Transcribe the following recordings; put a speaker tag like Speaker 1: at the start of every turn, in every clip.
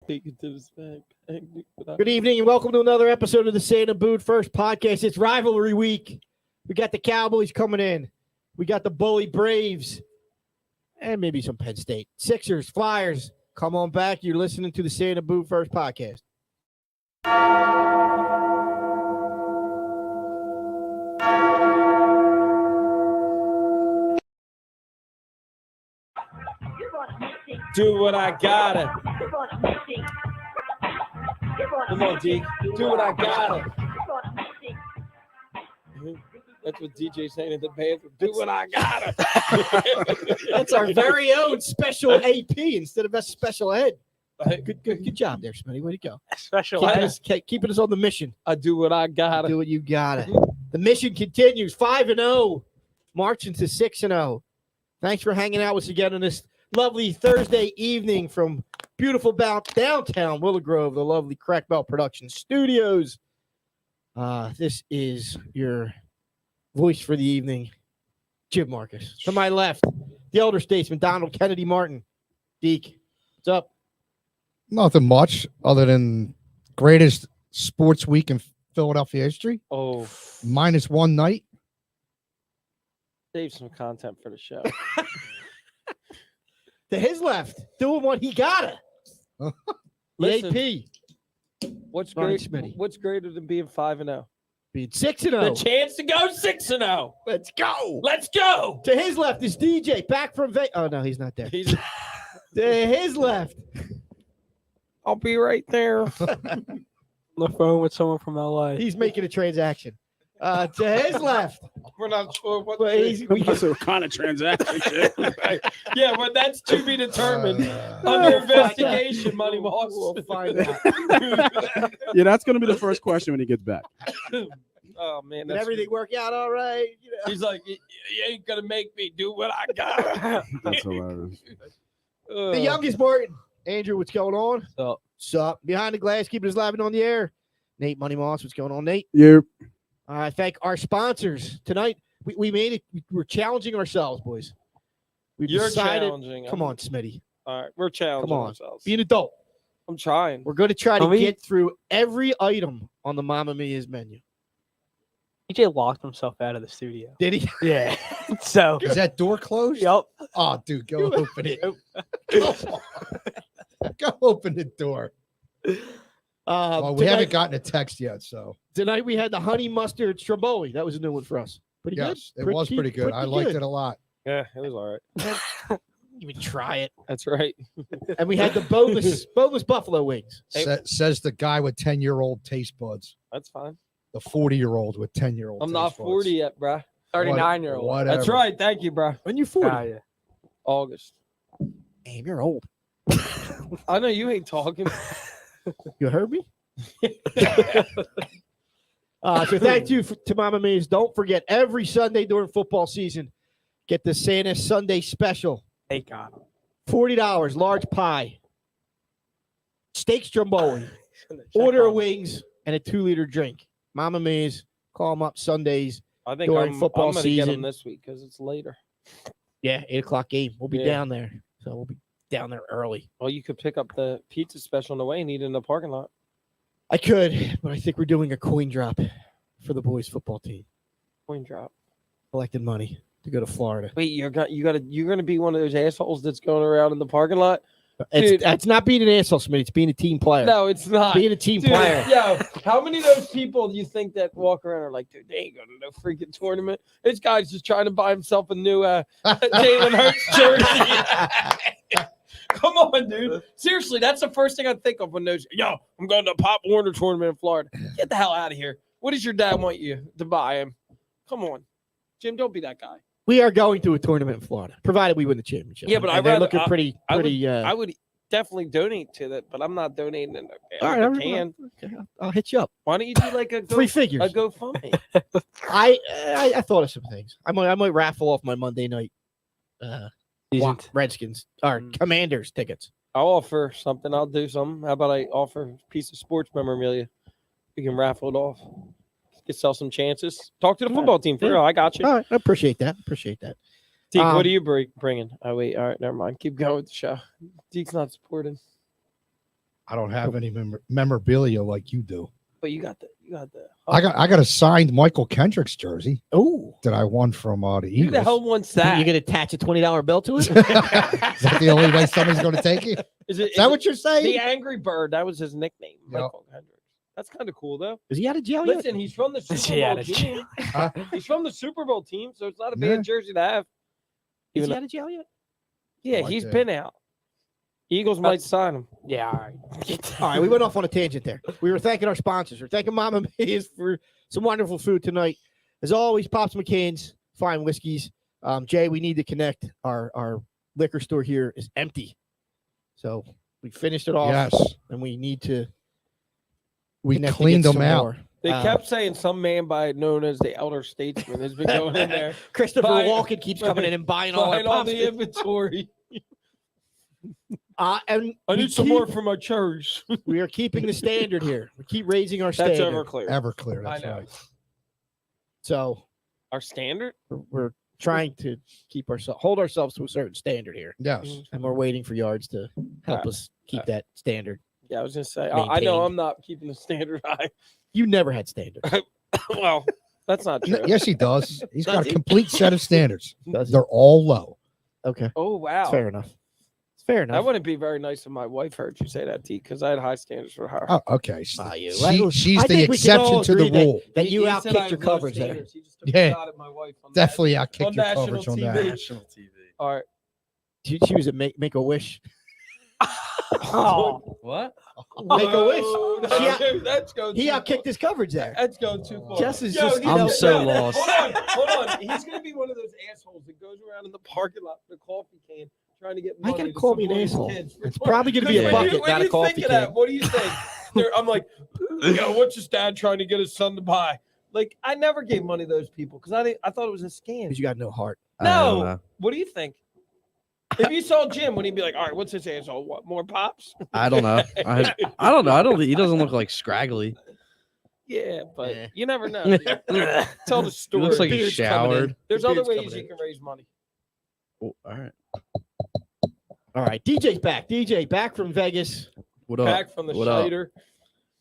Speaker 1: Good evening and welcome to another episode of the Santa Boot First Podcast. It's rivalry week. We got the Cowboys coming in. We got the Bully Braves and maybe some Penn State. Sixers, Flyers, come on back. You're listening to the Santa Boot First Podcast.
Speaker 2: Do what I gotta. Come on, D. Do what I gotta. That's what DJ's saying in the bathroom. Do what I gotta.
Speaker 1: That's our very own special AP instead of a special ed. Good job there, Smitty. Way to go.
Speaker 2: Special
Speaker 1: Keeping us on the mission.
Speaker 2: I do what I gotta.
Speaker 1: Do what you gotta. The mission continues. 5-0. Marching to 6-0. Thanks for hanging out with us again on this lovely Thursday evening from beautiful downtown Willow Grove, the lovely Crack Bell Production Studios. This is your voice for the evening, Jim Marcus. To my left, the elder statesman, Donald Kennedy Martin. Deke, what's up?
Speaker 3: Nothing much other than greatest sports week in Philadelphia history.
Speaker 2: Oh,
Speaker 3: -1 night.
Speaker 2: save some content for the show.
Speaker 1: To his left, doing what he gotta.
Speaker 2: Listen,
Speaker 1: AP.
Speaker 2: What's
Speaker 1: Ronnie
Speaker 2: great?
Speaker 1: Smitty.
Speaker 2: What's greater than being 5-0?
Speaker 1: Being
Speaker 2: The
Speaker 1: 6-0.
Speaker 2: chance to go 6-0.
Speaker 1: Let's go.
Speaker 2: Let's go.
Speaker 1: To his left is DJ, back from Vegas. Oh, no, he's not there.
Speaker 2: He's,
Speaker 1: To his left.
Speaker 2: I'll be right there.
Speaker 4: On the phone with someone from LA.
Speaker 1: He's making a transaction. To his left.
Speaker 2: We're not sure what.
Speaker 1: Well,
Speaker 5: What kind of transaction?
Speaker 2: Yeah, but that's to be determined under investigation, Money Moss.
Speaker 1: We'll find out.
Speaker 5: Yeah, that's going to be the first question when he gets back.
Speaker 2: Oh man,
Speaker 1: Did everything work out all right? You know?
Speaker 2: He's like, you ain't gonna make me do what I got.
Speaker 5: That's hilarious.
Speaker 1: The youngest Martin. Andrew, what's going on?
Speaker 4: So,
Speaker 1: Sup? Behind the glass, keeping us live and on the air. Nate Money Moss, what's going on, Nate?
Speaker 5: Yeah.
Speaker 1: Thank our sponsors. Tonight, we made it. We're challenging ourselves, boys. We've
Speaker 2: You're
Speaker 1: decided.
Speaker 2: challenging.
Speaker 1: Come on, Smitty.
Speaker 2: All right, we're challenging
Speaker 1: Come on.
Speaker 2: ourselves.
Speaker 1: Be an adult.
Speaker 2: I'm trying.
Speaker 1: We're going to try to
Speaker 4: Can we-
Speaker 1: get through every item on the Mamma Mia's menu.
Speaker 4: DJ locked himself out of the studio.
Speaker 1: Did he?
Speaker 4: Yeah. So,
Speaker 3: Is that door closed?
Speaker 4: yep.
Speaker 3: Oh, dude, go open it. Go open the door. Well, we haven't gotten a text yet, so
Speaker 1: Tonight we had the honey mustard stromboli. That was a new one for us. Pretty
Speaker 3: yes,
Speaker 1: good.
Speaker 3: it was pretty good. I liked it a lot.
Speaker 2: Yeah, it was all right.
Speaker 1: Even try it.
Speaker 2: That's right.
Speaker 1: And we had the boneless buffalo wings.
Speaker 2: Hey.
Speaker 3: Says the guy with 10-year-old taste buds.
Speaker 2: That's fine.
Speaker 3: The 40-year-old with 10-year-old.
Speaker 2: I'm not 40 yet, bruh.
Speaker 4: 39-year-old.
Speaker 3: Whatever.
Speaker 2: That's right. Thank you, bruh.
Speaker 1: When you're 40.
Speaker 4: Ah, yeah.
Speaker 2: August.
Speaker 1: Damn, you're old.
Speaker 2: I know you ain't talking.
Speaker 1: You heard me? So thank you to Mama Mia's. Don't forget, every Sunday during football season, get the Santa Sunday special.
Speaker 4: Thank God.
Speaker 1: $40, large pie, steak stromboli, order of wings, and a 2-liter drink. Mama Mia's, call them up Sundays.
Speaker 2: I think
Speaker 1: During
Speaker 2: I'm
Speaker 1: football
Speaker 2: going to get
Speaker 1: season.
Speaker 2: them this week because it's later.
Speaker 1: Yeah, 8 o'clock game. We'll be
Speaker 2: Yeah.
Speaker 1: down there. So we'll be down there early.
Speaker 2: Well, you could pick up the pizza special on the way and eat it in the parking lot.
Speaker 1: I could, but I think we're doing a coin drop for the boys football team.
Speaker 2: Coin drop.
Speaker 1: Collecting money to go to Florida.
Speaker 2: Wait, you're gonna be one of those assholes that's going around in the parking lot? Dude.
Speaker 1: It's not being an asshole, Smith. It's being a team player.
Speaker 2: No, it's not.
Speaker 1: Being a team
Speaker 2: Dude,
Speaker 1: player.
Speaker 2: yo, how many of those people do you think that walk around are like, dude, they ain't going to no freaking tournament? This guy's just trying to buy himself a new Jalen Hurt jersey. Come on, dude. Seriously, that's the first thing I think of when those, yo, I'm going to a Pop Warner tournament in Florida. Get the hell out of here. What does your dad want you to buy him? Come on. Jim, don't be that guy.
Speaker 1: We are going to a tournament in Florida, provided we win the championship.
Speaker 2: Yeah, but
Speaker 1: And
Speaker 2: I'd
Speaker 1: they're
Speaker 2: rather-
Speaker 1: looking pretty.
Speaker 2: I would definitely donate to that, but I'm not donating in the
Speaker 1: All right,
Speaker 2: can.
Speaker 1: okay, I'll hit you up.
Speaker 2: Why don't you do like a
Speaker 1: 3 figures.
Speaker 2: a GoFundMe?
Speaker 1: I thought of some things. I might raffle off my Monday night
Speaker 4: Decent.
Speaker 1: Redskins or Commanders tickets.
Speaker 2: I'll offer something. I'll do something. How about I offer a piece of sports memorabilia? We can raffle it off. Get sell some chances. Talk to the football team for
Speaker 1: Yeah.
Speaker 2: real. I got you.
Speaker 1: All right, I appreciate that.
Speaker 2: Deke,
Speaker 1: Um,
Speaker 2: what are you bringing? Oh wait, all right, never mind. Keep going with the show. Deke's not supporting.
Speaker 3: I don't have any memorabilia like you do.
Speaker 2: But you got the.
Speaker 3: I got a signed Michael Kendricks jersey
Speaker 1: Oh,
Speaker 3: that I won from the
Speaker 2: Who
Speaker 3: Eagles.
Speaker 2: the hell wants
Speaker 1: you're
Speaker 2: that?
Speaker 1: gonna attach a $20 bill to it?
Speaker 3: Is that the only way somebody's going to take it?
Speaker 2: Is
Speaker 3: Is that what you're saying?
Speaker 2: the Angry Bird? That was his nickname,
Speaker 3: Yep.
Speaker 2: Michael Hendricks. That's kind of cool, though.
Speaker 1: Is he out of jail yet?
Speaker 2: Listen, he's from the Super
Speaker 4: he
Speaker 2: Bowl
Speaker 4: out of
Speaker 2: team. He's from the Super Bowl team, so it's not a
Speaker 3: Yeah.
Speaker 2: bad jersey to have.
Speaker 1: Is
Speaker 2: Even
Speaker 1: he out of jail yet?
Speaker 2: Yeah,
Speaker 3: Like
Speaker 2: he's
Speaker 3: that.
Speaker 2: been out. Eagles might sign him.
Speaker 4: Yeah, all right.
Speaker 1: All right, we went off on a tangent there. We were thanking our sponsors. We're thanking Mama Mays for some wonderful food tonight. As always, Pops McCain's fine whiskeys. Jay, we need to connect. Our liquor store here is empty. So we finished it off.
Speaker 3: Yes.
Speaker 1: And we need to
Speaker 3: We
Speaker 1: connect to
Speaker 3: cleaned
Speaker 1: get
Speaker 3: them
Speaker 1: some
Speaker 3: out.
Speaker 1: more.
Speaker 2: They kept saying some man by known as the elder statesman has been going in there
Speaker 1: Christopher
Speaker 2: Buy-
Speaker 1: Walken keeps coming in and buying all our
Speaker 2: buying all
Speaker 1: Pops.
Speaker 2: the inventory.
Speaker 1: And
Speaker 2: I
Speaker 1: we
Speaker 2: need some
Speaker 1: keep-
Speaker 2: more for my cherries.
Speaker 1: We are keeping the standard here. We keep raising our
Speaker 2: That's
Speaker 1: standard.
Speaker 2: Everclear.
Speaker 3: Everclear. That's
Speaker 2: I know.
Speaker 3: right.
Speaker 1: So
Speaker 2: Our standard?
Speaker 1: we're trying to keep ourselves hold ourselves to a certain standard here.
Speaker 3: Yes.
Speaker 1: And we're waiting for Yards to help
Speaker 2: Uh,
Speaker 1: us keep that standard.
Speaker 2: Yeah, I was gonna say. I know
Speaker 1: Maintained.
Speaker 2: I'm not keeping the standard high.
Speaker 1: You never had standard.
Speaker 2: Well, that's not true.
Speaker 3: Yes, he does. He's got
Speaker 1: Does
Speaker 3: a
Speaker 1: he?
Speaker 3: complete set of standards.
Speaker 1: Does he?
Speaker 3: They're all low.
Speaker 1: Okay.
Speaker 2: Oh wow,
Speaker 1: It's fair enough. It's fair
Speaker 2: that
Speaker 1: enough.
Speaker 2: wouldn't be very nice if my wife heard you say that, T, because I had high standards for her.
Speaker 3: Oh, okay.
Speaker 1: Ah, you.
Speaker 3: She's
Speaker 1: I
Speaker 3: the
Speaker 1: think we can all
Speaker 3: exception to
Speaker 1: agree
Speaker 3: the rule.
Speaker 1: That you
Speaker 2: He said I
Speaker 1: outkicked your
Speaker 2: have low
Speaker 1: coverage there.
Speaker 2: standards. He just took
Speaker 3: Yeah.
Speaker 2: a shot at my wife on
Speaker 3: Definitely
Speaker 2: on
Speaker 3: outkicked your
Speaker 2: national
Speaker 3: coverage on
Speaker 2: TV.
Speaker 3: that.
Speaker 6: National TV.
Speaker 2: All right.
Speaker 1: She was a make a wish.
Speaker 4: Oh,
Speaker 6: What?
Speaker 1: Make a wish.
Speaker 2: Whoa,
Speaker 1: She
Speaker 2: no,
Speaker 1: out-
Speaker 2: dude, that's going
Speaker 1: He
Speaker 2: too
Speaker 1: outkicked his coverage there.
Speaker 2: That's going too far.
Speaker 1: Jess is
Speaker 2: Yo,
Speaker 1: just-
Speaker 2: he's
Speaker 1: I'm
Speaker 2: gonna-
Speaker 6: so
Speaker 2: yo,
Speaker 6: lost.
Speaker 2: Hold on. He's gonna be one of those assholes that goes around in the parking lot with a coffee can trying to get
Speaker 1: Why you
Speaker 2: money
Speaker 1: gotta
Speaker 2: to
Speaker 1: call me an
Speaker 2: support his
Speaker 1: asshole?
Speaker 2: kids.
Speaker 1: It's probably gonna be a
Speaker 2: When
Speaker 1: bucket,
Speaker 2: you- when
Speaker 1: not a
Speaker 2: you
Speaker 1: coffee
Speaker 2: think of that,
Speaker 1: can.
Speaker 2: what do you think? I'm like, yo, what's his dad trying to get his son to buy? Like, I never gave money to those people because I thought it was a scam.
Speaker 1: Because you got no heart.
Speaker 6: I don't
Speaker 2: No.
Speaker 6: know.
Speaker 2: What do you think? If you saw Jim, would he be like, all right, what's this asshole? What, more pops?
Speaker 6: I don't know. I don't know. I don't. He doesn't look like scraggly.
Speaker 2: Yeah, but
Speaker 1: Yeah.
Speaker 2: you never know. dude. Tell the
Speaker 6: He
Speaker 2: story.
Speaker 6: looks like he
Speaker 1: Beard's coming in.
Speaker 6: showered.
Speaker 2: There's
Speaker 1: The
Speaker 2: other
Speaker 1: beard's
Speaker 2: ways
Speaker 1: coming
Speaker 2: you
Speaker 1: in.
Speaker 2: can raise money.
Speaker 6: Oh, all right.
Speaker 1: All right. DJ's back. DJ back from Vegas.
Speaker 6: What up?
Speaker 2: Back from the
Speaker 6: What up?
Speaker 2: Schneider.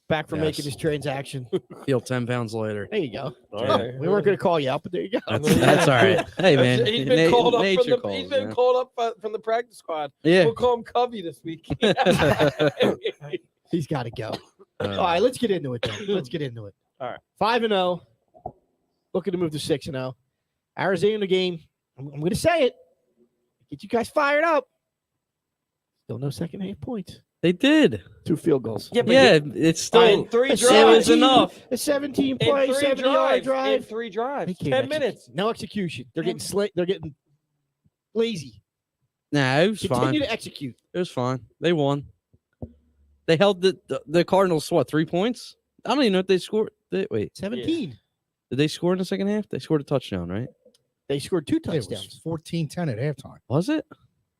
Speaker 1: Back from
Speaker 6: Yes.
Speaker 1: making this transaction.
Speaker 6: Feel 10 pounds later.
Speaker 1: There you go.
Speaker 2: All
Speaker 6: Yeah.
Speaker 2: right.
Speaker 1: We weren't going to call you out, but there you go.
Speaker 6: That's all right. Hey man,
Speaker 2: He's been called up
Speaker 6: nature
Speaker 2: from the,
Speaker 6: calls.
Speaker 2: he's been
Speaker 6: man.
Speaker 2: called up from the practice squad.
Speaker 6: Yeah.
Speaker 2: We'll call him Covey this week.
Speaker 1: He's got to go. All right, let's get into it then. Let's get into it.
Speaker 2: All right.
Speaker 1: 5-0. Looking to move to 6-0. Arizona game. I'm going to say it. Get you guys fired up. Still no second half points.
Speaker 6: They did.
Speaker 1: 2 field goals.
Speaker 2: Yeah, but
Speaker 6: Yeah, it's still.
Speaker 2: in three
Speaker 1: A
Speaker 6: It
Speaker 2: drives.
Speaker 6: was enough.
Speaker 1: A 17
Speaker 2: In
Speaker 1: play,
Speaker 2: 3
Speaker 1: 70-yard
Speaker 2: drives. In
Speaker 1: drive.
Speaker 2: 3 drives.
Speaker 1: They
Speaker 2: 10
Speaker 1: can't execute.
Speaker 2: minutes.
Speaker 1: No execution. They're getting They're getting lazy.
Speaker 6: Nah, it was
Speaker 1: Continue
Speaker 6: fine.
Speaker 1: to execute.
Speaker 6: It was fine. They won. They held the Cardinals what 3 points? I don't even know if they scored. Wait,
Speaker 1: 17.
Speaker 6: did they score in the second half? They scored a touchdown, right?
Speaker 1: They scored 2
Speaker 3: It was
Speaker 1: touchdowns.
Speaker 3: 14-10 at halftime,
Speaker 6: Was it?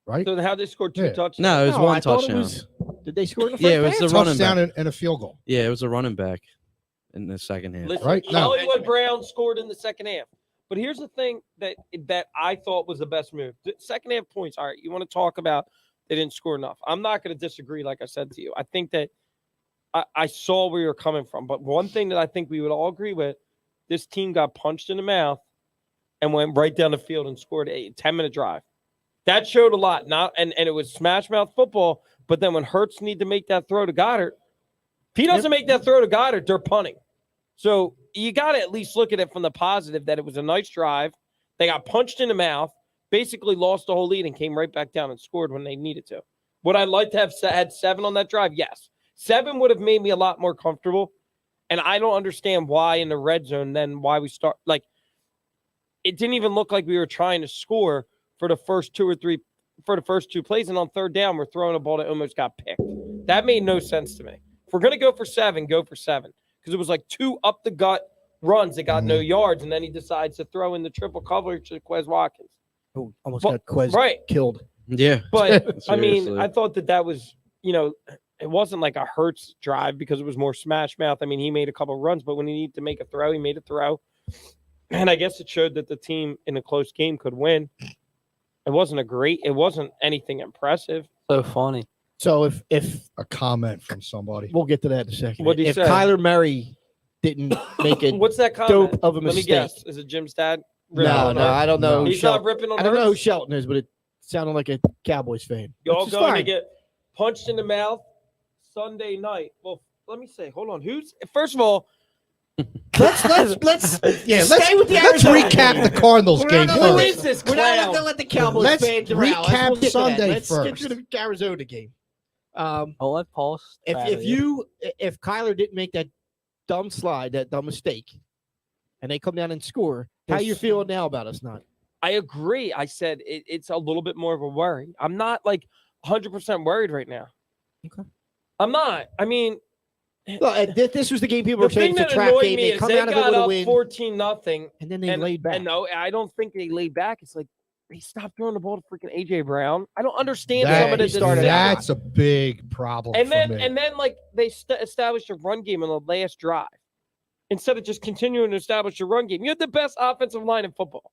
Speaker 3: right?
Speaker 2: So how they scored 2
Speaker 3: Yeah.
Speaker 2: touchdowns?
Speaker 6: No, it was
Speaker 1: No,
Speaker 6: one
Speaker 1: I thought
Speaker 6: touchdown.
Speaker 1: did they score in the first
Speaker 6: Yeah, it was
Speaker 1: half?
Speaker 6: the running
Speaker 3: Touchdown
Speaker 6: back.
Speaker 3: and a field goal.
Speaker 6: Yeah, it was a running back in the second half.
Speaker 2: Listen,
Speaker 3: Right? No.
Speaker 2: Hollywood Brown scored in the second half. But here's the thing that I thought was the best move. The second half points. All right, you want to talk about they didn't score enough. I'm not going to disagree, like I said to you. I think that I saw where you're coming from. But one thing that I think we would all agree with, this team got punched in the mouth and went right down the field and scored a 10-minute drive. That showed a lot. And it was smash mouth football. But then when Hurts need to make that throw to Goddard, if he doesn't make that throw to Goddard, they're punting. So you got to at least look at it from the positive that it was a nice drive. They got punched in the mouth, basically lost the whole lead, and came right back down and scored when they needed to. Would I like to have had 7 on that drive? Yes. 7 would have made me a lot more comfortable. And I don't understand why in the red zone then why we start. Like, it didn't even look like we were trying to score for the first 2 plays. And on third down, we're throwing a ball that almost got picked. That made no sense to me. If we're going to go for 7, go for 7. Because it was like 2 up the gut runs that got no yards. And then he decides to throw in the triple coverage to Quez Watkins.
Speaker 1: Oh, almost
Speaker 2: But-
Speaker 1: got Quez
Speaker 2: Right.
Speaker 1: killed.
Speaker 6: Yeah.
Speaker 2: But I mean,
Speaker 6: Seriously.
Speaker 2: I thought that was, it wasn't like a Hurts drive because it was more smash mouth. I mean, he made a couple runs, but when he needed to make a throw, he made a throw. And I guess it showed that the team in a close game could win. It wasn't anything impressive.
Speaker 4: so funny.
Speaker 1: So if
Speaker 3: A comment from somebody.
Speaker 1: we'll get to that in a second.
Speaker 2: What'd he
Speaker 1: if
Speaker 2: say?
Speaker 1: Kyler Murray didn't make it
Speaker 2: What's that comment?
Speaker 1: dope of a
Speaker 2: Let me
Speaker 1: mistake.
Speaker 2: guess. Is it Jim's dad?
Speaker 1: No, I don't know.
Speaker 3: No.
Speaker 1: who
Speaker 2: He's not
Speaker 1: Shelton-
Speaker 2: ripping on
Speaker 1: I don't know who
Speaker 2: Hurts?
Speaker 1: Shelton is, but it sounded like a Cowboys fan.
Speaker 2: Y'all
Speaker 1: Which is
Speaker 2: going to
Speaker 1: fine.
Speaker 2: get punched in the mouth Sunday night. Well, let me say, hold on. First of all,
Speaker 1: Let's
Speaker 3: Yeah,
Speaker 1: stay with the
Speaker 3: let's
Speaker 1: Arizona
Speaker 3: recap
Speaker 1: game.
Speaker 3: the Cardinals
Speaker 1: We're
Speaker 3: game
Speaker 1: not gonna
Speaker 2: Who
Speaker 3: first.
Speaker 2: is this
Speaker 1: We're not
Speaker 2: clown?
Speaker 1: going to let the Cowboys
Speaker 3: Let's
Speaker 1: fans derail us.
Speaker 3: recap
Speaker 1: We'll get to that.
Speaker 3: Sunday
Speaker 1: Let's get
Speaker 3: first.
Speaker 1: to the Arizona game.
Speaker 4: I'll let Paul.
Speaker 1: If Kyler didn't make that dumb slide, that dumb mistake, and they come down and score, how you feeling now about us not?
Speaker 2: I agree. I said it's a little bit more of a worry. I'm not like 100% worried right now.
Speaker 1: Okay.
Speaker 2: I'm not. I mean,
Speaker 1: Look, this was the game people
Speaker 2: the
Speaker 1: were saying
Speaker 2: thing
Speaker 1: it's a
Speaker 2: that
Speaker 1: trap
Speaker 2: annoyed
Speaker 1: game.
Speaker 2: me
Speaker 1: They
Speaker 2: is
Speaker 1: come
Speaker 2: they
Speaker 1: out of it
Speaker 2: got
Speaker 1: with a
Speaker 2: up
Speaker 1: win,
Speaker 2: 14-0,
Speaker 1: and then they laid back.
Speaker 2: And no, I don't think they laid back. It's like they stopped throwing the ball to freaking AJ Brown. I don't understand some of the
Speaker 3: That's a big problem.
Speaker 2: And
Speaker 3: for me.
Speaker 2: then like they established a run game on the last drive instead of just continuing to establish a run game. You had the best offensive line in football.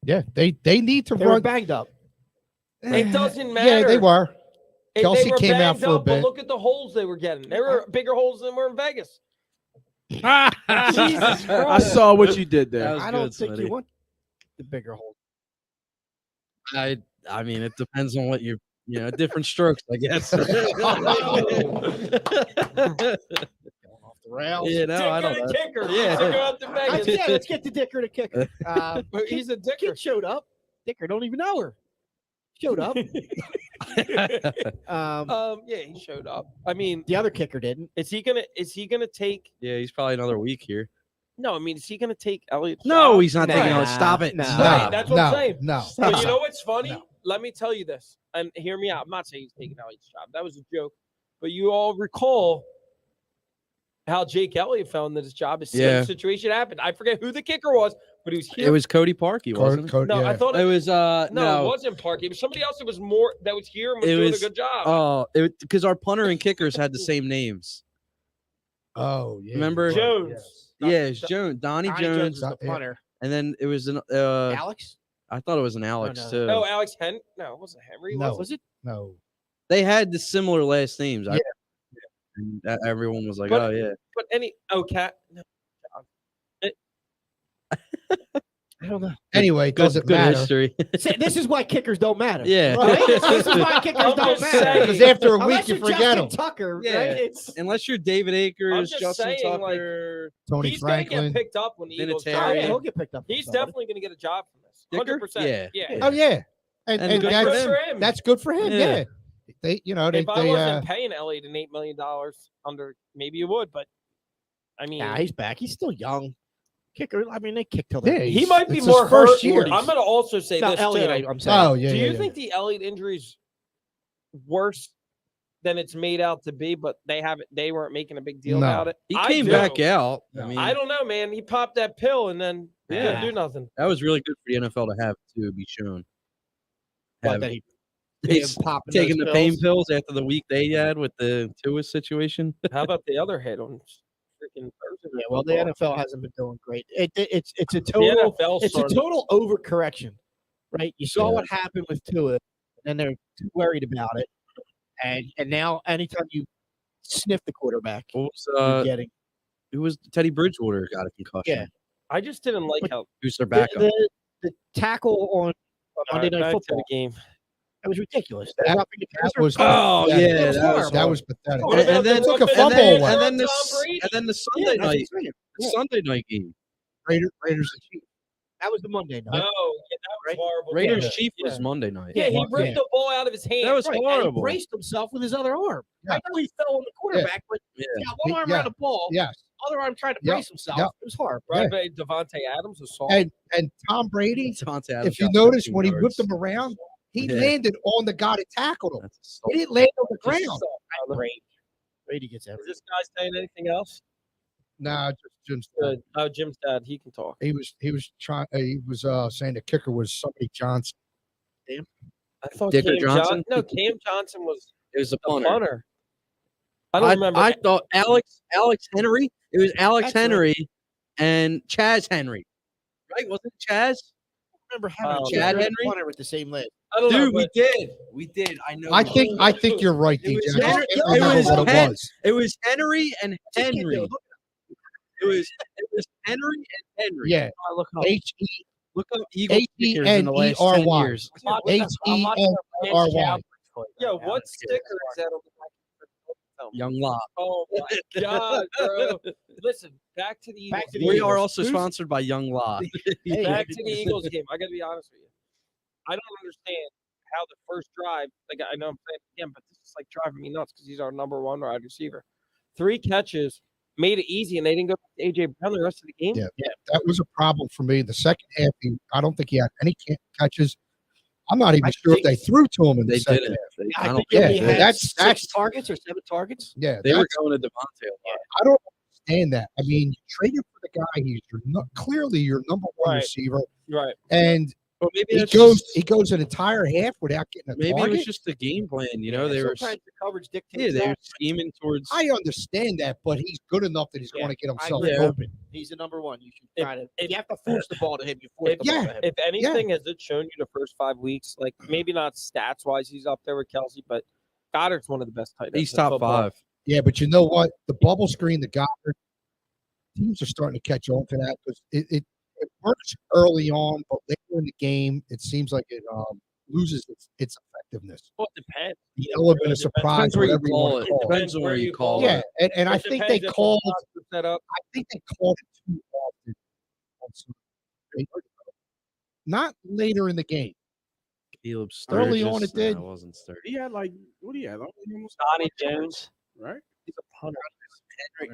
Speaker 3: Yeah, they need to
Speaker 1: They were
Speaker 3: run.
Speaker 1: banged up.
Speaker 2: It doesn't matter.
Speaker 3: Yeah, they were.
Speaker 2: They
Speaker 3: Kelsey
Speaker 2: were
Speaker 3: came out
Speaker 2: banged
Speaker 3: for a
Speaker 2: up, but
Speaker 3: bit.
Speaker 2: look at the holes they were getting. They were bigger holes than were in Vegas. Jesus
Speaker 5: I
Speaker 2: Christ.
Speaker 5: saw what you did
Speaker 6: That
Speaker 5: there.
Speaker 6: was
Speaker 1: I don't
Speaker 6: good,
Speaker 1: think
Speaker 6: Smitty.
Speaker 1: you want the bigger hole.
Speaker 6: I mean, it depends on what different strokes, I guess.
Speaker 1: Off the rails.
Speaker 6: I don't
Speaker 2: Dicker
Speaker 6: know.
Speaker 2: the kicker.
Speaker 6: Yeah.
Speaker 2: Needs to go out to Vegas.
Speaker 1: Yeah, let's get to Dicker the kicker.
Speaker 2: But he's a dicker.
Speaker 1: Kid showed up. Dicker don't even know her. Showed up.
Speaker 2: Yeah, he showed up. I mean,
Speaker 1: The other kicker didn't.
Speaker 2: is he gonna take?
Speaker 6: Yeah, he's probably another week here.
Speaker 2: No, I mean, is he gonna take Elliott?
Speaker 6: No, he's not taking
Speaker 1: Nah,
Speaker 6: it. Stop it.
Speaker 1: nah.
Speaker 2: Right, that's what I'm saying.
Speaker 3: No.
Speaker 2: But you know what's funny?
Speaker 3: No.
Speaker 2: Let me tell you this, and hear me out. I'm not saying he's taking Elliott's job. That was a joke. But you all recall how Jake Elliott found that his job. The same
Speaker 6: Yeah.
Speaker 2: situation happened. I forget who the kicker was, but he was here.
Speaker 6: It was Cody Parkey, wasn't it?
Speaker 2: no, I thought
Speaker 6: It was
Speaker 2: no,
Speaker 6: no.
Speaker 2: it wasn't Parkey. It was somebody else that was more that was here and was
Speaker 6: It
Speaker 2: doing
Speaker 6: was-
Speaker 2: a good job.
Speaker 6: Oh, because our punter and kickers had the same names.
Speaker 3: Oh, yeah.
Speaker 6: Remember?
Speaker 2: Jones.
Speaker 6: Yeah, it's Jones, Donnie
Speaker 1: Jones
Speaker 6: Jones,
Speaker 1: is the punter.
Speaker 6: and then it was an
Speaker 1: Alex?
Speaker 6: I thought it was an Alex
Speaker 1: no.
Speaker 6: too.
Speaker 2: Oh, Alex Hen? No, it wasn't Henry.
Speaker 3: No.
Speaker 2: Was it?
Speaker 3: No.
Speaker 6: They had the similar last names.
Speaker 3: Yeah.
Speaker 6: And everyone was like,
Speaker 2: But-
Speaker 6: "Oh yeah."
Speaker 2: But Cat. No.
Speaker 1: I don't know.
Speaker 3: Anyway, it doesn't
Speaker 6: Good
Speaker 3: matter.
Speaker 6: history.
Speaker 1: See, this is why kickers don't matter.
Speaker 6: Yeah.
Speaker 1: Right? This is why kickers
Speaker 2: I'm
Speaker 1: don't
Speaker 2: just
Speaker 1: matter.
Speaker 2: saying.
Speaker 3: Because after a week,
Speaker 1: Unless
Speaker 3: you
Speaker 1: you're
Speaker 3: forget
Speaker 1: Justin
Speaker 3: them.
Speaker 1: Tucker,
Speaker 6: Yeah.
Speaker 1: right? It's
Speaker 6: Unless you're David Akers,
Speaker 2: just
Speaker 6: Justin
Speaker 2: saying, like,
Speaker 6: Tucker.
Speaker 3: Tony
Speaker 2: He's gonna
Speaker 3: Franklin.
Speaker 2: get picked up when the Eagles.
Speaker 6: Vinatieri.
Speaker 1: oh,
Speaker 2: sign
Speaker 1: yeah,
Speaker 2: him.
Speaker 1: he'll get picked up. from
Speaker 2: He's
Speaker 1: somebody.
Speaker 2: definitely going to get a job from this.
Speaker 6: Dicker?
Speaker 2: 100%.
Speaker 6: Yeah.
Speaker 3: Oh yeah, and
Speaker 6: And good
Speaker 3: that's
Speaker 2: Good for him.
Speaker 3: that's good for him.
Speaker 6: Yeah.
Speaker 3: Yeah, they they
Speaker 2: If I wasn't paying Elliott an $8 million under, maybe you would, but I mean,
Speaker 1: Nah, he's back. He's still young. Kicker. I mean, they kick till
Speaker 3: Yeah,
Speaker 1: they're
Speaker 2: he might be
Speaker 3: it's his
Speaker 2: more
Speaker 3: first
Speaker 2: hurt.
Speaker 3: year.
Speaker 2: I'm going to also say
Speaker 1: No,
Speaker 2: this
Speaker 1: Elliott,
Speaker 2: too.
Speaker 1: I'm saying.
Speaker 3: Oh yeah.
Speaker 2: Do you
Speaker 3: yeah,
Speaker 2: think the Elliott injury is worse than it's made out to be? But they weren't making a big deal
Speaker 3: No.
Speaker 2: about it.
Speaker 6: He
Speaker 2: I
Speaker 6: came
Speaker 2: do.
Speaker 6: back out.
Speaker 3: No.
Speaker 6: I mean,
Speaker 2: I don't know, man. He popped that pill and then
Speaker 6: Yeah.
Speaker 2: didn't do nothing.
Speaker 6: that was really good for the NFL to have to be shown.
Speaker 1: But
Speaker 6: Have-
Speaker 1: that he
Speaker 6: He's
Speaker 1: popping
Speaker 6: taking
Speaker 1: those
Speaker 6: the pain
Speaker 1: pills.
Speaker 6: pills after the week they had with the Tua situation.
Speaker 2: How about the other hit on freaking Thursday?
Speaker 1: Yeah, well, the NFL hasn't been doing great. It's a
Speaker 2: The
Speaker 1: total
Speaker 2: NFL
Speaker 1: it's a
Speaker 2: started-
Speaker 1: total overcorrection, right? You saw
Speaker 6: Yeah.
Speaker 1: what happened with Tua, and they're too worried about it, and now anytime you sniff the quarterback,
Speaker 6: What was
Speaker 1: you're getting
Speaker 6: who was Teddy Bridgewater got a concussion?
Speaker 1: Yeah.
Speaker 2: I just didn't like how
Speaker 6: Who's their
Speaker 1: the,
Speaker 6: backup?
Speaker 1: the tackle on Monday Night
Speaker 2: back to
Speaker 1: Football.
Speaker 2: the game.
Speaker 1: That was ridiculous.
Speaker 3: That-
Speaker 1: Dropping the
Speaker 3: that
Speaker 1: passer.
Speaker 3: was
Speaker 6: Oh,
Speaker 3: yeah,
Speaker 6: yeah,
Speaker 3: that was pathetic.
Speaker 2: What about
Speaker 6: then-
Speaker 2: the
Speaker 3: took a
Speaker 2: one
Speaker 3: fumble
Speaker 2: that-
Speaker 3: away.
Speaker 6: and then
Speaker 2: Tom
Speaker 6: the
Speaker 2: Brady?
Speaker 6: and then the
Speaker 1: Yeah,
Speaker 6: Sunday
Speaker 1: that's what I'm
Speaker 6: night,
Speaker 1: saying.
Speaker 6: the
Speaker 1: Yeah.
Speaker 6: Sunday night game.
Speaker 3: Raiders and Chiefs.
Speaker 1: That was the Monday night.
Speaker 2: Oh, yeah, that was
Speaker 1: Right?
Speaker 2: horrible.
Speaker 6: Raiders
Speaker 2: Yeah.
Speaker 6: Chief was
Speaker 2: Yeah.
Speaker 6: Monday night.
Speaker 2: Yeah, he
Speaker 3: Yeah.
Speaker 2: ripped the ball out of his hand.
Speaker 6: That was
Speaker 1: Right, and he
Speaker 6: horrible.
Speaker 1: braced himself with his other arm.
Speaker 3: Yeah.
Speaker 1: I know he fell on the quarterback, but
Speaker 6: Yeah.
Speaker 1: he got one arm
Speaker 3: Yeah.
Speaker 1: around the ball,
Speaker 3: Yes,
Speaker 1: other arm trying to
Speaker 3: Yeah.
Speaker 1: brace himself.
Speaker 3: Yeah.
Speaker 1: It was hard.
Speaker 2: Right by Devontae Adams was soft.
Speaker 3: and Tom Brady.
Speaker 6: Devontae Adams
Speaker 3: If you
Speaker 6: got
Speaker 3: notice
Speaker 6: 15
Speaker 3: when he
Speaker 6: yards.
Speaker 3: whipped him around, he
Speaker 6: Yeah.
Speaker 3: landed on the guy that tackled him.
Speaker 6: That's a
Speaker 3: He didn't land on the
Speaker 2: Just
Speaker 3: ground.
Speaker 2: soft.
Speaker 1: Brady gets
Speaker 2: Is
Speaker 1: everything.
Speaker 2: this guy saying anything else?
Speaker 3: Nah, just Jim's.
Speaker 2: Good. Oh, Jim's dad. He can talk.
Speaker 3: He was trying. He was saying the kicker was somebody Johnson.
Speaker 2: I thought
Speaker 6: Dicker
Speaker 2: Cam
Speaker 6: Johnson?
Speaker 2: No, Cam Johnson was
Speaker 6: It was a
Speaker 2: the
Speaker 6: punter.
Speaker 2: punter. I don't remember.
Speaker 6: I thought Alex Henry. It was Alex
Speaker 1: That's right.
Speaker 6: Henry and Chaz Henry, right? Wasn't it Chaz?
Speaker 1: remember having a
Speaker 6: Chad
Speaker 1: Henry
Speaker 6: Henry?
Speaker 1: punter with the same leg.
Speaker 2: I don't know,
Speaker 6: Dude, we
Speaker 2: but
Speaker 6: did. We did. I know.
Speaker 3: I
Speaker 6: we
Speaker 3: think
Speaker 6: did.
Speaker 3: you're right,
Speaker 6: It
Speaker 3: DJ.
Speaker 6: was
Speaker 3: I
Speaker 6: Henry-
Speaker 3: can't
Speaker 6: it
Speaker 3: remember
Speaker 6: was
Speaker 3: what it
Speaker 6: Hen-
Speaker 3: was.
Speaker 6: It was Henry and
Speaker 1: Just get
Speaker 6: Henry.
Speaker 1: there,
Speaker 6: It was Henry and Henry.
Speaker 3: Yeah,
Speaker 4: I look up.
Speaker 6: Look up Eagle stickers in the last 10
Speaker 3: Henry.
Speaker 6: years.
Speaker 4: I'm watching the
Speaker 3: Henry.
Speaker 4: Cowboys play
Speaker 2: yo,
Speaker 4: right now.
Speaker 2: what sticker is that on the back of the film?
Speaker 6: Young Law.
Speaker 2: Oh my god, bro! Listen, back to the Eagles.
Speaker 1: Back to the
Speaker 6: We
Speaker 1: Eagles.
Speaker 6: are also
Speaker 1: Who's-
Speaker 6: sponsored by Young Law.
Speaker 2: Back to the Eagles game. I gotta be honest with you. I don't understand how the first drive. Like I know I'm saying it again, but this is like driving me nuts because he's our number one wide receiver. 3 catches made it easy, and they didn't go to AJ Brown the rest of the game.
Speaker 3: Yeah, that was a problem for me. The second half, I don't think he had any catches. I'm not even
Speaker 1: I
Speaker 3: sure if
Speaker 1: think-
Speaker 3: they threw to him in the
Speaker 6: They
Speaker 3: second
Speaker 6: didn't.
Speaker 3: half.
Speaker 1: I
Speaker 6: I don't
Speaker 1: think
Speaker 3: yeah,
Speaker 1: he had
Speaker 3: that's-
Speaker 1: 6 targets or 7 targets.
Speaker 3: Yeah,
Speaker 6: They were
Speaker 3: that's-
Speaker 6: going to Devontae a lot.
Speaker 3: I don't understand that. I mean, you traded for the guy. He's clearly your number one
Speaker 2: Right.
Speaker 3: receiver,
Speaker 2: Right.
Speaker 3: and
Speaker 6: Well, maybe
Speaker 3: he
Speaker 6: that's
Speaker 3: goes
Speaker 6: just,
Speaker 3: an entire half without getting a
Speaker 6: maybe it
Speaker 3: target.
Speaker 6: was just the game plan. You know, they were
Speaker 1: sometimes the coverage dictates.
Speaker 6: yeah, they were
Speaker 1: that.
Speaker 6: scheming towards.
Speaker 3: I understand that, but he's good enough that he's
Speaker 1: Yeah,
Speaker 3: going to get
Speaker 1: I
Speaker 3: himself
Speaker 1: agree.
Speaker 3: open.
Speaker 1: He's the number one. You should
Speaker 2: If-
Speaker 1: try to.
Speaker 2: if-
Speaker 1: you have to force the ball to him. You force
Speaker 2: if-
Speaker 1: the ball
Speaker 3: yeah,
Speaker 1: to him.
Speaker 2: If anything, has it shown you the first 5 weeks? Like maybe not stats wise, he's up there with Kelsey, but Goddard's one of the best tight ends.
Speaker 6: He's
Speaker 2: in
Speaker 6: top
Speaker 2: football.
Speaker 6: 5.
Speaker 3: Yeah, but you know what? The bubble screen, the Goddard, teams are starting to catch on to that because it works early on, but later in the game, it seems like it loses its effectiveness.
Speaker 2: Well, it depends.
Speaker 3: The element
Speaker 2: really
Speaker 3: of
Speaker 2: depends.
Speaker 3: surprise,
Speaker 6: Depends where you
Speaker 3: whatever you
Speaker 6: call
Speaker 3: want
Speaker 6: it.
Speaker 3: to call it.
Speaker 6: Depends on where you call
Speaker 3: Yeah,
Speaker 6: it.
Speaker 3: and I
Speaker 2: It
Speaker 3: think
Speaker 2: depends
Speaker 3: they
Speaker 2: if the
Speaker 3: called.
Speaker 2: box is set up.
Speaker 3: I think they called it too often. on some- Not later in the game.
Speaker 6: Caleb
Speaker 3: Early
Speaker 6: Sturgis.
Speaker 3: on it did.
Speaker 6: No, it wasn't Sturgis.
Speaker 5: He had like what do you have? Almost
Speaker 4: Donnie Jones.
Speaker 5: right?
Speaker 2: He's a punter.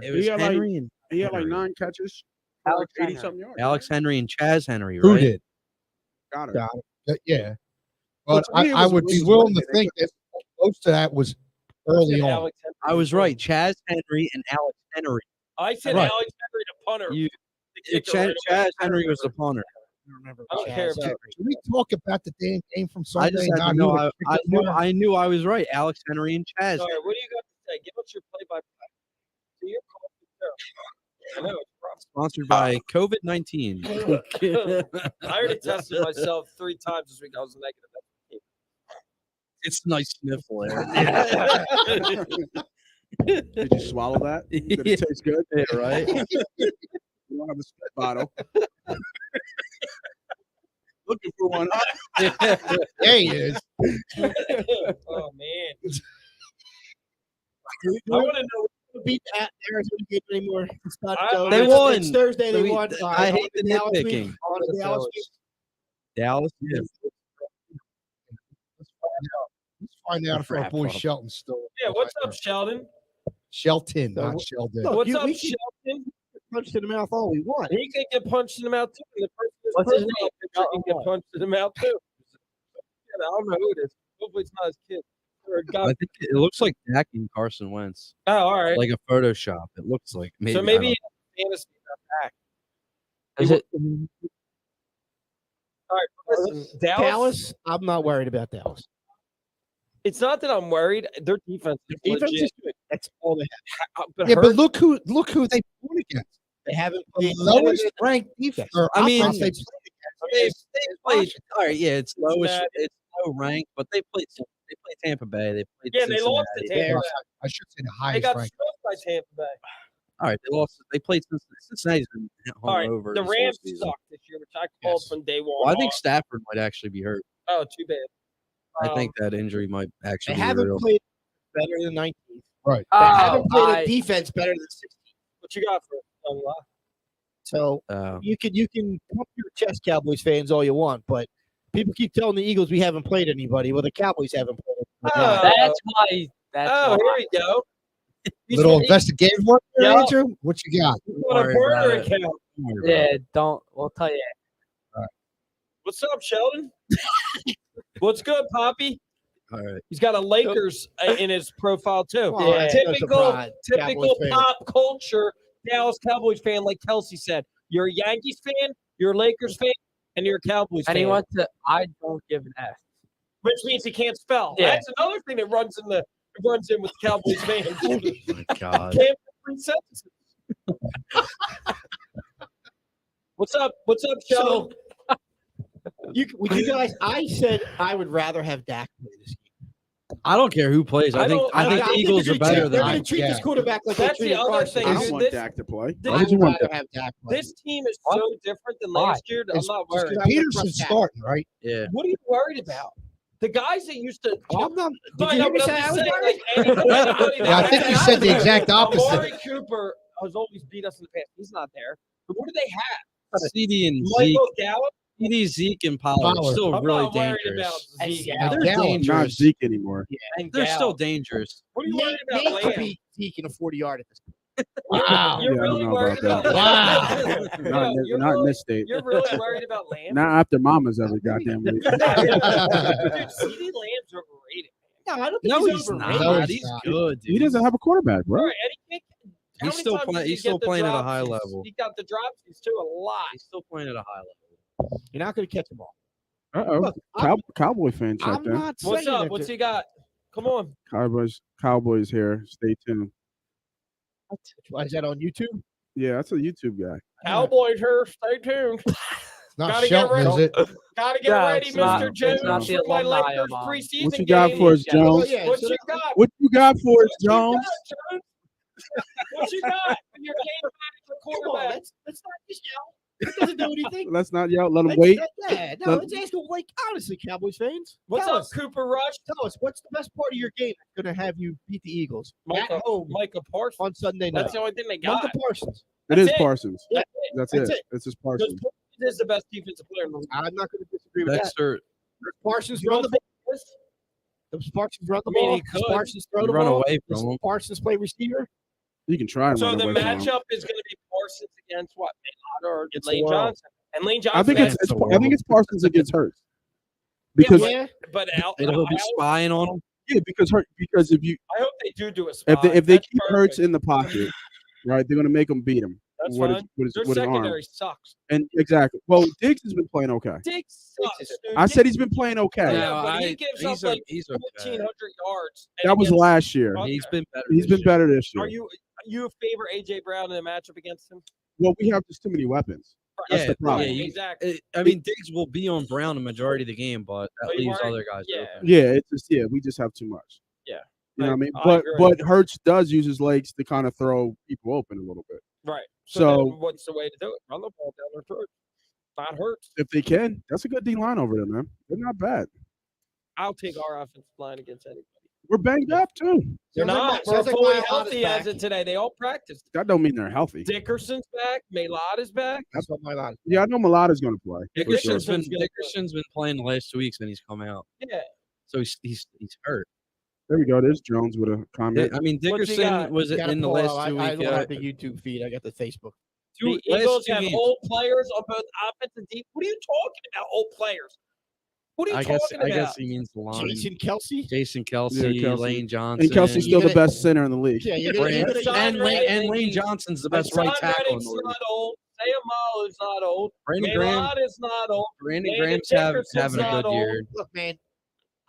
Speaker 6: It was
Speaker 5: Yeah, like-
Speaker 6: Henry and
Speaker 5: He had like
Speaker 6: Henry.
Speaker 5: 9 catches, for
Speaker 4: Alex
Speaker 5: like 80
Speaker 4: Henry.
Speaker 5: something yards.
Speaker 6: Alex Henry and Chaz Henry, right?
Speaker 3: Who did?
Speaker 5: Got it.
Speaker 3: Got Yeah.
Speaker 5: Well,
Speaker 3: But
Speaker 5: to me, it
Speaker 3: I
Speaker 5: was-
Speaker 3: would
Speaker 5: it
Speaker 3: be
Speaker 5: was
Speaker 3: willing to
Speaker 5: Wednesday. They
Speaker 3: think that most of that was early on.
Speaker 2: Alex Henry
Speaker 6: I was
Speaker 2: the
Speaker 6: right. Chaz Henry and Alex Henry.
Speaker 2: I said
Speaker 3: Right.
Speaker 2: Alex Henry the punter.
Speaker 6: You-
Speaker 2: The kicker right away.
Speaker 6: Chaz Henry was the punter.
Speaker 2: I don't care about it.
Speaker 3: Can we talk about the damn game from
Speaker 6: I
Speaker 3: Sunday?
Speaker 6: just had
Speaker 3: not
Speaker 6: to know.
Speaker 3: who the
Speaker 6: I
Speaker 3: kickers
Speaker 6: knew.
Speaker 3: were?
Speaker 6: I knew I was right. Alex Henry and Chaz.
Speaker 2: Sorry, what do you got to say? Give us your play-by-play. So you're calling the show. I know it's rough.
Speaker 6: Sponsored by COVID-19.
Speaker 2: I already tested myself 3 times this week. I was negative.
Speaker 6: It's a nice sniffle there.
Speaker 5: Did you swallow that? Did it taste good?
Speaker 6: Yeah, right.
Speaker 5: You don't have a spit bottle. Looking for one. Huh?
Speaker 3: There he is.
Speaker 2: Oh man. I want to know.
Speaker 1: Beat the Arizona game anymore. It's not
Speaker 2: I-
Speaker 1: so-
Speaker 6: They
Speaker 1: it's-
Speaker 6: won.
Speaker 1: It's Thursday. They
Speaker 6: We-
Speaker 1: won.
Speaker 6: I hate the
Speaker 1: Dallas week.
Speaker 6: nitpicking.
Speaker 1: On to Dallas week.
Speaker 6: Dallas. Yeah.
Speaker 3: Let's find out if our
Speaker 6: Crap,
Speaker 3: boy
Speaker 6: Bob.
Speaker 3: Shelton's still.
Speaker 2: Yeah, what's up, Sheldon?
Speaker 3: Shelton,
Speaker 1: So
Speaker 3: not
Speaker 1: what-
Speaker 3: Sheldon.
Speaker 1: Look,
Speaker 2: What's
Speaker 1: you-
Speaker 2: up,
Speaker 1: we can-
Speaker 2: Sheldon?
Speaker 1: Punched in the mouth all we want.
Speaker 2: He can get punched in the mouth too. And the person who's
Speaker 4: What's his
Speaker 2: profile
Speaker 4: name?
Speaker 2: picture can get punched in the mouth too. Yeah, I don't know who it is. Hopefully, it's not his kid. Or a guy.
Speaker 6: I think it looks like Dak and Carson Wentz,
Speaker 2: Oh, all right.
Speaker 6: like a Photoshop. It looks like maybe.
Speaker 2: so
Speaker 6: I
Speaker 2: maybe
Speaker 6: don't-
Speaker 2: fantasy not back.
Speaker 4: Is it?
Speaker 2: All right, listen, Dallas.
Speaker 1: Dallas, I'm not worried about Dallas.
Speaker 2: It's not that I'm worried. Their defense is
Speaker 1: Defense
Speaker 2: legit.
Speaker 1: is good. That's all they have.
Speaker 2: But
Speaker 3: Yeah,
Speaker 2: Hurt-
Speaker 3: but look who they won against.
Speaker 1: They haven't
Speaker 3: The
Speaker 1: played
Speaker 3: lowest ranked defense. Or
Speaker 6: I mean,
Speaker 3: offense they played against.
Speaker 6: they played. All right, yeah, it's lowest.
Speaker 2: bad.
Speaker 6: It's low rank, but they played Tampa Bay. They played.
Speaker 2: yeah, they lost to
Speaker 6: Cincinnati.
Speaker 2: Tampa Bay.
Speaker 3: I should say the
Speaker 2: They
Speaker 3: highest
Speaker 2: got
Speaker 3: ranked.
Speaker 2: smoked by Tampa Bay.
Speaker 6: All right, they lost. They played Cincinnati's been
Speaker 2: All right,
Speaker 6: over.
Speaker 2: the
Speaker 6: this whole
Speaker 2: Rams
Speaker 6: season.
Speaker 2: suck this year, which I called
Speaker 3: Yes.
Speaker 2: from day one.
Speaker 6: Well, I think Stafford might actually be hurt.
Speaker 2: Oh, too bad.
Speaker 6: I think that injury might
Speaker 1: They
Speaker 6: actually be
Speaker 1: haven't
Speaker 6: real.
Speaker 1: played better than 19th.
Speaker 3: Right.
Speaker 1: They haven't played
Speaker 4: I-
Speaker 1: a defense better than 16th.
Speaker 2: What you got for Young La?
Speaker 1: So you can pump your chest, Cowboys fans, all you want, but people keep telling the Eagles we haven't played anybody. Well, the Cowboys haven't played anybody.
Speaker 2: Oh.
Speaker 4: That's why. That's
Speaker 2: Oh,
Speaker 4: why.
Speaker 2: here we go. He's
Speaker 3: Little
Speaker 2: he's
Speaker 3: investigative work there,
Speaker 2: Yeah.
Speaker 3: Andrew. What you got?
Speaker 2: on a
Speaker 6: Worry about
Speaker 2: burner
Speaker 6: it.
Speaker 2: account.
Speaker 4: Yeah, don't. We'll tell you.
Speaker 2: What's up, Sheldon? What's good, Poppy?
Speaker 6: All right.
Speaker 2: He's got a Lakers in his profile too.
Speaker 1: Well, that's no
Speaker 2: typical
Speaker 1: surprise,
Speaker 2: typical
Speaker 1: Cowboys fan.
Speaker 2: pop culture Dallas Cowboys fan, like Kelsey said. You're a Yankees fan, you're a Lakers fan, and you're a Cowboys
Speaker 4: And
Speaker 2: fan.
Speaker 4: he wants to. I don't give an F.
Speaker 2: Which means he can't spell.
Speaker 4: Yeah.
Speaker 2: That's another thing that runs in with Cowboys fans.
Speaker 6: Oh my God.
Speaker 2: Can't three sentences. What's up? What's up, Sheldon?
Speaker 1: Would you guys? I said I would rather have Dak play this game.
Speaker 6: I don't care who plays. I think the Eagles are better
Speaker 1: They're
Speaker 6: than
Speaker 1: going to treat this quarterback like
Speaker 2: That's
Speaker 1: they
Speaker 2: the
Speaker 1: treated
Speaker 2: other
Speaker 1: Carson.
Speaker 2: thing.
Speaker 5: I don't
Speaker 2: Dude,
Speaker 5: want
Speaker 2: this-
Speaker 5: Dak to play.
Speaker 2: this-
Speaker 5: Why
Speaker 1: I
Speaker 5: would you
Speaker 1: would
Speaker 5: want
Speaker 1: rather
Speaker 5: Dak?
Speaker 1: have Dak play.
Speaker 2: This team is so different than last year. I'm
Speaker 3: It's
Speaker 2: not
Speaker 3: just
Speaker 2: worried.
Speaker 1: I would
Speaker 3: Peterson's
Speaker 1: trust Dak.
Speaker 3: starting, right?
Speaker 6: Yeah.
Speaker 2: What are you worried about? The guys that used to.
Speaker 1: Oh, I'm not.
Speaker 2: No,
Speaker 1: Did you
Speaker 2: I
Speaker 1: hear
Speaker 2: know,
Speaker 1: me
Speaker 2: but
Speaker 1: say
Speaker 2: I'm
Speaker 1: I
Speaker 2: just
Speaker 1: was
Speaker 2: saying,
Speaker 1: worried?
Speaker 2: anybody
Speaker 3: Yeah, I think you said the exact opposite.
Speaker 2: Amari Cooper has always beat us in the past. He's not there. But what do they have?
Speaker 6: CD and Zeke.
Speaker 2: Michael Gallup.
Speaker 6: CD, Zeke, and Pollard
Speaker 3: Pollard.
Speaker 6: still
Speaker 2: I'm
Speaker 6: really
Speaker 2: not worried about
Speaker 6: dangerous.
Speaker 2: Zeke.
Speaker 1: Yeah,
Speaker 6: They're
Speaker 3: Gallup.
Speaker 5: Not
Speaker 6: dangerous.
Speaker 5: Zeke anymore.
Speaker 2: And
Speaker 6: They're still
Speaker 2: Gallup.
Speaker 6: dangerous.
Speaker 2: What are you worried about,
Speaker 1: Nate could
Speaker 2: Lamb?
Speaker 1: be Zeke in a 40-yard at this point.
Speaker 3: Wow.
Speaker 2: You're
Speaker 5: Yeah, I
Speaker 2: really
Speaker 5: don't know
Speaker 2: worried
Speaker 5: about
Speaker 2: about
Speaker 3: that.
Speaker 2: Lamb?
Speaker 5: Not,
Speaker 2: No,
Speaker 5: in,
Speaker 2: you're
Speaker 5: not in
Speaker 2: really-
Speaker 5: this state.
Speaker 2: You're really worried about Lamb?
Speaker 5: Not after Mama's every goddamn week.
Speaker 2: Dude, CD Lamb's overrated.
Speaker 1: No, I don't think
Speaker 6: No,
Speaker 1: he's
Speaker 6: he's
Speaker 1: overrated.
Speaker 3: No,
Speaker 6: not.
Speaker 3: he's
Speaker 6: He's
Speaker 3: not.
Speaker 6: good, dude.
Speaker 5: He doesn't have a quarterback, bro.
Speaker 2: All right, Eddie Kick. How
Speaker 6: He's
Speaker 2: many
Speaker 6: still
Speaker 2: times
Speaker 6: playing-
Speaker 2: did he
Speaker 6: he's still
Speaker 2: get the
Speaker 6: playing at a high
Speaker 2: dropsies?
Speaker 6: level.
Speaker 2: He got the dropsies too a lot.
Speaker 6: He's still playing at a high level.
Speaker 1: You're not going to catch them all.
Speaker 5: Uh-oh.
Speaker 1: Look, I'm
Speaker 5: Cowboy fan checked
Speaker 1: I'm
Speaker 5: in.
Speaker 1: not saying
Speaker 2: What's up?
Speaker 1: that
Speaker 2: What's
Speaker 1: the-
Speaker 2: he got? Come on.
Speaker 5: Cowboys here. Stay tuned.
Speaker 1: Why is that on YouTube?
Speaker 5: Yeah, that's a YouTube guy.
Speaker 2: Cowboys here. Stay tuned.
Speaker 3: It's not
Speaker 2: Gotta get
Speaker 3: Shelton, is
Speaker 2: ready.
Speaker 3: it?
Speaker 2: Gotta get
Speaker 4: Yeah,
Speaker 2: ready,
Speaker 4: it's
Speaker 2: Mr.
Speaker 4: not-
Speaker 2: Jones,
Speaker 4: it's not the
Speaker 2: for my
Speaker 4: alumni
Speaker 2: Lakers
Speaker 4: of,
Speaker 2: preseason
Speaker 5: What you got
Speaker 2: game.
Speaker 5: for us,
Speaker 1: Well,
Speaker 5: Jones?
Speaker 1: yeah,
Speaker 2: What
Speaker 1: so
Speaker 2: you
Speaker 1: that-
Speaker 2: got?
Speaker 5: What you got for us,
Speaker 2: What you
Speaker 5: Jones?
Speaker 2: got, Jones? What you got? Your game manager
Speaker 1: Come on,
Speaker 2: quarterback.
Speaker 1: let's not just yell. It doesn't do anything.
Speaker 5: Let's not yell. Let him
Speaker 1: Let's-
Speaker 5: wait.
Speaker 1: Yeah, no,
Speaker 5: Let-
Speaker 1: let's ask him, like, honestly, Cowboys fans.
Speaker 2: What's
Speaker 1: tell
Speaker 2: up,
Speaker 1: us,
Speaker 2: Cooper Rush?
Speaker 1: Tell us, what's the best part of your game that's going to have you beat the Eagles
Speaker 2: Micah,
Speaker 1: at home
Speaker 2: Micah Parsons.
Speaker 1: on Sunday night?
Speaker 2: That's the only thing they got.
Speaker 1: Micah Parsons.
Speaker 5: It
Speaker 2: That's
Speaker 5: is
Speaker 2: it.
Speaker 5: Parsons.
Speaker 1: Yeah,
Speaker 5: That's
Speaker 1: that's
Speaker 5: it.
Speaker 1: it.
Speaker 5: It's just
Speaker 2: Because
Speaker 5: Parsons.
Speaker 2: Parsons is the best defensive player in the league.
Speaker 1: I'm not going to disagree with that.
Speaker 6: Dexter,
Speaker 1: Parsons
Speaker 2: You
Speaker 1: run
Speaker 2: don't
Speaker 1: the ball.
Speaker 2: think this?
Speaker 1: Does Parsons run the
Speaker 2: I mean,
Speaker 1: ball?
Speaker 2: he
Speaker 1: Does
Speaker 2: could.
Speaker 1: Parsons throw the
Speaker 6: run
Speaker 1: ball?
Speaker 6: away
Speaker 1: Does
Speaker 6: from him.
Speaker 1: Parsons play receiver?
Speaker 5: You can try and
Speaker 2: So
Speaker 5: run
Speaker 2: the
Speaker 5: away from him.
Speaker 2: matchup is going to be Parsons against what? Maynard or
Speaker 1: It's
Speaker 2: Lane
Speaker 1: the world.
Speaker 2: Johnson? And Lane Johnson.
Speaker 5: I think
Speaker 2: has-
Speaker 5: I think it's Parsons against Hurts. Because
Speaker 1: Yeah.
Speaker 2: But Al,
Speaker 6: and he'll be
Speaker 2: I
Speaker 6: spying on him.
Speaker 5: yeah, because if you
Speaker 2: hope they do a spy.
Speaker 5: if they
Speaker 2: That's
Speaker 5: keep Hurts
Speaker 2: perfect.
Speaker 5: in the pocket, right, they're gonna make him beat him.
Speaker 2: That's
Speaker 5: What is-
Speaker 2: fine.
Speaker 5: what is-
Speaker 2: Their
Speaker 5: what is arm?
Speaker 2: secondary sucks.
Speaker 5: And exactly. Well, Diggs has been playing okay.
Speaker 2: Diggs sucks, dude.
Speaker 5: I said he's been playing okay.
Speaker 2: Yeah, but he gives up like
Speaker 6: he's
Speaker 2: 1,400 yards. and
Speaker 5: That was
Speaker 2: against-
Speaker 5: last year.
Speaker 2: Okay.
Speaker 6: He's been better.
Speaker 5: He's
Speaker 6: this
Speaker 5: been
Speaker 6: year.
Speaker 5: better this year.
Speaker 2: Are you favor AJ Brown in a matchup against him?
Speaker 5: Well, we have just too many weapons. That's
Speaker 6: Yeah,
Speaker 5: the problem.
Speaker 6: yeah,
Speaker 2: exactly.
Speaker 6: I mean, Diggs will be on Brown the majority of the game, but that
Speaker 2: Oh, you
Speaker 6: leaves
Speaker 2: worried?
Speaker 6: other guys
Speaker 2: Yeah.
Speaker 6: open.
Speaker 5: Yeah, it's just we just have too much.
Speaker 2: Yeah.
Speaker 5: You know what I mean?
Speaker 2: I agree.
Speaker 5: But Hurts does use his legs to kind of throw people open a little bit.
Speaker 2: Right.
Speaker 5: So-
Speaker 2: then what's the way to do it? Run the ball down their throat. Not Hurts.
Speaker 5: If they can, that's a good D line over there, man. They're not bad.
Speaker 2: I'll take our offensive line against anybody.
Speaker 5: We're banged up too.
Speaker 2: They're
Speaker 1: Sounds like
Speaker 2: not.
Speaker 1: my-
Speaker 2: We're
Speaker 1: sounds like
Speaker 2: fully
Speaker 1: my
Speaker 2: healthy
Speaker 1: Alada's
Speaker 2: as
Speaker 1: back.
Speaker 2: of today. They all practiced.
Speaker 5: That don't mean they're healthy.
Speaker 2: Dickerson's back. Maylard is back.
Speaker 1: That's what my line.
Speaker 5: Yeah, I know Mulata's going to play. for sure.
Speaker 6: Dickerson's been
Speaker 2: Dickerson's good.
Speaker 6: Dickerson's been playing the last 2 weeks and he's come out,
Speaker 2: Yeah.
Speaker 6: so he's hurt.
Speaker 5: There we go. There's Jones with a comment.
Speaker 6: I mean,
Speaker 2: What's he
Speaker 6: Dickerson
Speaker 2: got?
Speaker 6: was
Speaker 1: Gotta
Speaker 6: in the
Speaker 1: pull it
Speaker 6: last
Speaker 1: up.
Speaker 6: 2
Speaker 1: I
Speaker 6: weeks.
Speaker 1: don't have the YouTube feed. I got the Facebook.
Speaker 2: The
Speaker 6: last
Speaker 2: Eagles
Speaker 6: two
Speaker 2: have
Speaker 6: games.
Speaker 2: old players on both offense and defense. What are you talking about? Old players. What are you
Speaker 6: I guess
Speaker 2: talking about?
Speaker 6: he means the line.
Speaker 1: Jason Kelsey.
Speaker 6: Kelsey,
Speaker 5: Kelsey.
Speaker 6: Lane Johnson,
Speaker 5: And Kelsey's still
Speaker 1: You're
Speaker 5: the
Speaker 1: gonna-
Speaker 5: best center in the league.
Speaker 1: Yeah, you're
Speaker 6: Brand-
Speaker 1: gonna
Speaker 2: Hassan
Speaker 6: and Lane
Speaker 2: Reddick-
Speaker 6: Johnson's the best
Speaker 2: Hassan
Speaker 6: right tackle in
Speaker 2: Reddick's
Speaker 6: the league.
Speaker 2: not old. Sam Maul is not old.
Speaker 6: Brandon Graham,
Speaker 2: Maylard is not old.
Speaker 6: Brandon
Speaker 2: Landon
Speaker 6: Graham's
Speaker 2: Dickerson's
Speaker 6: having a
Speaker 2: not
Speaker 6: good year.
Speaker 1: Look, man.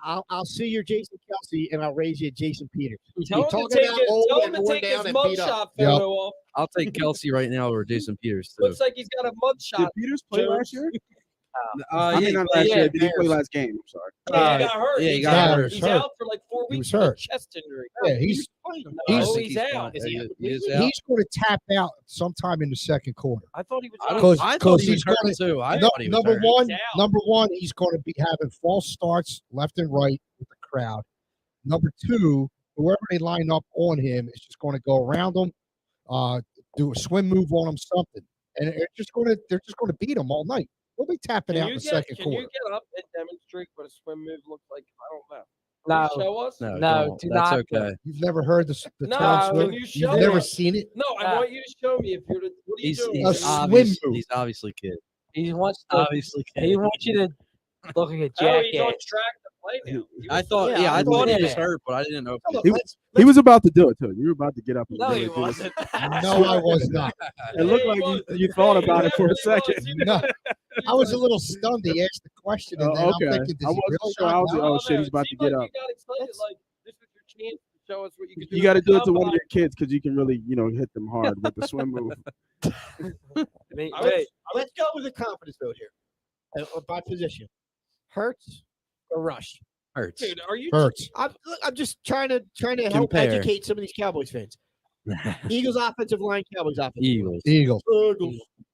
Speaker 1: I'll see your Jason Kelsey and I'll raise you a Jason Peters.
Speaker 2: Tell him to
Speaker 1: talking
Speaker 2: take
Speaker 1: about
Speaker 2: his,
Speaker 1: old
Speaker 2: tell
Speaker 1: and
Speaker 2: him to
Speaker 1: worn
Speaker 2: take his
Speaker 1: down and beat up.
Speaker 2: mugshot
Speaker 3: Yep.
Speaker 2: photo off.
Speaker 6: I'll take Kelsey right now over Jason Peters too.
Speaker 2: Looks like he's got a mugshot.
Speaker 5: Did Peters play
Speaker 2: Jones.
Speaker 5: last year?
Speaker 6: I
Speaker 5: I mean, not last year. Did he play last game? I'm sorry.
Speaker 2: Yeah, he got hurt.
Speaker 6: yeah, he
Speaker 2: He's
Speaker 6: got
Speaker 2: out.
Speaker 6: hurt.
Speaker 2: He's
Speaker 3: Hurt.
Speaker 2: out for like 4
Speaker 3: He
Speaker 2: weeks
Speaker 3: was
Speaker 2: with a
Speaker 3: hurt.
Speaker 2: chest injury.
Speaker 3: Yeah, he's
Speaker 2: No, he's out.
Speaker 6: fine.
Speaker 1: Is he out?
Speaker 6: He is out.
Speaker 3: he's going to tap out sometime in the second quarter.
Speaker 2: I thought he was
Speaker 6: I
Speaker 2: out.
Speaker 3: Cause-
Speaker 6: thought
Speaker 3: cause
Speaker 6: he was
Speaker 3: he's
Speaker 6: hurt
Speaker 3: gonna-
Speaker 6: too. I
Speaker 3: No-
Speaker 6: thought he was
Speaker 3: number
Speaker 6: hurt.
Speaker 3: one,
Speaker 2: He's out.
Speaker 3: number one, he's going to be having false starts left and right with the crowd. Number two, whoever they line up on him is just going to go around him, do a swim move on him, something, and they're just going to beat him all night. We'll be tapping out in the second
Speaker 2: Can
Speaker 3: quarter.
Speaker 2: you get up and demonstrate what a swim move looks like? I don't know.
Speaker 4: No,
Speaker 2: Can you show us?
Speaker 6: No,
Speaker 4: No,
Speaker 6: don't.
Speaker 4: do
Speaker 6: That's
Speaker 4: not.
Speaker 6: okay.
Speaker 3: You've never heard the
Speaker 2: No,
Speaker 3: term
Speaker 2: can
Speaker 3: swim?
Speaker 2: you show
Speaker 3: You've never
Speaker 2: us?
Speaker 3: seen it?
Speaker 2: No, I want you to show me if you're the. What are you doing?
Speaker 3: A
Speaker 6: He's
Speaker 3: swim move.
Speaker 6: obviously kid.
Speaker 4: He wants to.
Speaker 6: Obviously
Speaker 4: He
Speaker 6: kid.
Speaker 4: wants you to look like a
Speaker 2: Oh, he's on
Speaker 4: jackass.
Speaker 2: track to play now. He
Speaker 6: I
Speaker 2: was-
Speaker 6: thought,
Speaker 1: Yeah,
Speaker 6: yeah, I
Speaker 1: I
Speaker 6: thought he
Speaker 1: believe
Speaker 6: was
Speaker 1: it.
Speaker 6: hurt, but I didn't know.
Speaker 1: Look,
Speaker 5: He-
Speaker 1: let's-
Speaker 5: He was about to do it too. You were about to get up and
Speaker 2: No,
Speaker 5: really
Speaker 2: he
Speaker 5: do it.
Speaker 2: wasn't.
Speaker 3: No, I was not.
Speaker 5: It looked
Speaker 2: Yeah,
Speaker 5: like
Speaker 2: he was.
Speaker 5: you thought
Speaker 2: Yeah,
Speaker 5: about
Speaker 2: he
Speaker 5: it for a
Speaker 2: definitely
Speaker 5: second.
Speaker 2: was.
Speaker 3: No, I was a little stunned. He asked the question, and then
Speaker 5: Okay.
Speaker 3: I'm thinking,
Speaker 5: I
Speaker 3: does he
Speaker 5: wasn't
Speaker 3: really
Speaker 5: sure. I
Speaker 3: not
Speaker 5: was like,
Speaker 3: know?
Speaker 5: oh, shit, he's
Speaker 2: it
Speaker 5: about to
Speaker 2: seemed
Speaker 5: get
Speaker 2: like
Speaker 5: up.
Speaker 2: You got excited, like this was your chance to show us what you could do.
Speaker 5: You got to
Speaker 2: at
Speaker 5: do
Speaker 2: the
Speaker 5: it to one of
Speaker 2: combine.
Speaker 5: your kids because you can really, hit them hard with the swim move.
Speaker 1: let's go with a confidence vote here. by position. Hurts or Rush?
Speaker 6: Hurts.
Speaker 2: Dude, are you?
Speaker 3: Hurts.
Speaker 1: I'm just trying to help
Speaker 6: Compare.
Speaker 1: educate some of these Cowboys fans. Eagles offensive line, Cowboys offensive line.
Speaker 6: Eagles.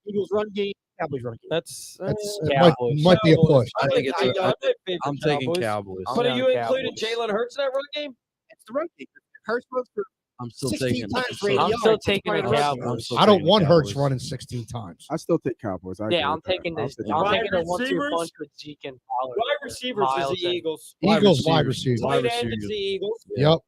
Speaker 1: Eagles run game, Cowboys run game.
Speaker 2: That's
Speaker 3: It might be a push.
Speaker 6: I think it's.
Speaker 2: I'm
Speaker 6: I'm taking Cowboys.
Speaker 2: But are you
Speaker 4: Cowboys.
Speaker 2: including Jalen Hurts in that run game?
Speaker 1: It's the run game. Hurts runs for
Speaker 6: I'm still
Speaker 1: 16
Speaker 6: taking.
Speaker 1: times for 80
Speaker 4: I'm
Speaker 1: yards.
Speaker 4: still
Speaker 1: It's
Speaker 4: taking
Speaker 1: part
Speaker 4: the
Speaker 1: of run game.
Speaker 4: Cowboys.
Speaker 6: I'm still
Speaker 3: I don't
Speaker 6: taking
Speaker 3: want Hurts
Speaker 6: Cowboys.
Speaker 3: running 16 times.
Speaker 5: I still take Cowboys. I agree
Speaker 4: Yeah, I'm
Speaker 5: with that.
Speaker 4: taking
Speaker 5: I'll
Speaker 4: this.
Speaker 5: take
Speaker 4: I'm
Speaker 2: Wide
Speaker 4: taking a 1-2
Speaker 2: receivers?
Speaker 4: punch with Zeke and Pollard.
Speaker 2: Wide receivers is
Speaker 4: Miles
Speaker 2: the
Speaker 4: and-
Speaker 2: Eagles.
Speaker 3: Eagles wide
Speaker 6: Wide
Speaker 3: receivers.
Speaker 6: Wide
Speaker 2: Tight end is
Speaker 6: receivers.
Speaker 2: the Eagles.
Speaker 3: Yep.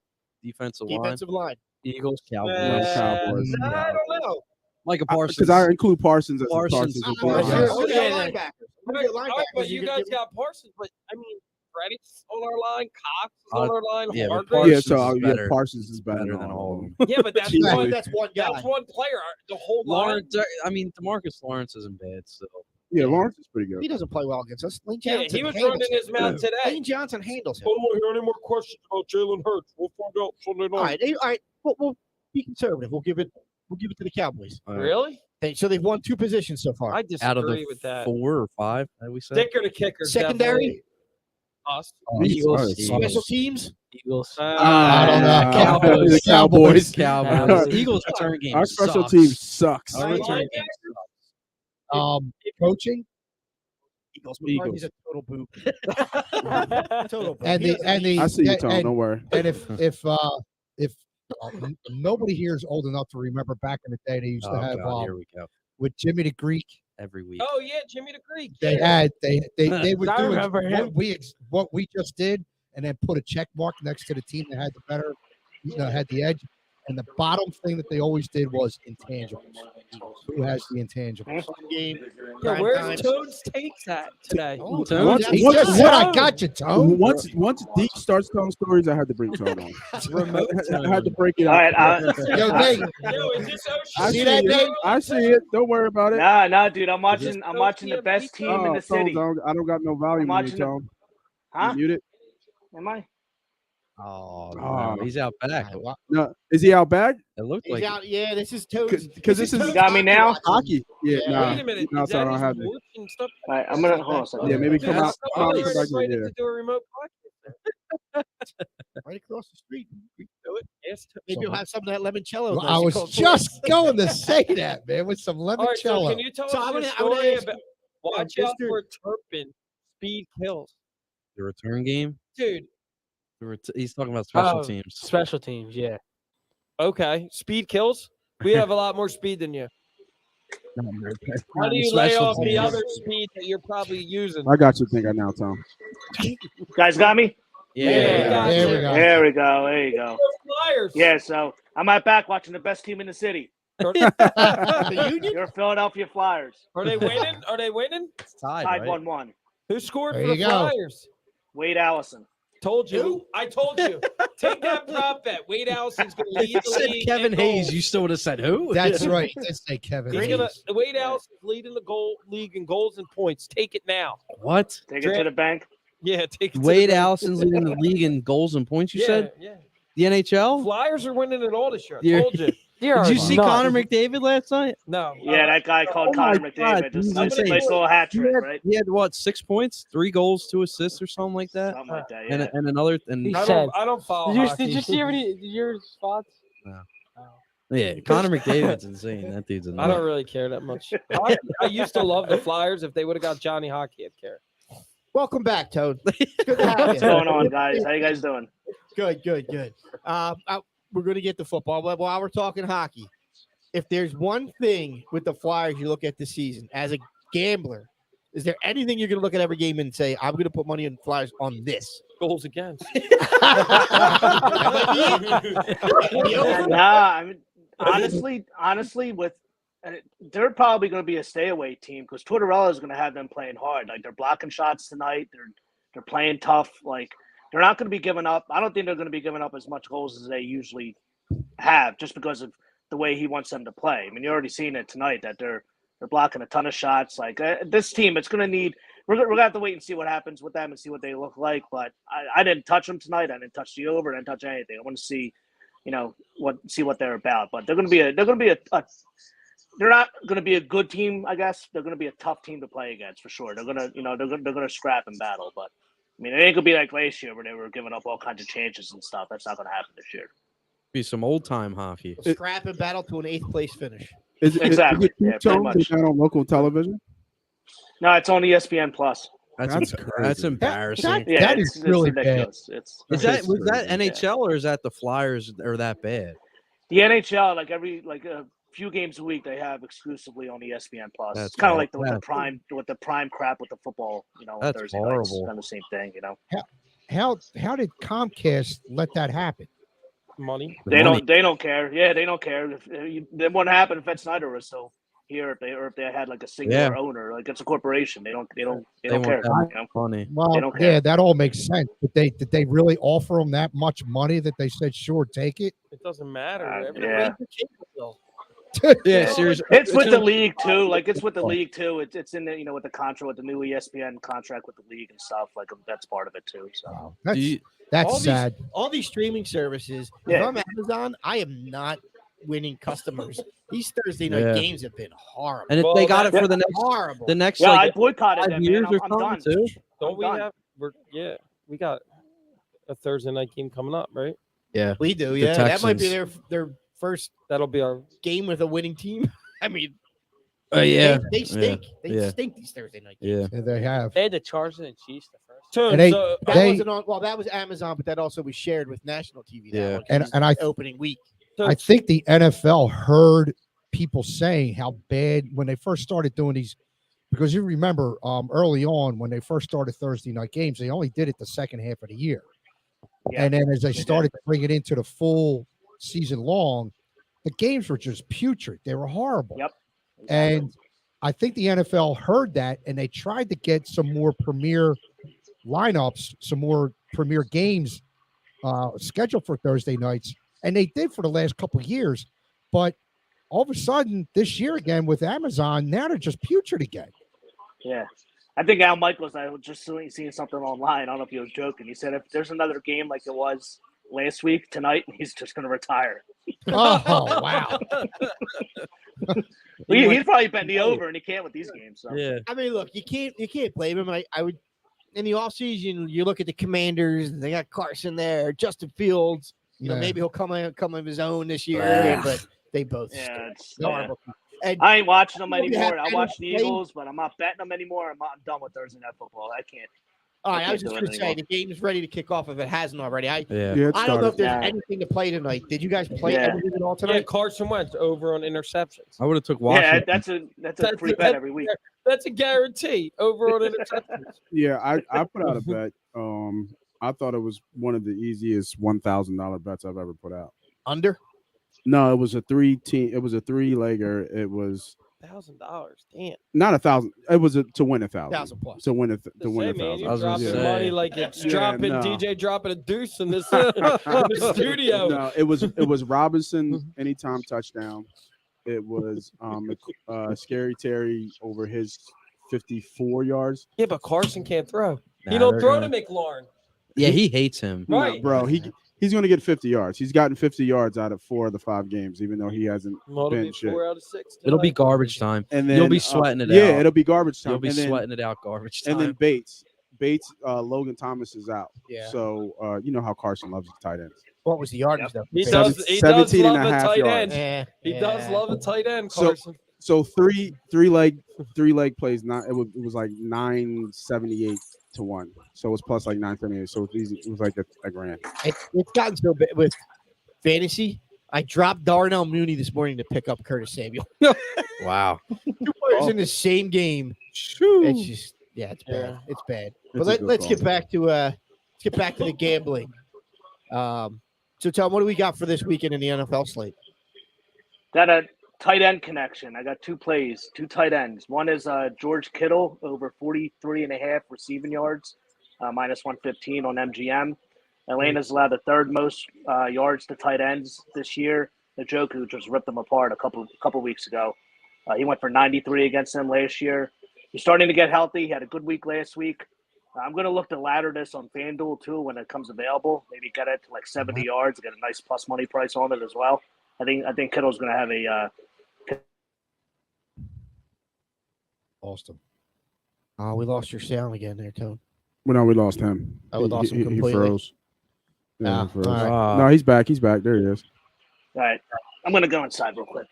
Speaker 6: Defensive line.
Speaker 1: Defensive line.
Speaker 4: Eagles.
Speaker 6: Cowboys.
Speaker 5: Cowboys.
Speaker 2: I don't know.
Speaker 6: Micah Parsons.
Speaker 5: Because I include Parsons as
Speaker 6: Parsons.
Speaker 5: Parsons. as
Speaker 1: All
Speaker 5: well.
Speaker 1: right,
Speaker 6: Yes.
Speaker 1: so
Speaker 2: Yeah.
Speaker 1: linebackers.
Speaker 2: All right, but you guys got Parsons, but I mean, Freddie's on our line, Cox is on our line,
Speaker 6: yeah, but
Speaker 2: Hargrave.
Speaker 5: Yeah,
Speaker 6: Parsons
Speaker 5: so
Speaker 6: is
Speaker 5: yeah,
Speaker 6: better.
Speaker 5: Parsons is better
Speaker 6: than all of them.
Speaker 2: Yeah, but that's
Speaker 5: Easily.
Speaker 2: one.
Speaker 1: That's one guy.
Speaker 2: That's one player. The whole line.
Speaker 6: Lawrence. I mean, Demarcus Lawrence isn't bad. So
Speaker 5: Yeah, Lawrence is pretty
Speaker 1: He
Speaker 5: good.
Speaker 1: doesn't play well against us. Lane
Speaker 2: Yeah,
Speaker 1: Johnson
Speaker 2: he was
Speaker 1: handles
Speaker 2: running
Speaker 1: him.
Speaker 2: his mouth today.
Speaker 1: Lane Johnson handles him.
Speaker 2: I don't want to hear any more questions about Jalen Hurts. We'll find out Sunday night.
Speaker 1: All right. We'll be conservative. We'll give it to the Cowboys.
Speaker 2: Really?
Speaker 1: So they've won 2 positions so far.
Speaker 2: I
Speaker 6: out of
Speaker 2: disagree
Speaker 6: the
Speaker 2: with that.
Speaker 6: 4 or 5 that we said.
Speaker 2: Sticker to kicker.
Speaker 1: Secondary?
Speaker 2: Us.
Speaker 4: Eagles.
Speaker 1: Special teams?
Speaker 4: Eagles.
Speaker 3: I don't know.
Speaker 6: Cowboys.
Speaker 3: The Cowboys.
Speaker 6: Cowboys. Eagles return game.
Speaker 5: Our special
Speaker 6: sucks.
Speaker 5: team sucks.
Speaker 6: Our return game
Speaker 3: Coaching
Speaker 1: Eagles.
Speaker 5: Eagles.
Speaker 1: He's a total boob. Total boob.
Speaker 3: and the
Speaker 5: I see you, Tom.
Speaker 3: and,
Speaker 5: Don't worry.
Speaker 3: and if nobody here is old enough to remember back in the day, they used to have
Speaker 6: God, here we go.
Speaker 3: with Jimmy the Greek.
Speaker 6: Every week.
Speaker 2: Oh yeah, Jimmy the Greek.
Speaker 3: They
Speaker 2: Yeah.
Speaker 3: they would
Speaker 4: I
Speaker 3: do
Speaker 4: remember him.
Speaker 3: what we just did, and then put a check mark next to the team that had the better, had the edge. And the bottom thing that they always did was intangibles. Who has the intangibles?
Speaker 1: Game.
Speaker 2: Yeah,
Speaker 1: prime
Speaker 2: where's
Speaker 1: time.
Speaker 2: Toad's takes at today?
Speaker 1: Oh,
Speaker 6: Tone?
Speaker 5: Once-
Speaker 3: He
Speaker 5: once-
Speaker 3: just said, "I got you, Tone."
Speaker 5: Once Deke starts telling stories, I had to bring Tone on.
Speaker 6: Remote
Speaker 5: I had to break it
Speaker 7: All
Speaker 5: out.
Speaker 7: right,
Speaker 3: Yo, Nate,
Speaker 2: Yo, is this
Speaker 5: I
Speaker 3: See
Speaker 5: see
Speaker 3: that,
Speaker 5: it.
Speaker 3: Nate?
Speaker 5: I see it. Don't worry about it.
Speaker 7: nah, dude. I'm watching the best team in
Speaker 5: Oh,
Speaker 7: the
Speaker 5: Tone,
Speaker 7: city.
Speaker 5: I don't got no volume
Speaker 7: I'm
Speaker 5: on you,
Speaker 7: watching the-
Speaker 5: Tone.
Speaker 7: Huh?
Speaker 5: You muted?
Speaker 7: Am I?
Speaker 6: Oh,
Speaker 5: Oh.
Speaker 6: no, he's out back.
Speaker 5: No, is he out back?
Speaker 6: It looked
Speaker 1: He's
Speaker 6: like
Speaker 1: out. Yeah, this is Toad's.
Speaker 5: Because this
Speaker 7: You
Speaker 5: is
Speaker 7: got me now?
Speaker 5: hockey. Yeah,
Speaker 1: Yeah.
Speaker 5: nah.
Speaker 2: Wait a minute.
Speaker 5: No,
Speaker 2: Is
Speaker 5: so I
Speaker 2: that
Speaker 5: don't
Speaker 2: his
Speaker 5: have it.
Speaker 2: watch and stuff?
Speaker 7: All right, I'm gonna hold on a second.
Speaker 5: Yeah, maybe come
Speaker 2: Dude,
Speaker 5: out.
Speaker 2: I
Speaker 5: Come out
Speaker 2: thought
Speaker 5: come
Speaker 2: you were
Speaker 5: back in
Speaker 2: ready
Speaker 5: here.
Speaker 2: to do a remote podcast.
Speaker 1: Right across the street.
Speaker 2: We can do it. Yes.
Speaker 1: Maybe you'll have some of that limoncello.
Speaker 3: I was just going to say that, man, with some
Speaker 2: All right, so
Speaker 3: limoncello.
Speaker 2: can you tell
Speaker 1: So
Speaker 2: us
Speaker 1: I'm
Speaker 2: the
Speaker 1: gonna
Speaker 2: story
Speaker 1: ask-
Speaker 2: about watch out
Speaker 1: Mr.
Speaker 2: for Turpin speed kills?
Speaker 6: the return game.
Speaker 2: Dude,
Speaker 6: He's talking about special
Speaker 4: Oh,
Speaker 6: teams.
Speaker 4: Special teams, yeah.
Speaker 2: okay. Speed kills? We have a lot more speed than you. How do you
Speaker 6: Special
Speaker 2: lay off the
Speaker 6: teams.
Speaker 2: other speed that you're probably using?
Speaker 5: I got you thinking now, Tom.
Speaker 7: You guys got me?
Speaker 6: Yeah.
Speaker 2: Yeah.
Speaker 3: There we go.
Speaker 7: There we go. There you go.
Speaker 2: Flyers.
Speaker 7: Yeah, so I'm out back watching the best team in the city.
Speaker 1: The Union?
Speaker 7: Your Philadelphia Flyers.
Speaker 2: Are they winning? Are they winning?
Speaker 6: It's tied,
Speaker 7: Tied
Speaker 6: right?
Speaker 7: 1-1.
Speaker 2: Who scored
Speaker 3: There
Speaker 2: for the
Speaker 3: you go.
Speaker 2: Flyers?
Speaker 7: Wade Allison.
Speaker 2: Told you.
Speaker 1: Who?
Speaker 2: I told you. Take that prop bet. Wade Allison's going to lead
Speaker 6: If
Speaker 2: the
Speaker 6: you said
Speaker 2: league.
Speaker 6: Kevin
Speaker 2: in
Speaker 6: Hayes,
Speaker 2: goals.
Speaker 6: you still would have said who?
Speaker 3: That's right. Let's say Kevin.
Speaker 2: He's
Speaker 3: Hayes.
Speaker 2: gonna Wade Allison's leading the league in goals and points. Take it now.
Speaker 6: What?
Speaker 7: Take it to the bank.
Speaker 2: Yeah, take it. to
Speaker 6: Wade
Speaker 2: the bank.
Speaker 6: Allison's leading the league in goals and points. You
Speaker 2: Yeah,
Speaker 6: said
Speaker 2: yeah.
Speaker 6: the NHL.
Speaker 2: Flyers are winning it all this year. I
Speaker 6: You're-
Speaker 2: told you.
Speaker 6: Did you see
Speaker 4: nuts.
Speaker 6: Connor McDavid last night?
Speaker 2: No.
Speaker 7: Yeah, that guy called
Speaker 6: Oh my
Speaker 7: Connor
Speaker 6: God,
Speaker 7: McDavid.
Speaker 6: he's
Speaker 7: Just nice
Speaker 6: insane.
Speaker 7: little hat
Speaker 6: He
Speaker 7: trick,
Speaker 6: had,
Speaker 7: right?
Speaker 6: he had what? 6 points, 3 goals, 2 assists, or something like that.
Speaker 7: Something like that,
Speaker 6: And
Speaker 7: yeah.
Speaker 6: and another and
Speaker 4: He
Speaker 2: I
Speaker 4: said-
Speaker 2: don't follow.
Speaker 4: Did you,
Speaker 2: hockey.
Speaker 4: did you see any your spots?
Speaker 6: yeah, Connor McDavid's insane. That dude's a
Speaker 2: I don't really care that much. I used to love the Flyers. If they would have got Johnny Hockey, I'd care.
Speaker 1: Welcome back, Toad. Good to have
Speaker 7: What's
Speaker 1: you.
Speaker 7: going on, guys? How you guys doing?
Speaker 1: Good. We're going to get to football, but while we're talking hockey, if there's one thing with the Flyers you look at this season as a gambler, is there anything you're going to look at every game and say, I'm going to put money on Flyers on this?
Speaker 2: Goals against.
Speaker 7: Nah, I mean, honestly, they're probably going to be a stay away team because Tortorella is going to have them playing hard. Like they're blocking shots tonight. They're playing tough. Like they're not going to be giving up. I don't think they're going to be giving up as much goals as they usually have, just because of the way he wants them to play. I mean, you're already seeing it tonight that they're blocking a ton of shots. Like this team, it's going to need. We're going to have to wait and see what happens with them and see what they look like. But I didn't touch them tonight. I didn't touch the over. I didn't touch anything. I want to see, see what they're about. But they're going to be they're not going to be a good team, I guess. They're going to be a tough team to play against for sure. They're going to, they're going to scrap and battle. But I mean, it ain't going to be like last year where they were giving up all kinds of chances and stuff. That's not going to happen this year.
Speaker 6: Be some old time hockey.
Speaker 1: Scrap and battle to an 8th place finish.
Speaker 7: Exactly.
Speaker 5: Is it
Speaker 7: Yeah, pretty much.
Speaker 5: Is that on local television?
Speaker 7: No, it's on ESPN Plus.
Speaker 6: That's
Speaker 5: crazy.
Speaker 6: embarrassing.
Speaker 7: Yeah,
Speaker 3: That
Speaker 7: it's
Speaker 3: is really bad.
Speaker 7: ridiculous. It's
Speaker 6: Was that NHL or is that the Flyers are that bad?
Speaker 7: the NHL. Like a few games a week, they have exclusively on ESPN Plus.
Speaker 6: That's
Speaker 7: It's kind of like
Speaker 6: awful.
Speaker 7: with the prime crap with the football. On
Speaker 6: That's
Speaker 7: Thursday
Speaker 6: horrible.
Speaker 7: nights, kind of the same thing.
Speaker 3: How did Comcast let that happen?
Speaker 2: Money.
Speaker 7: They don't care. Yeah, they don't care. Then what happened if Ed Snyder was still here? If they had like a singular owner, like it's a corporation. They don't care.
Speaker 6: Funny.
Speaker 3: Well,
Speaker 7: They don't care.
Speaker 3: yeah, that all makes sense. But did they really offer them that much money that they said, sure, take it?
Speaker 2: It doesn't matter.
Speaker 7: Yeah.
Speaker 6: Yeah, seriously.
Speaker 7: It's with the league too. Like it's with the league too. It's in the with the contract with the new ESPN contract with the league and stuff. Like that's part of it too. So
Speaker 3: Wow.
Speaker 6: Do you-
Speaker 3: That's sad.
Speaker 1: All these streaming services.
Speaker 7: Yeah.
Speaker 1: If I'm Amazon, I am not winning customers. These Thursday night
Speaker 6: Yeah.
Speaker 1: games have been horrible.
Speaker 6: And if
Speaker 2: Well,
Speaker 6: they got it
Speaker 7: that-
Speaker 6: for the
Speaker 1: horrible.
Speaker 6: next
Speaker 7: yeah, I
Speaker 6: like
Speaker 7: boycotted
Speaker 6: 5
Speaker 7: them.
Speaker 6: years
Speaker 7: Man.
Speaker 6: or
Speaker 7: I'm
Speaker 6: something
Speaker 7: done.
Speaker 6: too.
Speaker 2: Don't
Speaker 7: I'm
Speaker 2: we
Speaker 7: done.
Speaker 2: have? We got a Thursday night game coming up, right?
Speaker 6: Yeah.
Speaker 1: We do,
Speaker 6: The
Speaker 1: yeah. That might be
Speaker 6: Texans.
Speaker 1: their first
Speaker 2: That'll be our.
Speaker 1: game with a winning team. I mean,
Speaker 6: Yeah.
Speaker 1: they stink. They
Speaker 6: Yeah.
Speaker 1: stink these Thursday night
Speaker 6: Yeah.
Speaker 1: games.
Speaker 3: Yeah, they have.
Speaker 4: They had the Chargers and Chiefs the first.
Speaker 2: So,
Speaker 3: And
Speaker 2: so
Speaker 1: That
Speaker 3: They-
Speaker 1: wasn't on. Well, that was Amazon, but that also was shared with national TV. That
Speaker 6: Yeah.
Speaker 1: one, 'cause
Speaker 3: And-
Speaker 1: it's
Speaker 3: and I-
Speaker 1: opening week.
Speaker 3: I think the NFL heard people saying how bad when they first started doing these, because you remember early on when they first started Thursday night games, they only did it the second half of the year.
Speaker 7: Yeah.
Speaker 3: And then as they started to bring it into the full season long, the games were just putrid. They were horrible.
Speaker 7: Yep.
Speaker 3: And I think the NFL heard that and they tried to get some more premier lineups, some more premier games scheduled for Thursday nights. And they did for the last couple of years. But all of a sudden, this year again with Amazon, now they're just putrid again.
Speaker 7: Yeah. I think Al Michaels, I was just seeing something online. I don't know if he was joking. He said if there's another game like it was last week, tonight, he's just going to retire.
Speaker 3: Oh, wow.
Speaker 7: He's probably betting the over, and he can't with these games. So.
Speaker 6: Yeah.
Speaker 1: I mean, look, you can't blame him. I would in the offseason, you look at the Commanders. They got Carson there, Justin Fields.
Speaker 3: Yeah.
Speaker 1: Maybe he'll come of his own this year,
Speaker 6: Yeah.
Speaker 1: but they both.
Speaker 7: Yeah,
Speaker 1: stink.
Speaker 7: it's,
Speaker 1: They're
Speaker 7: yeah.
Speaker 1: horrible. And
Speaker 7: I ain't watching them
Speaker 1: You have
Speaker 7: anymore. I watch the
Speaker 1: any-
Speaker 7: Eagles, but I'm not betting them anymore. I'm done with Thursday Night Football. I can't.
Speaker 1: all right, I was
Speaker 7: can't
Speaker 1: just
Speaker 7: do
Speaker 1: going
Speaker 7: it
Speaker 1: to say the game is ready to kick off if it hasn't already.
Speaker 6: Yeah.
Speaker 5: Yeah,
Speaker 1: I don't know if there's
Speaker 7: Yeah.
Speaker 1: anything to play tonight. Did you guys play
Speaker 7: Yeah.
Speaker 1: anything at all
Speaker 2: yeah,
Speaker 1: tonight?
Speaker 2: Carson Wentz over on interceptions.
Speaker 6: I would have took
Speaker 7: Yeah,
Speaker 6: Washington.
Speaker 7: that's a free bet every week.
Speaker 2: That's a guarantee. Over on interceptions.
Speaker 5: Yeah, I put out a bet. I thought it was one of the easiest $1,000 bets I've ever put out.
Speaker 1: Under?
Speaker 5: No, it was a 3-team. It was a 3-legger. It was
Speaker 2: $1,000. Damn.
Speaker 5: not 1,000. It was to win 1,000.
Speaker 1: 1,000 plus.
Speaker 5: To win to
Speaker 2: Say,
Speaker 5: win
Speaker 2: man,
Speaker 5: 1,000.
Speaker 2: you
Speaker 6: I was gonna
Speaker 2: dropping
Speaker 6: say.
Speaker 2: money like it's
Speaker 5: Yeah,
Speaker 2: dropping
Speaker 5: no.
Speaker 2: DJ dropping a deuce in this in the studio.
Speaker 5: No, it was Robinson anytime touchdown. It was Scary Terry over his 54 yards.
Speaker 2: Yeah, but Carson can't throw.
Speaker 6: Nah,
Speaker 2: He don't
Speaker 6: they're
Speaker 2: throw
Speaker 6: gonna-
Speaker 2: to McLaurin.
Speaker 6: Yeah, he hates him.
Speaker 5: No,
Speaker 2: Right.
Speaker 5: bro. He's going to get 50 yards. He's gotten 50 yards out of 4 of the 5 games, even though he hasn't
Speaker 2: Well, it'll
Speaker 5: been
Speaker 2: be
Speaker 5: shit.
Speaker 2: 4 out of 6.
Speaker 6: It'll be
Speaker 2: tonight.
Speaker 6: garbage time.
Speaker 5: And then
Speaker 6: You'll be sweating it
Speaker 5: Yeah,
Speaker 6: out.
Speaker 5: it'll be garbage time.
Speaker 6: You'll be
Speaker 5: and then,
Speaker 6: sweating it out garbage time.
Speaker 5: And then Bates, Logan Thomas is out.
Speaker 1: Yeah.
Speaker 5: So you know how Carson loves his tight ends.
Speaker 1: What was the yardage though?
Speaker 2: He
Speaker 5: Seven-
Speaker 2: does. He does
Speaker 5: 17 and
Speaker 2: love
Speaker 5: a
Speaker 2: a
Speaker 5: half
Speaker 2: tight
Speaker 5: yards.
Speaker 2: end.
Speaker 1: Yeah,
Speaker 2: He does love a tight end,
Speaker 5: So-
Speaker 2: Carson.
Speaker 5: So three leg plays. Not it was like 978 to 1. So it was plus like 978. So it was like a grand.
Speaker 1: It's gotten so bad with fantasy. I dropped Darnell Mooney this morning to pick up Curtis Samuel.
Speaker 6: Wow.
Speaker 1: 2 players in the same game. It's just it's bad.
Speaker 2: Yeah.
Speaker 1: It's bad.
Speaker 5: It's
Speaker 1: But
Speaker 5: a good
Speaker 1: let's
Speaker 5: call.
Speaker 1: get back to the gambling. So Tom, what do we got for this weekend in the NFL slate?
Speaker 7: Got a tight end connection. I got 2 plays, 2 tight ends. One is George Kittle over 43.5 receiving yards, minus 115 on MGM. Atlanta's allowed the 3rd most yards to tight ends this year. Njoku just ripped them apart a couple weeks ago. He went for 93 against them last year. He's starting to get healthy. He had a good week last week. I'm going to look to ladder this on FanDuel too when it comes available. Maybe get it to like 70 yards, get a nice plus money price on it as well. I think Kittle's going to have
Speaker 3: Lost him.
Speaker 1: Oh, we lost your sound again there, Tone.
Speaker 5: Well, no, we lost him.
Speaker 1: Oh, we lost him
Speaker 5: He
Speaker 1: completely.
Speaker 5: froze. Yeah,
Speaker 1: Ah,
Speaker 5: he froze.
Speaker 1: all right.
Speaker 5: No, he's back. He's back. There he is.
Speaker 7: All right, I'm gonna go inside real quick.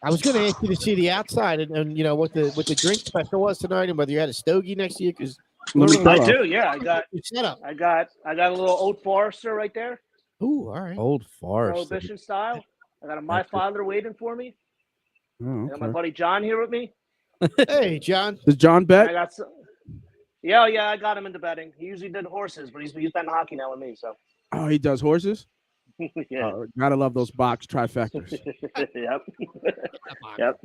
Speaker 1: I was going to ask you to see the outside and you know what the drink special was tonight and whether you had a stogie next to you because
Speaker 5: Let me
Speaker 7: I
Speaker 5: tell
Speaker 7: do, yeah. I got
Speaker 1: setup.
Speaker 7: I got a little Old Forester right there,
Speaker 1: Ooh, all right.
Speaker 6: Old Forest.
Speaker 7: Prohibition style. I got a My Father waiting for me.
Speaker 5: Oh,
Speaker 7: I got my
Speaker 5: okay.
Speaker 7: buddy John here with me.
Speaker 1: Hey, John.
Speaker 5: Does John
Speaker 7: I
Speaker 5: bet?
Speaker 7: got some. Yeah, I got him into betting. He usually did horses, but he's betting hockey now with me. So
Speaker 5: Oh, he does horses?
Speaker 7: yeah,
Speaker 5: Gotta love those box trifectas.
Speaker 7: yep, yep.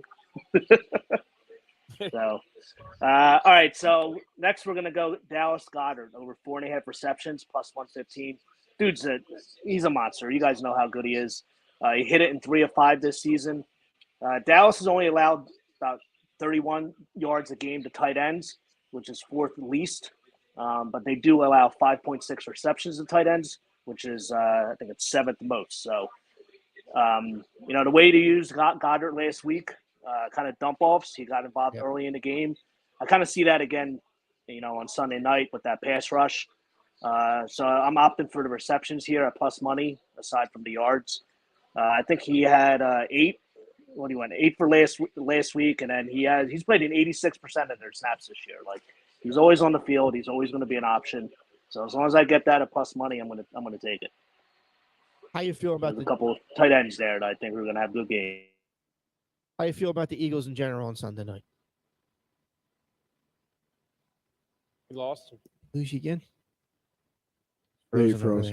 Speaker 7: So, all right. So next we're gonna go Dallas Goddard over 4.5 receptions plus 115. He's a monster. You guys know how good he is. He hit it in 3 of 5 this season. Dallas has only allowed about 31 yards a game to tight ends, which is 4th least. But they do allow 5.6 receptions to tight ends, which is I think it's 7th most. So, the way to use Goddard last week, kind of dump offs. He got involved early in the game. I kind of see that again, on Sunday night with that pass rush. So I'm opting for the receptions here at plus money, aside from the yards. I think he had 8. What do you want? 8 for last week, and then he's played in 86% of their snaps this year. Like he's always on the field. He's always going to be an option. So as long as I get that at plus money, I'm gonna take it.
Speaker 1: How you feel about
Speaker 7: There's a couple of tight ends there that I think we're gonna have good games.
Speaker 1: how you feel about the Eagles in general on Sunday night?
Speaker 2: We lost him.
Speaker 1: Lose you again?
Speaker 5: Yeah, he
Speaker 1: Frozen over
Speaker 5: froze.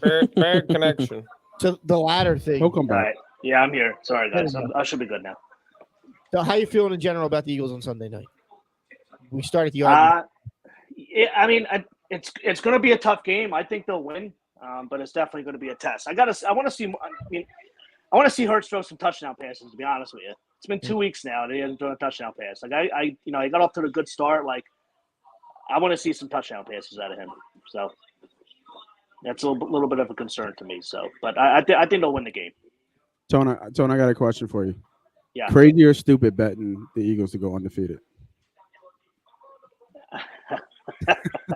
Speaker 1: there.
Speaker 2: Bad connection.
Speaker 1: So the latter thing.
Speaker 5: He'll come
Speaker 7: All
Speaker 5: back.
Speaker 7: right. Yeah, I'm here. Sorry, guys. I should be good now.
Speaker 1: So how you feeling in general about the Eagles on Sunday night? We start at the argument.
Speaker 7: It's going to be a tough game. I think they'll win, but it's definitely going to be a test. I want to see Hurts throw some touchdown passes. To be honest with you, it's been 2 weeks now that he hasn't thrown a touchdown pass. Like I got off to a good start. Like I want to see some touchdown passes out of him. So that's a little bit of a concern to me. So, but I think they'll win the game.
Speaker 5: Tone, I got a question for you.
Speaker 7: Yeah.
Speaker 5: Crazy or stupid betting the Eagles to go undefeated?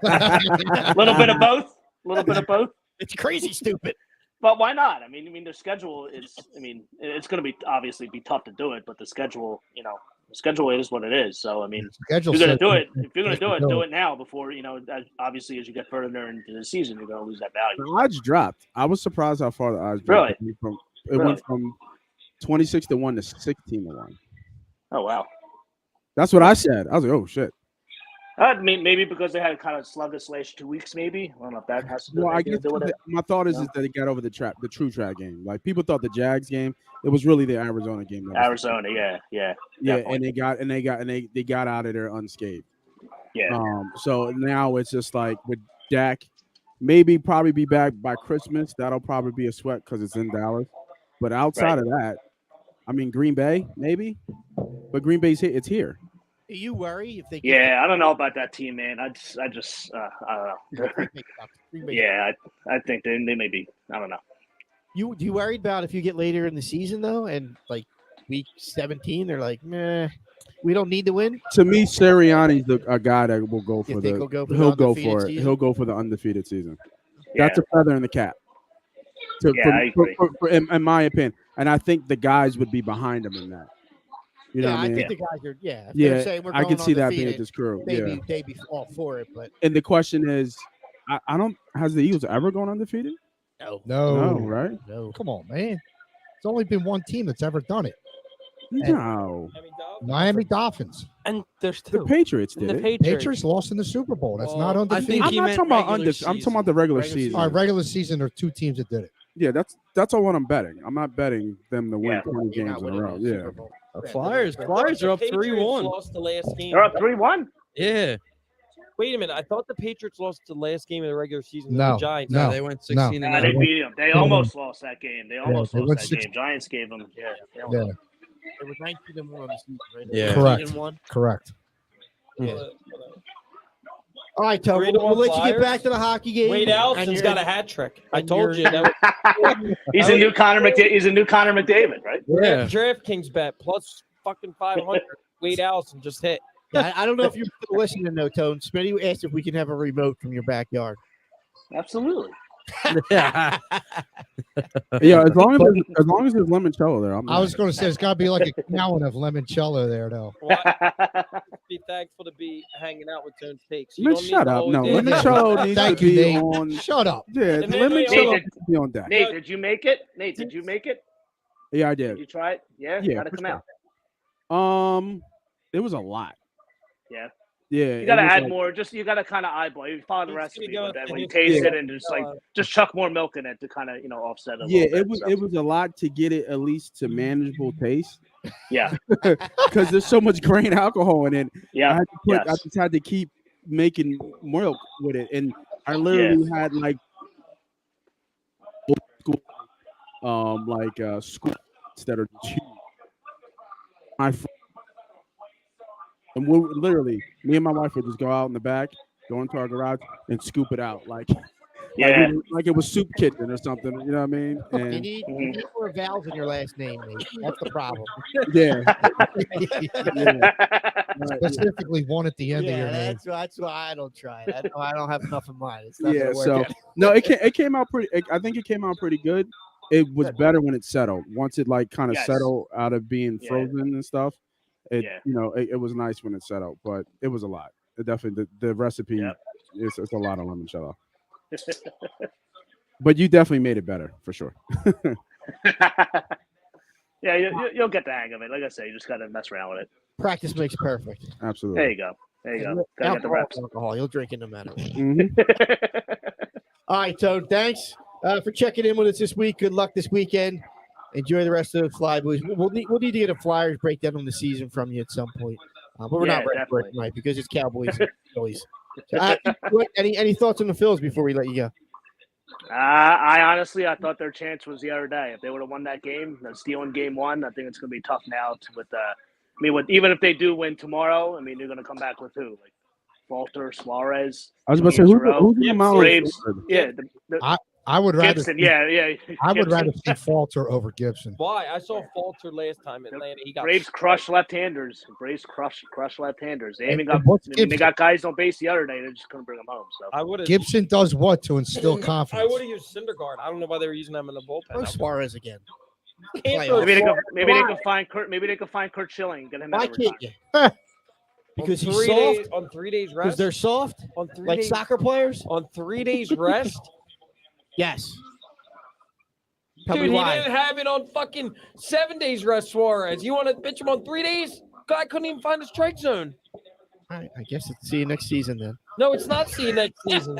Speaker 7: A little bit of both. A little bit of both.
Speaker 1: It's crazy stupid.
Speaker 7: But why not? I mean, their schedule is. I mean, it's going to be obviously be tough to do it, but the schedule, the schedule is what it is. So I mean, if you're going to do it. If you're going to do it now before obviously as you get further into the season, you're going to lose that value.
Speaker 5: The odds dropped. I was surprised how far the odds dropped.
Speaker 7: Really?
Speaker 5: It went from 26-1 to 16-1.
Speaker 7: Oh wow.
Speaker 5: That's what I said. I was like, oh shit.
Speaker 7: I mean, maybe because they had kind of sluggish last 2 weeks. Maybe I don't know if that has to do,
Speaker 5: Well, I
Speaker 7: anything
Speaker 5: guess
Speaker 7: to do with it.
Speaker 5: my thought is that it got over the true trap game. Like people thought the Jags game, it was really the Arizona game.
Speaker 7: Arizona, yeah.
Speaker 5: And they got out of there unscathed.
Speaker 7: Yeah.
Speaker 5: So now it's just like with Dak, probably be back by Christmas. That'll probably be a sweat because it's in Dallas. But outside of that, I mean Green Bay maybe, but Green Bay's here. It's here.
Speaker 1: Do you worry if they?
Speaker 7: Yeah, I don't know about that team, man. I just I don't know. Yeah, I think they may be. I don't know.
Speaker 1: You worried about if you get later in the season though, and like week 17, they're like, meh, we don't need to win.
Speaker 5: To me, Sirianni's a guy that will go for
Speaker 1: He'll
Speaker 5: go for it.
Speaker 1: season?
Speaker 5: He'll go for the undefeated season.
Speaker 7: Yeah.
Speaker 5: That's a feather in the cap.
Speaker 7: I agree.
Speaker 5: In my opinion, and I think the guys would be behind him in that. You know what I mean?
Speaker 1: think the guys are. If they're saying we're
Speaker 5: I
Speaker 1: going
Speaker 5: can see that being
Speaker 1: undefeated,
Speaker 5: this crew.
Speaker 1: they'd be all for it, but
Speaker 5: And the question is, I don't. Has the Eagles ever gone undefeated?
Speaker 1: no,
Speaker 5: No, right?
Speaker 1: no.
Speaker 3: Come on, man. It's only been one team that's ever done it.
Speaker 5: No.
Speaker 3: Miami Dolphins.
Speaker 2: And there's
Speaker 5: The
Speaker 2: two.
Speaker 5: Patriots
Speaker 2: And
Speaker 5: did
Speaker 2: the
Speaker 5: it.
Speaker 2: Patriots.
Speaker 3: Patriots lost in the Super Bowl. That's not
Speaker 6: I
Speaker 3: undefeated.
Speaker 6: think
Speaker 5: I'm
Speaker 6: he
Speaker 5: not
Speaker 6: meant
Speaker 5: talking about
Speaker 6: regular
Speaker 5: I'm talking about the regular
Speaker 1: Regular
Speaker 5: season.
Speaker 3: All right, regular season, there are 2 teams that did it.
Speaker 5: Yeah, that's all what I'm betting. I'm not betting them to win
Speaker 7: Yeah.
Speaker 5: 20
Speaker 1: You're
Speaker 5: games
Speaker 1: not
Speaker 5: in a
Speaker 1: winning
Speaker 5: row.
Speaker 1: the
Speaker 5: Yeah.
Speaker 1: Super Bowl.
Speaker 6: Flyers are up
Speaker 2: The Patriots
Speaker 6: 3-1.
Speaker 2: Lost the last game.
Speaker 7: They're up 3-1.
Speaker 6: Yeah.
Speaker 2: Wait a minute. I thought the Patriots lost the last game of the regular season. to
Speaker 3: No,
Speaker 2: the Giants.
Speaker 3: no.
Speaker 6: They went 16
Speaker 7: Nah,
Speaker 6: and
Speaker 7: they
Speaker 6: 0.
Speaker 7: beat them. They almost lost that game. They almost
Speaker 3: they
Speaker 7: lost
Speaker 3: went
Speaker 7: that
Speaker 3: 6
Speaker 7: game. Giants gave them. Yeah.
Speaker 3: Yeah,
Speaker 1: It was 19-1 on the season, right?
Speaker 6: Yeah.
Speaker 3: Correct.
Speaker 1: 19-1.
Speaker 3: correct.
Speaker 1: Yeah. All right, Tom.
Speaker 2: 3-1
Speaker 1: We'll let you get
Speaker 2: Flyers.
Speaker 1: back to the hockey game.
Speaker 2: Wade
Speaker 1: And
Speaker 2: Allison's
Speaker 1: you're-
Speaker 2: got a hat trick. I
Speaker 1: and
Speaker 2: told
Speaker 1: you're-
Speaker 2: you. That
Speaker 7: He's a new Connor McDavid. He's a new Connor McDavid, right?
Speaker 2: was
Speaker 6: Yeah.
Speaker 2: DraftKings bet plus fucking 500. Wade Allison just hit.
Speaker 1: Yeah, I don't know if you're listening, though, Tone. Smitty asked if we can have a remote from your backyard.
Speaker 7: Absolutely.
Speaker 5: Yeah, as long as there's limoncello there.
Speaker 3: I was going to say it's got to be like a gallon of limoncello there, though.
Speaker 2: Well, be thankful to be hanging out with Tone Takes. You
Speaker 5: Man,
Speaker 2: don't need
Speaker 5: shut
Speaker 2: the
Speaker 5: up.
Speaker 2: whole
Speaker 5: No,
Speaker 2: day.
Speaker 5: limoncello needs
Speaker 3: Thank
Speaker 5: to
Speaker 3: you,
Speaker 5: be
Speaker 3: Nate.
Speaker 5: on.
Speaker 3: Shut up.
Speaker 5: Yeah,
Speaker 2: And then
Speaker 5: limoncello
Speaker 7: Nate,
Speaker 5: needs to be on deck.
Speaker 7: Nate, did you make it? Nate, did you make it?
Speaker 5: Yeah, I
Speaker 7: Did
Speaker 5: did.
Speaker 7: you try it? Yeah?
Speaker 5: Yeah,
Speaker 7: How'd it
Speaker 5: for
Speaker 7: come
Speaker 5: sure.
Speaker 7: out?
Speaker 5: It was a lot.
Speaker 7: Yeah.
Speaker 5: Yeah,
Speaker 7: You got to
Speaker 5: it was
Speaker 7: add
Speaker 5: like-
Speaker 7: more. Just you got to kind of eyeball. You follow the
Speaker 2: He's
Speaker 7: recipe,
Speaker 2: gonna go
Speaker 7: but then
Speaker 2: with
Speaker 7: when you
Speaker 2: his-
Speaker 7: taste
Speaker 5: Yeah.
Speaker 7: it and just chuck more milk in it to kind of offset it. A
Speaker 5: Yeah,
Speaker 7: little bit,
Speaker 5: it was a lot to get it at least to manageable taste
Speaker 7: Yeah.
Speaker 5: because there's so much grain alcohol in it. I
Speaker 7: Yeah.
Speaker 5: had to I
Speaker 7: Yes.
Speaker 5: just had to keep making milk with it, and I literally had like schools that are cheap. And we literally, me and my wife would just go out in the back, go into our garage, and scoop it out
Speaker 7: Yeah.
Speaker 5: like it was soup kitchen or something. You know what I mean?
Speaker 1: You
Speaker 5: And
Speaker 1: need more vowels in your last name, Nate. That's the problem.
Speaker 5: yeah, yeah. Right.
Speaker 3: Specifically one at the end of your name.
Speaker 1: that's why I don't try it. I don't have enough in mind. It's not
Speaker 5: Yeah,
Speaker 1: gonna work
Speaker 5: so
Speaker 1: out.
Speaker 5: no, it came out pretty. I think it came out pretty good. It was better when it settled. Once it kind of
Speaker 7: Yes.
Speaker 5: settled out of being
Speaker 7: Yeah.
Speaker 5: frozen and stuff, it
Speaker 7: Yeah.
Speaker 5: it was nice when it settled. But it was a lot. It definitely the recipe
Speaker 7: Yep.
Speaker 5: it's a lot of limoncello. But you definitely made it better for sure.
Speaker 7: Yeah, you'll get the hang of it. Like I say, you just got to mess around with it.
Speaker 1: Practice makes perfect.
Speaker 5: Absolutely.
Speaker 7: There you go. There you go. Gotta get the reps.
Speaker 1: Alcohol. You'll drink it no matter what.
Speaker 5: Mhm.
Speaker 1: All right, Toad. Thanks for checking in with us this week. Good luck this weekend. Enjoy the rest of the Flyboys. We'll need to get a Flyers breakdown on the season from you at some point. But we're not ready for it
Speaker 7: definitely.
Speaker 1: tonight because it's Cowboys and Phillies. So, any thoughts on the Phils before we let you go?
Speaker 7: I honestly, I thought their chance was the other day. If they would have won that game, stealing game one, I think it's going to be tough now. Even if they do win tomorrow, I mean, they're going to come back with who? Like Falter, Suarez.
Speaker 5: I was about to say who's in the mound?
Speaker 7: Braves. Yeah,
Speaker 3: I would rather
Speaker 7: Gibson.
Speaker 3: see,
Speaker 7: Yeah.
Speaker 3: I would
Speaker 7: Gibson.
Speaker 3: rather see Falter over Gibson.
Speaker 2: Why? I saw Falter last time in Atlanta. He got
Speaker 7: Braves crush left-handers. Braves crush left-handers. They even
Speaker 3: And
Speaker 7: got.
Speaker 3: what's
Speaker 7: I mean, they
Speaker 3: Gibson?
Speaker 7: got guys on base the other day. They just couldn't bring them home. So
Speaker 2: I would have.
Speaker 3: Gibson does what to instill
Speaker 2: I
Speaker 3: confidence?
Speaker 2: would have used Syndergaard. I don't know why they were using them in the bullpen.
Speaker 1: Oh, Suarez again.
Speaker 2: Can't throw
Speaker 7: maybe they
Speaker 2: Suarez.
Speaker 7: can find Kurt Schilling and get him
Speaker 1: Why
Speaker 7: out of
Speaker 1: can't
Speaker 7: retirement.
Speaker 1: you? Because
Speaker 2: On
Speaker 1: he's
Speaker 2: 3 days,
Speaker 1: soft.
Speaker 2: on 3 days
Speaker 1: Because
Speaker 2: rest.
Speaker 1: they're soft,
Speaker 2: on 3
Speaker 1: like
Speaker 2: days,
Speaker 1: soccer players.
Speaker 2: on 3 days rest.
Speaker 1: Yes. Tell
Speaker 2: Dude,
Speaker 1: me
Speaker 2: he
Speaker 1: why.
Speaker 2: didn't have it on fucking 7 days rest. Suarez, you want to pitch him on 3 days? Guy couldn't even find the strike zone.
Speaker 1: All right, I guess it's see you next season then.
Speaker 2: No, it's not. See you next season.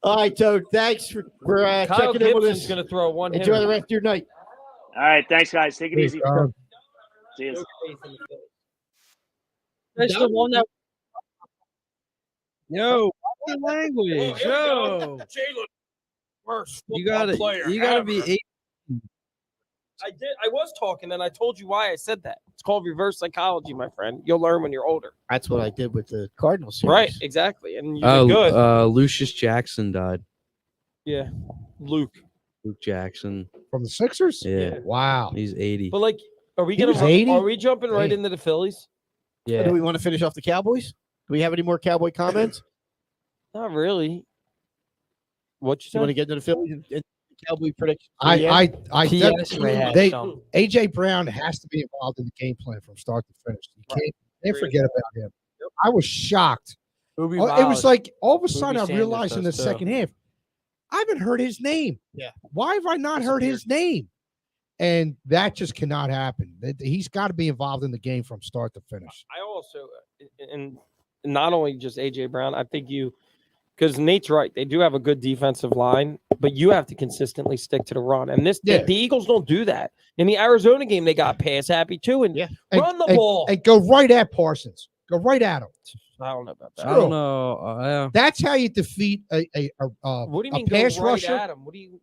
Speaker 1: All right, Toad. Thanks for
Speaker 2: Kyle
Speaker 1: checking in with
Speaker 2: Gibson's
Speaker 1: us.
Speaker 2: going to throw one.
Speaker 1: Enjoy the rest of your night.
Speaker 7: All right, thanks guys. Take it easy. See you.
Speaker 6: That's the one that. Yo, what's the language? Yo,
Speaker 2: Jalen, worst
Speaker 6: you gotta be 8.
Speaker 2: I did. I was talking, and I told you why I said that. It's called reverse psychology, my friend. You'll learn when you're older.
Speaker 1: That's what I did with the Cardinals series.
Speaker 2: Right, exactly. And you did good.
Speaker 6: Lucius Jackson died.
Speaker 2: Yeah, Luke.
Speaker 6: Luke Jackson.
Speaker 3: From the Sixers?
Speaker 6: Yeah.
Speaker 3: Wow.
Speaker 6: He's 80.
Speaker 2: But like, are we
Speaker 3: He
Speaker 2: gonna?
Speaker 3: was 80?
Speaker 2: Are we jumping right
Speaker 3: Hey.
Speaker 2: into the Phillies?
Speaker 6: Yeah.
Speaker 1: Do we want to finish off the Cowboys? Do we have any more Cowboy comments?
Speaker 2: Not really. What you
Speaker 1: Do you want to
Speaker 2: saying?
Speaker 1: get into the Phillies and Cowboy predictions?
Speaker 3: I
Speaker 6: P.S. They had
Speaker 3: they
Speaker 6: some.
Speaker 3: AJ Brown has to be involved in the game plan from start to finish. You can't forget about him. I was shocked. It was like all of a sudden I
Speaker 2: Sanders
Speaker 3: realized in the
Speaker 2: does too.
Speaker 3: second half, I haven't heard his name.
Speaker 1: Yeah.
Speaker 3: Why have I not heard his name? And that just cannot happen. He's got to be involved in the game from start to finish.
Speaker 2: I also, and not only just AJ Brown, I think because Nate's right. They do have a good defensive line, but you have to consistently stick to the run. And the Eagles don't do that. In the Arizona game, they got pass happy too, and run the ball.
Speaker 3: And go right at Parsons. Go right at him.
Speaker 2: I don't know about that.
Speaker 6: I don't know.
Speaker 3: That's how you defeat a
Speaker 2: What do you mean
Speaker 3: pass
Speaker 2: go right
Speaker 3: rusher.
Speaker 2: at him? What do you?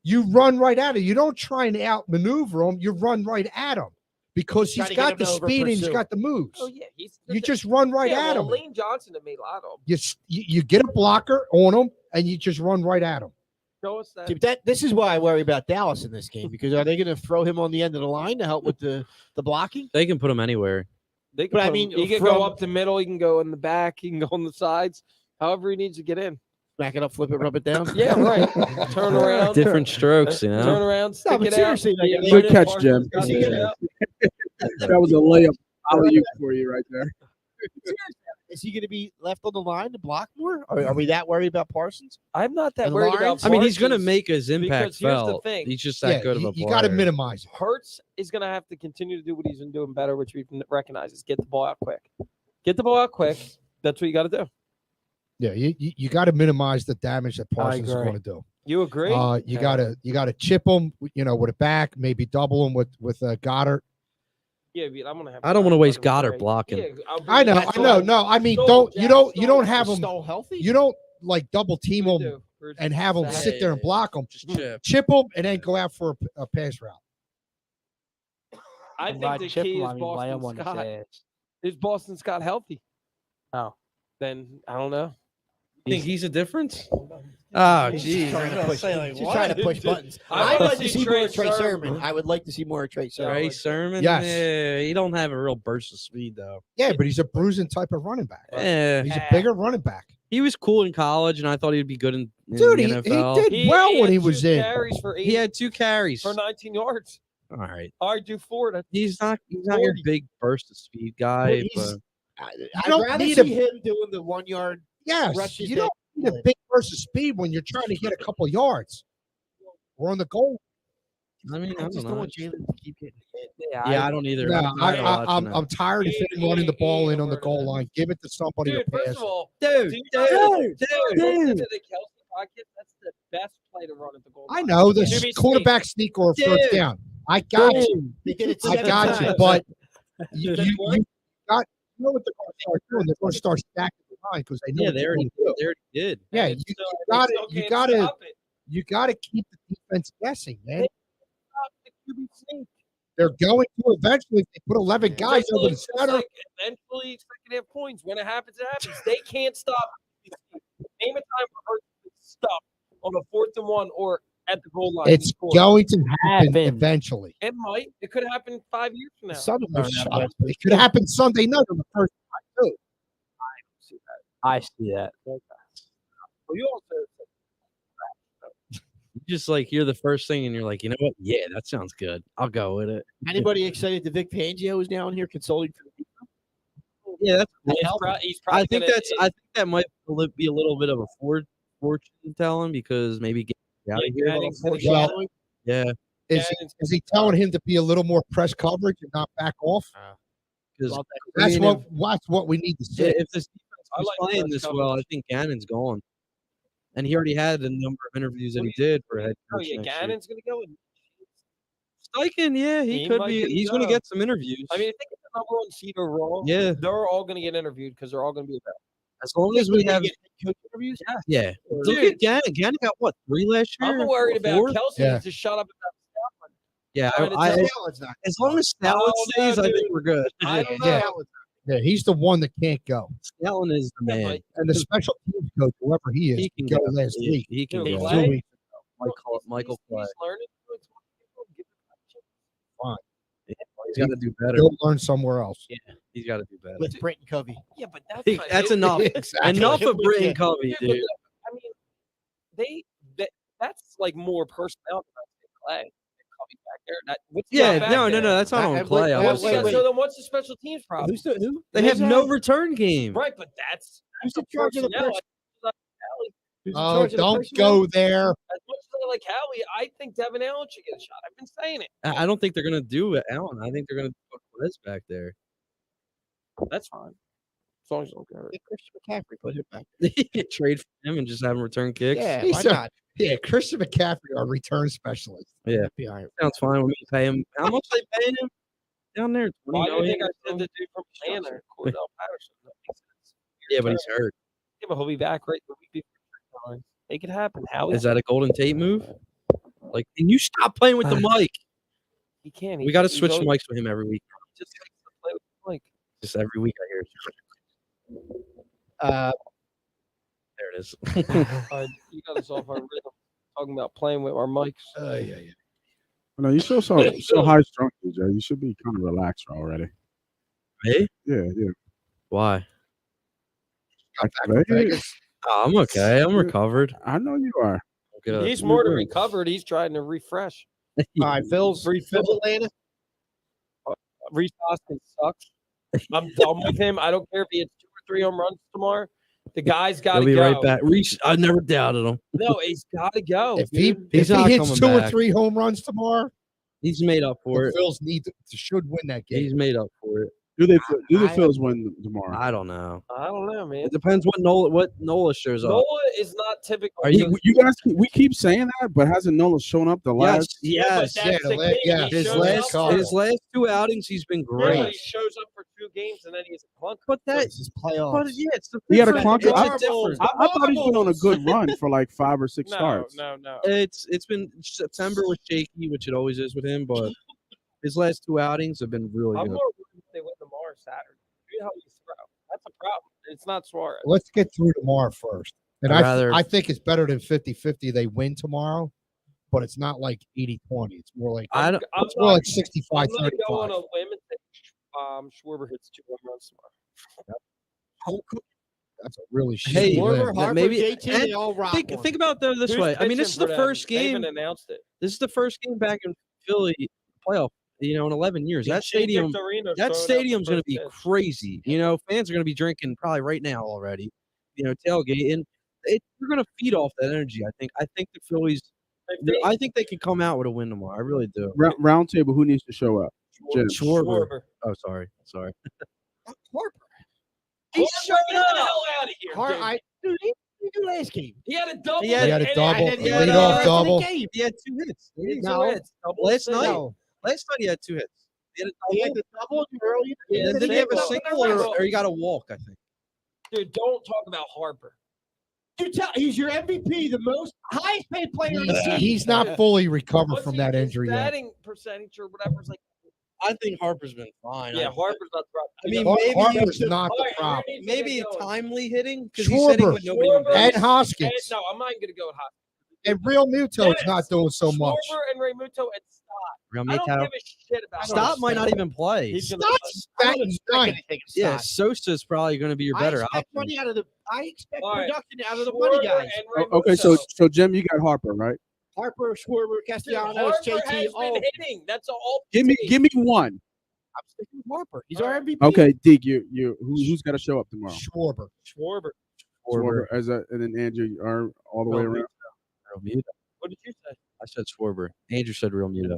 Speaker 3: You run right at him. You don't try and outmaneuver him. You run right at him because
Speaker 1: Try
Speaker 3: he's
Speaker 1: to get
Speaker 3: got
Speaker 1: him
Speaker 3: the
Speaker 1: to
Speaker 3: speed and he's
Speaker 1: over-pursue.
Speaker 3: got the moves.
Speaker 2: Oh yeah,
Speaker 3: You just run right at him.
Speaker 2: Lane Johnson have made a lot of them.
Speaker 3: You get a blocker on him and you just run right at him.
Speaker 2: Show us that.
Speaker 1: See, this is why I worry about Dallas in this game because are they going to throw him on the end of the line to help with the blocking?
Speaker 6: They can put him anywhere.
Speaker 2: They can
Speaker 1: But I
Speaker 2: put
Speaker 1: mean,
Speaker 2: him, he can
Speaker 1: from-
Speaker 2: go up the middle. He can go in the back. He can go on the sides. However he needs to get in.
Speaker 1: Back it up, flip it, rub it down.
Speaker 2: Yeah, right. Turn around.
Speaker 6: Different strokes, you know.
Speaker 2: Turn around. Stick
Speaker 1: No, but
Speaker 2: it
Speaker 1: seriously,
Speaker 2: out.
Speaker 1: like,
Speaker 2: Yeah,
Speaker 5: Good
Speaker 2: right
Speaker 5: catch,
Speaker 2: in.
Speaker 5: Jim.
Speaker 2: Parsons got it out.
Speaker 5: That was a layup. Alley for you right there.
Speaker 1: Is he going to be left on the line to block more? Are we that worried about Parsons?
Speaker 2: I'm not that
Speaker 1: And
Speaker 2: worried
Speaker 1: Lawrence?
Speaker 2: about.
Speaker 6: I mean, he's going to
Speaker 2: Parsons.
Speaker 6: make his impact
Speaker 2: because here's the
Speaker 6: felt.
Speaker 2: thing.
Speaker 6: He's just that good of a
Speaker 3: you
Speaker 6: player.
Speaker 3: got to minimize it.
Speaker 2: Hurts is going to have to continue to do what he's been doing better, which we recognize is get the ball out quick. Get the ball out quick. That's what you got to do.
Speaker 3: Yeah, you got to minimize the damage that Parsons is
Speaker 2: agree.
Speaker 3: going to do.
Speaker 2: You agree?
Speaker 3: You got to chip him, with it back, maybe double him with Goddard.
Speaker 2: Yeah, but I'm gonna have.
Speaker 6: I don't want to waste
Speaker 2: him
Speaker 6: Goddard
Speaker 2: break.
Speaker 6: blocking.
Speaker 2: Yeah, I'll bring
Speaker 3: I know,
Speaker 2: Jack
Speaker 3: I know.
Speaker 2: Stoll.
Speaker 3: No, I mean,
Speaker 2: Stoll,
Speaker 3: you
Speaker 2: Jack
Speaker 3: don't
Speaker 2: Stoll.
Speaker 3: have
Speaker 1: Is
Speaker 3: him.
Speaker 1: Stoll healthy?
Speaker 3: You don't like double team
Speaker 2: We
Speaker 3: him
Speaker 2: do. We're
Speaker 3: and have him
Speaker 2: sad.
Speaker 3: sit there and block him.
Speaker 6: Just chip.
Speaker 3: Chip him and then go out for a pass route.
Speaker 2: I
Speaker 4: I'm
Speaker 2: think
Speaker 4: not
Speaker 2: the
Speaker 4: chipping
Speaker 2: key
Speaker 4: him,
Speaker 2: is
Speaker 4: I mean, lay him
Speaker 2: Boston
Speaker 4: on his
Speaker 2: Scott.
Speaker 4: ass.
Speaker 2: Is Boston Scott healthy?
Speaker 4: Oh.
Speaker 2: Then I don't know.
Speaker 6: You think he's a difference? Oh,
Speaker 1: He's
Speaker 6: geez.
Speaker 1: trying to push,
Speaker 4: like,
Speaker 1: just trying to push buttons.
Speaker 2: I
Speaker 1: I'd
Speaker 2: wanna
Speaker 1: like to
Speaker 2: see
Speaker 1: see more
Speaker 2: Trey
Speaker 1: of Trey
Speaker 2: Sermon.
Speaker 1: Sermon. I would like to see more of Trey Sermon.
Speaker 6: Trey Sermon?
Speaker 3: Yes.
Speaker 6: Yeah, he don't have a real burst of speed, though.
Speaker 3: Yeah, but he's a bruising type of running back.
Speaker 6: Yeah.
Speaker 3: He's a bigger running back.
Speaker 6: He was cool in college, and I thought he'd be good in
Speaker 3: Dude,
Speaker 6: the
Speaker 3: he
Speaker 6: NFL.
Speaker 3: did well when
Speaker 2: had
Speaker 3: he
Speaker 2: 2
Speaker 3: was in.
Speaker 2: carries for 8
Speaker 6: He had 2 carries.
Speaker 2: for 19 yards.
Speaker 6: All right.
Speaker 2: I do 4. That's
Speaker 6: He's not your
Speaker 2: 40.
Speaker 6: big burst of speed guy,
Speaker 1: Well,
Speaker 6: but
Speaker 1: I'd
Speaker 3: don't
Speaker 1: rather
Speaker 3: need
Speaker 1: see
Speaker 3: him.
Speaker 1: him doing the 1 yard.
Speaker 3: Yes,
Speaker 1: Rushes
Speaker 3: you don't need a big burst of speed when you're trying to get a couple yards. We're on the goal.
Speaker 6: I mean, I
Speaker 1: I
Speaker 6: don't
Speaker 1: just don't
Speaker 6: know.
Speaker 1: want Jalen to keep getting hit.
Speaker 6: Yeah, I don't either.
Speaker 3: No,
Speaker 6: I'm tired of watching
Speaker 3: I'm tired of him running the ball in on the
Speaker 2: Word of
Speaker 3: goal
Speaker 2: that.
Speaker 3: line. Give it to somebody
Speaker 2: Dude,
Speaker 3: to
Speaker 2: first
Speaker 3: pass.
Speaker 2: of all,
Speaker 6: Dude,
Speaker 2: do you
Speaker 6: dude,
Speaker 2: listen to the Kelsey podcast? That's the best play to run at the goal
Speaker 3: I
Speaker 2: line.
Speaker 3: know the
Speaker 2: Jimmy
Speaker 3: quarterback sneak or a first
Speaker 6: Dude.
Speaker 3: down. I got you.
Speaker 6: Dude.
Speaker 1: They did it
Speaker 3: I
Speaker 1: 7
Speaker 3: got
Speaker 1: times.
Speaker 3: you. But you
Speaker 2: That's what?
Speaker 3: got you know what they're going to start doing? They're going to start stacking the line because they know
Speaker 6: Yeah,
Speaker 3: what
Speaker 6: they
Speaker 3: they're
Speaker 6: already
Speaker 3: going to do.
Speaker 6: did.
Speaker 3: Yeah,
Speaker 2: And
Speaker 3: you
Speaker 2: it's still-
Speaker 3: got
Speaker 2: they
Speaker 3: it.
Speaker 2: still
Speaker 3: You
Speaker 2: can't
Speaker 3: got to.
Speaker 2: stop it.
Speaker 3: You got to keep the defense guessing, man.
Speaker 2: Stop the QB sneak.
Speaker 3: They're going to eventually. If they put 11 guys
Speaker 2: Just
Speaker 3: over the
Speaker 2: just
Speaker 3: center.
Speaker 2: like eventually second half points. When it happens, it happens. They can't stop. Name a time where Hurts was stopped on a 4th and 1 or at the goal line.
Speaker 3: It's
Speaker 2: He scored.
Speaker 3: going to happen
Speaker 4: Happen.
Speaker 3: eventually.
Speaker 2: It might. It could happen 5 years from now.
Speaker 1: Sun
Speaker 3: Oh, shut up. It could happen Sunday night on the first time, too.
Speaker 4: I see that.
Speaker 2: Well, you also
Speaker 6: You just like hear the first thing and you're like, you know what? Yeah, that sounds good. I'll go with it.
Speaker 1: Anybody excited that Vic Fangio is down here consoling for the defense?
Speaker 6: Yeah, that's
Speaker 2: he's probably
Speaker 6: I think
Speaker 2: gonna,
Speaker 6: that's I think that might be a little bit of a fortune telling because maybe get out of here.
Speaker 2: Gannon's gonna get
Speaker 3: Well,
Speaker 2: going.
Speaker 6: Yeah,
Speaker 3: Is he telling him to be a little more press coverage and not back off?
Speaker 6: because
Speaker 3: That's what we need to see.
Speaker 6: if this defense
Speaker 2: I
Speaker 6: was
Speaker 2: like
Speaker 6: playing
Speaker 2: press
Speaker 6: this
Speaker 2: coverage.
Speaker 6: well, I think Gannon's gone. And he already had a number of interviews that he did for head
Speaker 2: Oh
Speaker 6: coach
Speaker 2: yeah,
Speaker 6: next year.
Speaker 2: Gannon's gonna go.
Speaker 6: Steichen, yeah, he
Speaker 2: He
Speaker 6: could
Speaker 2: might
Speaker 6: be.
Speaker 2: get a
Speaker 6: He's going to
Speaker 2: job.
Speaker 6: get some interviews.
Speaker 2: I mean, I think it's the number 1 seed overall.
Speaker 6: Yeah.
Speaker 2: They're all gonna get interviewed because they're all gonna be about.
Speaker 6: as long as we have,
Speaker 1: coach interviews.
Speaker 6: yeah.
Speaker 2: Dude.
Speaker 6: Look at Gannon. Gannon got what 3 last year?
Speaker 2: I'm worried about
Speaker 6: Four?
Speaker 2: Kelsey.
Speaker 3: Yeah.
Speaker 2: Needs to shut up about Stafford.
Speaker 6: Yeah,
Speaker 2: trying to
Speaker 6: I,
Speaker 2: tell
Speaker 6: as long as Stalin
Speaker 2: Oh, no,
Speaker 6: stays, I think
Speaker 2: dude.
Speaker 6: we're good.
Speaker 2: I don't know.
Speaker 3: Yeah. Yeah, he's the one that can't go.
Speaker 6: Stalin is the
Speaker 2: Yeah,
Speaker 6: man.
Speaker 3: And the special teams coach, whoever he is,
Speaker 6: He can
Speaker 3: go
Speaker 6: go.
Speaker 3: last
Speaker 6: He,
Speaker 3: week.
Speaker 6: he can
Speaker 2: Dude,
Speaker 6: go.
Speaker 2: Clay?
Speaker 3: 2 weeks.
Speaker 6: Michael Clay.
Speaker 2: He's learning. Give him a chance.
Speaker 6: He's got to do better.
Speaker 3: He'll learn somewhere else.
Speaker 6: He's got to do better.
Speaker 1: With Brenton Covey.
Speaker 2: Yeah, but that's
Speaker 6: He-
Speaker 2: not
Speaker 6: that's
Speaker 2: him.
Speaker 6: enough.
Speaker 3: Exactly.
Speaker 6: Enough of Britton
Speaker 1: Yeah.
Speaker 6: Covey,
Speaker 2: Yeah, but
Speaker 6: dude.
Speaker 2: I mean, that's like more personnel than I think Clay. Covey back there. What's he got
Speaker 6: Yeah,
Speaker 2: back
Speaker 6: no,
Speaker 2: there?
Speaker 6: that's not on
Speaker 1: Wait,
Speaker 6: Clay.
Speaker 1: wait,
Speaker 2: What's he got?
Speaker 1: wait.
Speaker 2: So then, what's the special teams problem?
Speaker 1: Who's the who?
Speaker 6: They have no return game.
Speaker 2: Right, but that's
Speaker 1: Who's
Speaker 2: the
Speaker 1: in charge of the
Speaker 2: personnel.
Speaker 1: person?
Speaker 2: As
Speaker 1: Who's in
Speaker 3: Oh,
Speaker 1: charge of the
Speaker 3: don't
Speaker 1: personnel?
Speaker 3: go there.
Speaker 2: much as I like Howie, I think Devin Allen should get a shot. I've been saying it.
Speaker 6: I don't think they're going to do it, Allen. I think they're going to put Perez back there.
Speaker 2: That's fine. As long as you don't get hurt.
Speaker 1: Get Christian McCaffrey, put him back.
Speaker 6: Trade for him and just have him return kicks.
Speaker 1: Yeah,
Speaker 3: He's
Speaker 1: why
Speaker 3: a-
Speaker 1: not?
Speaker 3: Yeah, Christian McCaffrey, our return specialist.
Speaker 6: Yeah,
Speaker 1: Be all right.
Speaker 6: sounds fine with me. Pay him. How much they paying him down there?
Speaker 2: Why
Speaker 6: 20
Speaker 2: do you think
Speaker 6: million
Speaker 2: I
Speaker 6: or
Speaker 2: said the dude from Atlanta, Cordell Patterson? That makes sense.
Speaker 6: Yeah, but he's hurt.
Speaker 2: Yeah, but he'll be back right the week before time. Make it happen. Howie.
Speaker 6: Is that a Golden Tate move? Like, can you stop playing with the mic?
Speaker 2: He can.
Speaker 6: We got to switch mics with him every week.
Speaker 2: Just likes to play with the mic.
Speaker 6: Just every week I hear it. There it is.
Speaker 2: You got us off our rhythm talking about playing with our mics.
Speaker 5: No, you still so high strung, DJ. You should be kind of relaxed already.
Speaker 6: Me?
Speaker 5: Yeah.
Speaker 6: Why?
Speaker 3: Got back from Vegas.
Speaker 6: Oh, I'm okay. I'm recovered.
Speaker 5: I know you are.
Speaker 6: Good.
Speaker 2: He's more than recovered. He's trying to refresh.
Speaker 1: All right, Phil's Atlanta.
Speaker 2: Reese Hoskins sucks. I'm done with him. I don't care if he hits 2 or 3 home runs tomorrow. The guy's got to
Speaker 6: He'll
Speaker 2: go.
Speaker 6: be right back. Reach. I never doubted him.
Speaker 2: No, he's got to go.
Speaker 3: If he
Speaker 6: He's not
Speaker 3: hits
Speaker 6: coming
Speaker 3: 2 or
Speaker 6: back.
Speaker 3: 3 home runs tomorrow,
Speaker 6: He's made up for
Speaker 3: the
Speaker 6: it.
Speaker 3: Phils should win that game.
Speaker 6: He's made up for it.
Speaker 5: Do the Phils win tomorrow?
Speaker 6: I don't know.
Speaker 2: I don't know, man.
Speaker 6: It depends what Nola shows up.
Speaker 2: Nola is not typical.
Speaker 6: Are you?
Speaker 5: You guys, we keep saying that, but hasn't Nola shown up the last?
Speaker 6: Yes.
Speaker 2: but that's the thing.
Speaker 3: yeah,
Speaker 2: He
Speaker 6: His
Speaker 2: shows
Speaker 6: last
Speaker 2: up-
Speaker 6: his last 2 outings, he's been
Speaker 2: Yeah, but
Speaker 6: great.
Speaker 2: he shows up for 2 games and then he's a clunk.
Speaker 6: But that,
Speaker 1: This is playoffs.
Speaker 6: but yeah, it's the
Speaker 5: He had a
Speaker 6: difference.
Speaker 5: clunker.
Speaker 6: It's a difference.
Speaker 5: I thought he's been on a good run for like 5 or 6 starts.
Speaker 2: No.
Speaker 6: It's been September was shaky, which it always is with him, but his last 2 outings have been really
Speaker 2: I'm
Speaker 6: good.
Speaker 2: more worried if they win tomorrow Saturday. See how you throw. That's a problem. It's not Suarez.
Speaker 3: Let's get through tomorrow first. And
Speaker 6: I'd rather-
Speaker 3: I think it's better than 50-50 they win tomorrow, but it's not like 80-20. It's more like
Speaker 6: I don't.
Speaker 3: it's more like 65-35.
Speaker 2: I'm going to go on a limb and think Schwarber hits 2 home runs tomorrow.
Speaker 3: That's a really
Speaker 6: Hey,
Speaker 3: shitty
Speaker 1: Schwarber,
Speaker 3: limb.
Speaker 1: Harper,
Speaker 6: maybe-
Speaker 1: JT,
Speaker 6: and
Speaker 1: they all rock one.
Speaker 6: Think about it this
Speaker 2: Who's
Speaker 6: way. I mean, this is
Speaker 2: pitching
Speaker 6: the
Speaker 2: for them?
Speaker 6: first
Speaker 2: They
Speaker 6: game.
Speaker 2: haven't announced it.
Speaker 6: This is the first game back in Philly playoff. In 11 years. That stadium. That stadium's going to be crazy. Fans are going to be drinking probably right now already. Tailgate, and they're going to feed off that energy. I think the Phillies. I think they can come out with a win tomorrow. I really do.
Speaker 5: Round table. Who needs to show up? Jim.
Speaker 6: Schwarber. Oh, sorry.
Speaker 1: Harper.
Speaker 2: He's showing up. Get the hell out of here, dude.
Speaker 1: Dude, he did last game.
Speaker 2: He had a double.
Speaker 6: He had
Speaker 3: a double,
Speaker 1: And then
Speaker 3: a leadoff double.
Speaker 1: Game.
Speaker 6: He had 2 hits.
Speaker 1: No.
Speaker 6: Last night.
Speaker 1: No.
Speaker 6: Last night he had 2 hits.
Speaker 1: He had the double early.
Speaker 6: Yeah, did he have a single or he got a walk? I think.
Speaker 2: Dude, don't talk about Harper.
Speaker 1: He's your MVP, the most highest paid player on the team.
Speaker 3: He's not fully recovered
Speaker 2: What's
Speaker 3: from
Speaker 2: he-
Speaker 3: that
Speaker 2: his
Speaker 3: injury yet.
Speaker 2: batting percentage or whatever is like.
Speaker 6: I think Harper's been fine.
Speaker 2: Yeah, Harper's not the problem.
Speaker 6: I mean,
Speaker 3: Harper's
Speaker 6: maybe
Speaker 3: not the
Speaker 2: All right,
Speaker 3: problem.
Speaker 2: who needs to
Speaker 6: maybe
Speaker 2: get going?
Speaker 6: timely hitting because he's hitting
Speaker 3: Schwarber.
Speaker 6: with nobody on
Speaker 2: Schwarber.
Speaker 6: base.
Speaker 3: And Hoskins.
Speaker 2: No, I'm not going to go with Hoskins.
Speaker 3: And Real Muto's
Speaker 2: Dennis,
Speaker 3: not doing so much.
Speaker 2: Schwarber and Raymuto and Stott.
Speaker 6: Real
Speaker 2: I don't
Speaker 6: Muto.
Speaker 2: give a shit about
Speaker 6: Stop might not even play.
Speaker 2: He's gonna
Speaker 3: Stott's
Speaker 1: I don't
Speaker 3: batting
Speaker 1: expect
Speaker 3: ninth.
Speaker 1: anything of
Speaker 6: Yeah,
Speaker 1: Stott.
Speaker 6: Sosa's probably going to be your
Speaker 1: I
Speaker 6: better
Speaker 1: expect
Speaker 6: option.
Speaker 1: money out of the. I expect
Speaker 2: All right.
Speaker 1: production out of the money
Speaker 2: Schwarber
Speaker 1: guys.
Speaker 2: and
Speaker 5: Okay,
Speaker 2: Raymuto.
Speaker 5: so Jim, you got Harper, right?
Speaker 1: Harper, Schwarber,
Speaker 2: Dude,
Speaker 1: Castellanos,
Speaker 2: Harper
Speaker 1: JT.
Speaker 2: has
Speaker 1: Oh,
Speaker 2: been hitting. That's all.
Speaker 5: Give me one.
Speaker 1: I'm sticking with Harper. He's
Speaker 2: All
Speaker 1: our
Speaker 2: right.
Speaker 1: MVP.
Speaker 5: Okay, Deke, who's got to show up tomorrow?
Speaker 3: Schwarber.
Speaker 2: Schwarber.
Speaker 5: Schwarber, and then Andrew are all the way
Speaker 6: Real
Speaker 5: around.
Speaker 6: Muto.
Speaker 2: What did you say?
Speaker 6: I said Schwarber. Andrew said Real Muto.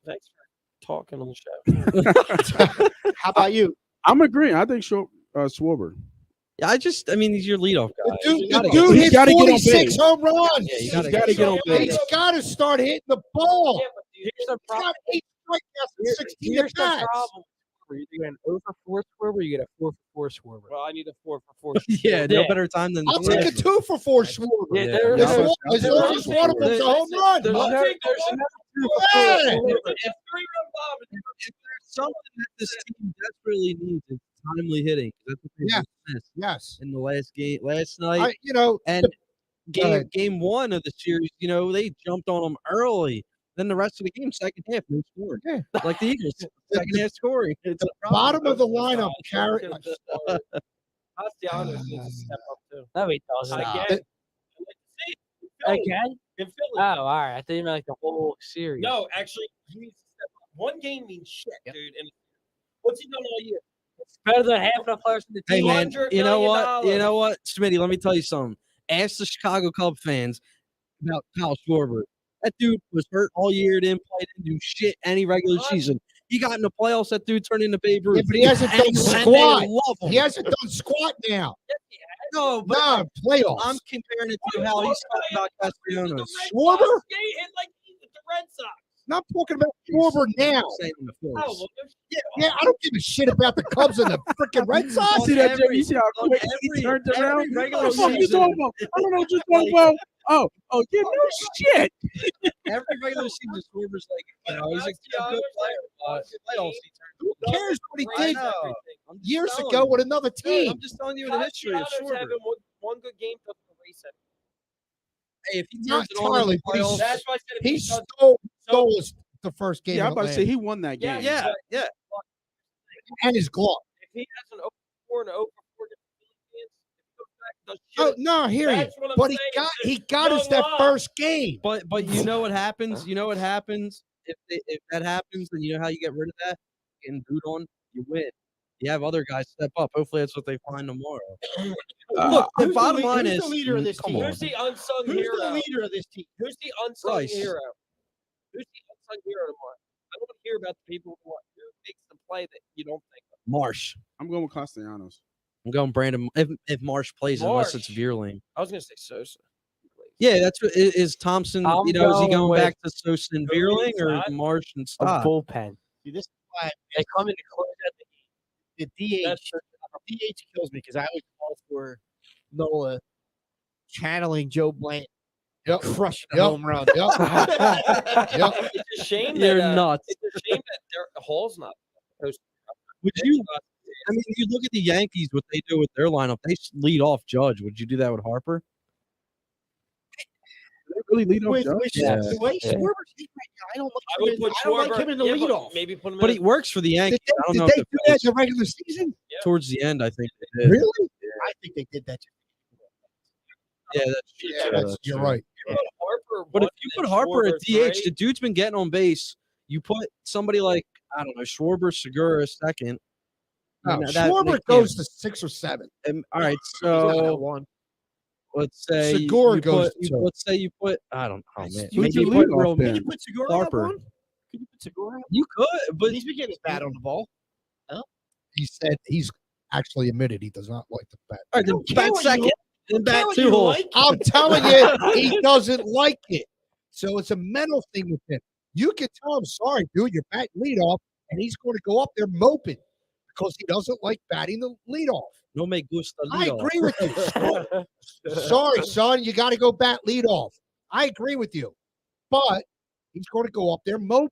Speaker 2: Thanks for talking on the show.
Speaker 1: How about you?
Speaker 5: I'm agreeing. I think Schwarber.
Speaker 6: Yeah, I mean, he's your leadoff guy.
Speaker 3: The
Speaker 6: You gotta
Speaker 3: dude
Speaker 5: He's
Speaker 3: hit
Speaker 5: gotta get on
Speaker 3: 46
Speaker 5: base.
Speaker 3: home runs.
Speaker 6: Yeah, you
Speaker 5: He's
Speaker 6: gotta
Speaker 5: got to get on base.
Speaker 3: He's got to start hitting the ball.
Speaker 2: Yeah, but here's the
Speaker 3: He's
Speaker 2: problem.
Speaker 3: got 8 strikeouts and 16
Speaker 4: Here's the
Speaker 3: at-bats.
Speaker 4: problem. You get an 0 for 4 Schwarber, you get a 4 for 4 Schwarber.
Speaker 2: Well, I need a 4 for 4.
Speaker 6: Yeah, no
Speaker 4: Yeah.
Speaker 6: better time than.
Speaker 3: I'll take a 2 for 4 Schwarber.
Speaker 4: Yeah,
Speaker 6: Yeah.
Speaker 3: As
Speaker 4: there's-
Speaker 3: long as one of them's a home run.
Speaker 2: There's
Speaker 3: I'll
Speaker 2: no-
Speaker 3: take
Speaker 2: there's
Speaker 3: the
Speaker 2: no-
Speaker 3: Yeah.
Speaker 2: If 3-run bomb is
Speaker 6: If there's something that this team desperately needs, it's timely hitting. That's what they
Speaker 3: Yeah.
Speaker 6: missed
Speaker 3: Yes.
Speaker 6: in the last night. And
Speaker 3: ahead.
Speaker 6: game 1 of the series, they jumped on them early. Then the rest of the game, second half, no scoring.
Speaker 3: Yeah.
Speaker 6: Like the Eagles, second half scoring. It's a problem.
Speaker 3: Bottom of the lineup, carry.
Speaker 2: Castellanos needs to step up too.
Speaker 4: No, he doesn't.
Speaker 2: Again. I'd like to see it. In Philly.
Speaker 4: Again?
Speaker 2: In Philly.
Speaker 4: Oh, all right. I think you meant like the whole series.
Speaker 2: No, actually, he needs to step up. One game means shit, dude. And what's he done all year?
Speaker 4: It's better than half the players in the
Speaker 6: Hey
Speaker 4: team.
Speaker 6: man,
Speaker 2: $200
Speaker 6: you know what?
Speaker 2: million.
Speaker 6: You know what, Smitty? Let me tell you something. Ask the Chicago Cubs fans about Kyle Schwarber. That dude was hurt all year. Didn't play. Didn't do shit any regular
Speaker 2: What?
Speaker 6: season. He got in the playoffs. That dude turned into Babe Ruth.
Speaker 3: Yeah, but he hasn't
Speaker 6: And
Speaker 3: done
Speaker 6: they
Speaker 3: squat.
Speaker 6: love him.
Speaker 3: He hasn't done squat now.
Speaker 6: No, but
Speaker 3: No, playoffs.
Speaker 6: I'm comparing it to how he's talking about Castellanos.
Speaker 3: Schwarber?
Speaker 2: Skating like the Red Sox.
Speaker 3: Not talking about Schwarber now.
Speaker 6: Saying in the
Speaker 2: Oh,
Speaker 6: Phillies.
Speaker 2: well, there's
Speaker 3: Yeah, I don't give a shit about the Cubs and the freaking Red Sox.
Speaker 5: See that, Jim?
Speaker 6: every-
Speaker 5: You see how
Speaker 6: on
Speaker 5: quick he
Speaker 6: every-
Speaker 5: turned
Speaker 6: every
Speaker 5: around?
Speaker 6: regular
Speaker 5: What the fuck you
Speaker 6: season.
Speaker 5: talking about? I don't know what you're talking about. Oh, yeah, no shit.
Speaker 6: Every regular season, Schwarber's like, he's a good player. Playoffs, he turned.
Speaker 3: Who cares what he
Speaker 6: I
Speaker 3: did
Speaker 6: know. I'm just
Speaker 3: years
Speaker 6: telling
Speaker 3: ago
Speaker 6: you.
Speaker 3: with another team?
Speaker 6: I'm just telling you the history of
Speaker 2: Castellanos
Speaker 6: Schwarber.
Speaker 2: having one good game doesn't erase it.
Speaker 6: Hey, if he
Speaker 3: Not
Speaker 6: turns it on in
Speaker 3: entirely,
Speaker 6: the
Speaker 3: but he's-
Speaker 6: playoffs,
Speaker 2: That's why I said if
Speaker 3: He
Speaker 2: does-
Speaker 3: stole the first game.
Speaker 5: Yeah, I'm
Speaker 3: of
Speaker 5: about to say
Speaker 3: Atlanta.
Speaker 5: he won that game.
Speaker 6: yeah.
Speaker 3: and his glove.
Speaker 2: If he has an 0-4 and an 0-4 against the Phillies, if he goes back and does
Speaker 3: Oh
Speaker 2: shit,
Speaker 3: no, I hear you.
Speaker 2: that's what I'm
Speaker 3: But
Speaker 2: saying.
Speaker 3: he got us that first game.
Speaker 6: But you know what happens? You know what happens if that happens, then you know how you get rid of that? Getting booed on, you win. You have other guys step up. Hopefully, that's what they find tomorrow. Look, the bottom line is,
Speaker 1: the leader of this
Speaker 6: come
Speaker 1: team?
Speaker 6: on.
Speaker 2: Who's the unsung
Speaker 1: Who's
Speaker 2: hero?
Speaker 1: the leader of this team?
Speaker 2: Who's the unsung
Speaker 6: Bryce.
Speaker 2: hero? Who's the unsung hero tomorrow? I don't want to hear about the people who makes the play that you don't think of.
Speaker 6: Marsh.
Speaker 5: I'm going with Castellanos.
Speaker 6: I'm going Brandon. If Marsh plays, unless it's Veerling.
Speaker 2: I was going to say Sosa.
Speaker 6: Yeah, that's what is Thompson.
Speaker 4: I'm
Speaker 6: You know, is he
Speaker 4: going
Speaker 6: going back
Speaker 4: with
Speaker 6: to Sosa and
Speaker 2: Veerling
Speaker 6: Veerling or
Speaker 2: Stott.
Speaker 6: Marsh and
Speaker 4: a
Speaker 6: Stott?
Speaker 4: bullpen.
Speaker 1: See, this is why
Speaker 4: They come in to close out the
Speaker 1: the DH
Speaker 2: That's
Speaker 1: DH kills me because I would call for Nola channeling Joe Blanton, crushing a
Speaker 3: Yep.
Speaker 1: home run.
Speaker 3: Yep. Yep.
Speaker 2: It's a shame
Speaker 6: You're
Speaker 2: that
Speaker 6: nuts.
Speaker 2: it's a shame that Hall's not.
Speaker 6: Would you? I mean, you look at the Yankees, what they do with their lineup. They lead off Judge. Would you do that with Harper?
Speaker 5: They really lead off
Speaker 1: With,
Speaker 5: Judge?
Speaker 1: with
Speaker 6: Yeah.
Speaker 1: the way
Speaker 4: Yeah.
Speaker 1: Schwarber's right now, I don't
Speaker 2: I
Speaker 1: like
Speaker 2: would
Speaker 1: him.
Speaker 2: put
Speaker 1: I don't like
Speaker 2: Schwarber-
Speaker 1: him in the
Speaker 2: yeah, but
Speaker 1: leadoff.
Speaker 2: Maybe put him
Speaker 6: But
Speaker 2: in.
Speaker 6: he works for the Yankees.
Speaker 3: Did
Speaker 6: I don't
Speaker 3: they,
Speaker 6: know
Speaker 3: did
Speaker 6: if
Speaker 3: they
Speaker 6: the
Speaker 3: do that in
Speaker 6: Phillies,
Speaker 3: the regular season?
Speaker 6: towards the end. I think they did.
Speaker 3: Really?
Speaker 1: I think they did that.
Speaker 6: Yeah, that's true.
Speaker 3: Yeah, you're right.
Speaker 2: Put Harper
Speaker 6: But if
Speaker 2: one
Speaker 6: you
Speaker 2: and
Speaker 6: put Harper at
Speaker 2: Schwarber
Speaker 6: DH,
Speaker 2: three,
Speaker 6: the dude's been getting on base. You put somebody like, I don't know, Schwarber, Segura second.
Speaker 3: No,
Speaker 6: You know, that-
Speaker 3: Schwarber
Speaker 6: they
Speaker 3: goes to 6 or 7.
Speaker 6: All right,
Speaker 1: He's not
Speaker 6: so
Speaker 1: one.
Speaker 6: let's say
Speaker 3: Segura
Speaker 6: you
Speaker 3: goes
Speaker 6: put,
Speaker 3: to-
Speaker 6: let's say you put, I don't know, man.
Speaker 5: Who's
Speaker 6: Maybe
Speaker 5: the
Speaker 6: you put
Speaker 5: leadoff
Speaker 6: real,
Speaker 5: then?
Speaker 1: Can you put Segura
Speaker 6: Harper.
Speaker 1: on that one? Can you put Segura?
Speaker 6: you could, but
Speaker 1: He's been getting his bat on the ball.
Speaker 3: He said he's actually admitted he does not like the bat.
Speaker 6: all right, then
Speaker 1: don't care
Speaker 6: bat
Speaker 1: what you
Speaker 6: second, then bat two hole.
Speaker 3: I'm telling you, he doesn't like it. So it's a mental thing with him. You can tell him, sorry, dude, you're batting leadoff, and he's going to go up there moping because he doesn't like batting the leadoff.
Speaker 6: No me gusta
Speaker 3: I
Speaker 6: leadoff.
Speaker 3: agree with you. Sorry, son, you got to go bat leadoff. I agree with you. But he's going to go up there moping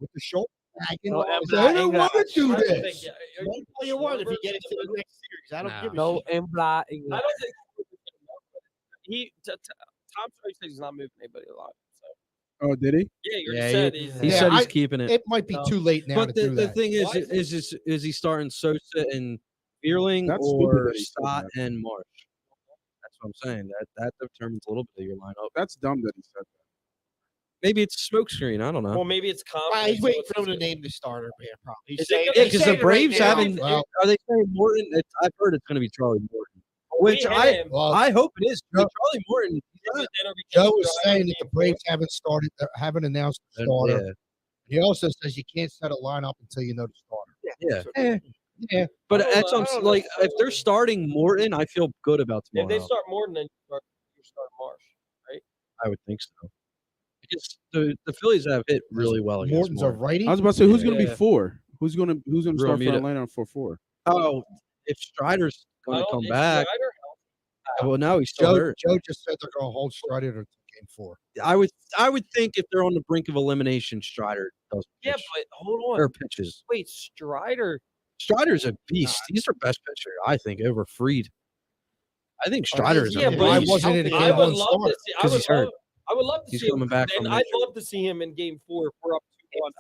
Speaker 3: with the shoulder bagging.
Speaker 4: No,
Speaker 3: I
Speaker 4: Embla-
Speaker 3: don't want to do
Speaker 2: I don't think-
Speaker 3: this.
Speaker 1: Don't tell you what if you get into the next series. I don't
Speaker 6: No.
Speaker 1: give a
Speaker 4: No,
Speaker 1: shit.
Speaker 4: Embla.
Speaker 2: I don't think Tom Brady said he's not moving anybody alive. So
Speaker 5: Oh, did he?
Speaker 2: yeah, you
Speaker 6: Yeah,
Speaker 2: already said
Speaker 6: He
Speaker 3: Yeah,
Speaker 6: said he's
Speaker 3: I-
Speaker 6: keeping it.
Speaker 3: It might be too late now to
Speaker 6: But
Speaker 3: do
Speaker 6: the
Speaker 3: that.
Speaker 6: thing
Speaker 2: Why
Speaker 6: is he starting Sosa and Veerling
Speaker 5: That's stupid
Speaker 6: or
Speaker 5: that he said
Speaker 6: Stott
Speaker 5: that.
Speaker 6: and Marsh? That's what I'm saying. That determines a little bit of your lineup.
Speaker 5: That's dumb that he said that.
Speaker 6: Maybe it's a smokescreen. I don't know.
Speaker 2: well, maybe it's
Speaker 1: He's
Speaker 2: confidence.
Speaker 1: waiting for him to name the starter. Yeah, probably. He's
Speaker 2: Is it
Speaker 1: saying-
Speaker 2: gonna-
Speaker 6: Yeah,
Speaker 1: he's
Speaker 6: because
Speaker 1: saying
Speaker 6: the
Speaker 1: it right
Speaker 6: Braves
Speaker 1: now.
Speaker 6: haven't.
Speaker 3: Well-
Speaker 6: Are they saying Morton? I've heard it's going to be Charlie Morton. Which
Speaker 2: We
Speaker 6: I
Speaker 2: him.
Speaker 3: Well,
Speaker 6: I hope it is.
Speaker 3: Joe-
Speaker 6: Charlie Morton.
Speaker 3: Joe was saying that the Braves haven't announced the starter.
Speaker 6: Yeah,
Speaker 3: He also says you can't set a lineup until you know the starter.
Speaker 6: yeah.
Speaker 3: Yeah.
Speaker 6: But
Speaker 2: I don't
Speaker 6: that's
Speaker 2: know-
Speaker 6: what
Speaker 2: I
Speaker 6: I'm
Speaker 2: don't know.
Speaker 6: like. If they're starting Morton, I feel good about
Speaker 2: If
Speaker 6: tomorrow.
Speaker 2: they start Morton, then you start Marsh.
Speaker 6: I would think so. Because the Phillies have hit really well against
Speaker 3: Morton's a
Speaker 6: Morton.
Speaker 3: righty.
Speaker 5: I was about to say, who's going to be
Speaker 6: Yeah.
Speaker 5: 4? Who's going to start for
Speaker 6: Romita.
Speaker 5: Atlanta for 4?
Speaker 6: Oh, if Strider's going to
Speaker 2: Well,
Speaker 6: come
Speaker 2: is
Speaker 6: back,
Speaker 2: Strider
Speaker 6: well, now he's still hurt.
Speaker 3: Joe just said they're going to hold Strider to game 4.
Speaker 6: I would think if they're on the brink of elimination, Strider does
Speaker 2: Yeah,
Speaker 6: pitch,
Speaker 2: but hold
Speaker 6: or
Speaker 2: on.
Speaker 6: pitches.
Speaker 2: Wait, Strider.
Speaker 6: Strider's a beast. He's their best pitcher, I think, over Freed. I think Strider is.
Speaker 2: Yeah,
Speaker 6: a
Speaker 2: but
Speaker 3: Why
Speaker 6: beast.
Speaker 3: wasn't it a
Speaker 2: I
Speaker 3: game
Speaker 2: would
Speaker 3: 1
Speaker 2: love
Speaker 3: starter?
Speaker 2: to see. I
Speaker 6: 'Cause
Speaker 2: would
Speaker 6: he's hurt.
Speaker 2: love. I would love to
Speaker 6: He's
Speaker 2: see him.
Speaker 6: coming back
Speaker 2: And
Speaker 6: from
Speaker 2: I'd
Speaker 6: injury.
Speaker 2: love to see him in Game 4 if we're up 2-1.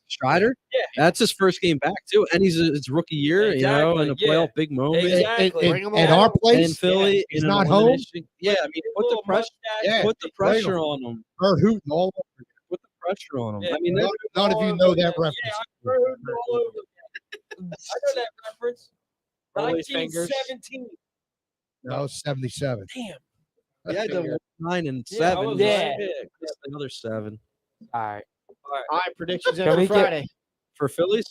Speaker 6: Strider?
Speaker 2: Yeah.
Speaker 6: That's his first game back too, and he's his rookie year, you know, in a
Speaker 2: Exactly, yeah.
Speaker 6: playoff big moment.
Speaker 2: Exactly.
Speaker 1: Bring him
Speaker 3: At
Speaker 1: on.
Speaker 3: our place,
Speaker 6: In Philly,
Speaker 3: he's
Speaker 6: in an
Speaker 3: not home?
Speaker 6: elimination- Yeah, I mean, put the
Speaker 2: Little
Speaker 6: pressure,
Speaker 2: mustache.
Speaker 3: Yeah.
Speaker 6: put the pressure on him.
Speaker 3: Bert Hooten all over.
Speaker 6: Put the pressure on him.
Speaker 2: Yeah,
Speaker 6: I mean,
Speaker 3: None,
Speaker 6: that,
Speaker 3: none of you know that reference.
Speaker 2: Yeah, I heard it all over. I know that reference.
Speaker 4: Roll his fingers.
Speaker 2: 1917.
Speaker 3: No, 77.
Speaker 2: Damn.
Speaker 6: yeah, the 9 and
Speaker 2: Yeah, I
Speaker 6: 7.
Speaker 2: was
Speaker 4: Yeah.
Speaker 2: right there.
Speaker 6: Just another 7
Speaker 4: All right.
Speaker 1: All right, predictions
Speaker 4: Can
Speaker 1: every
Speaker 4: we get-
Speaker 1: Friday.
Speaker 6: for Phillies.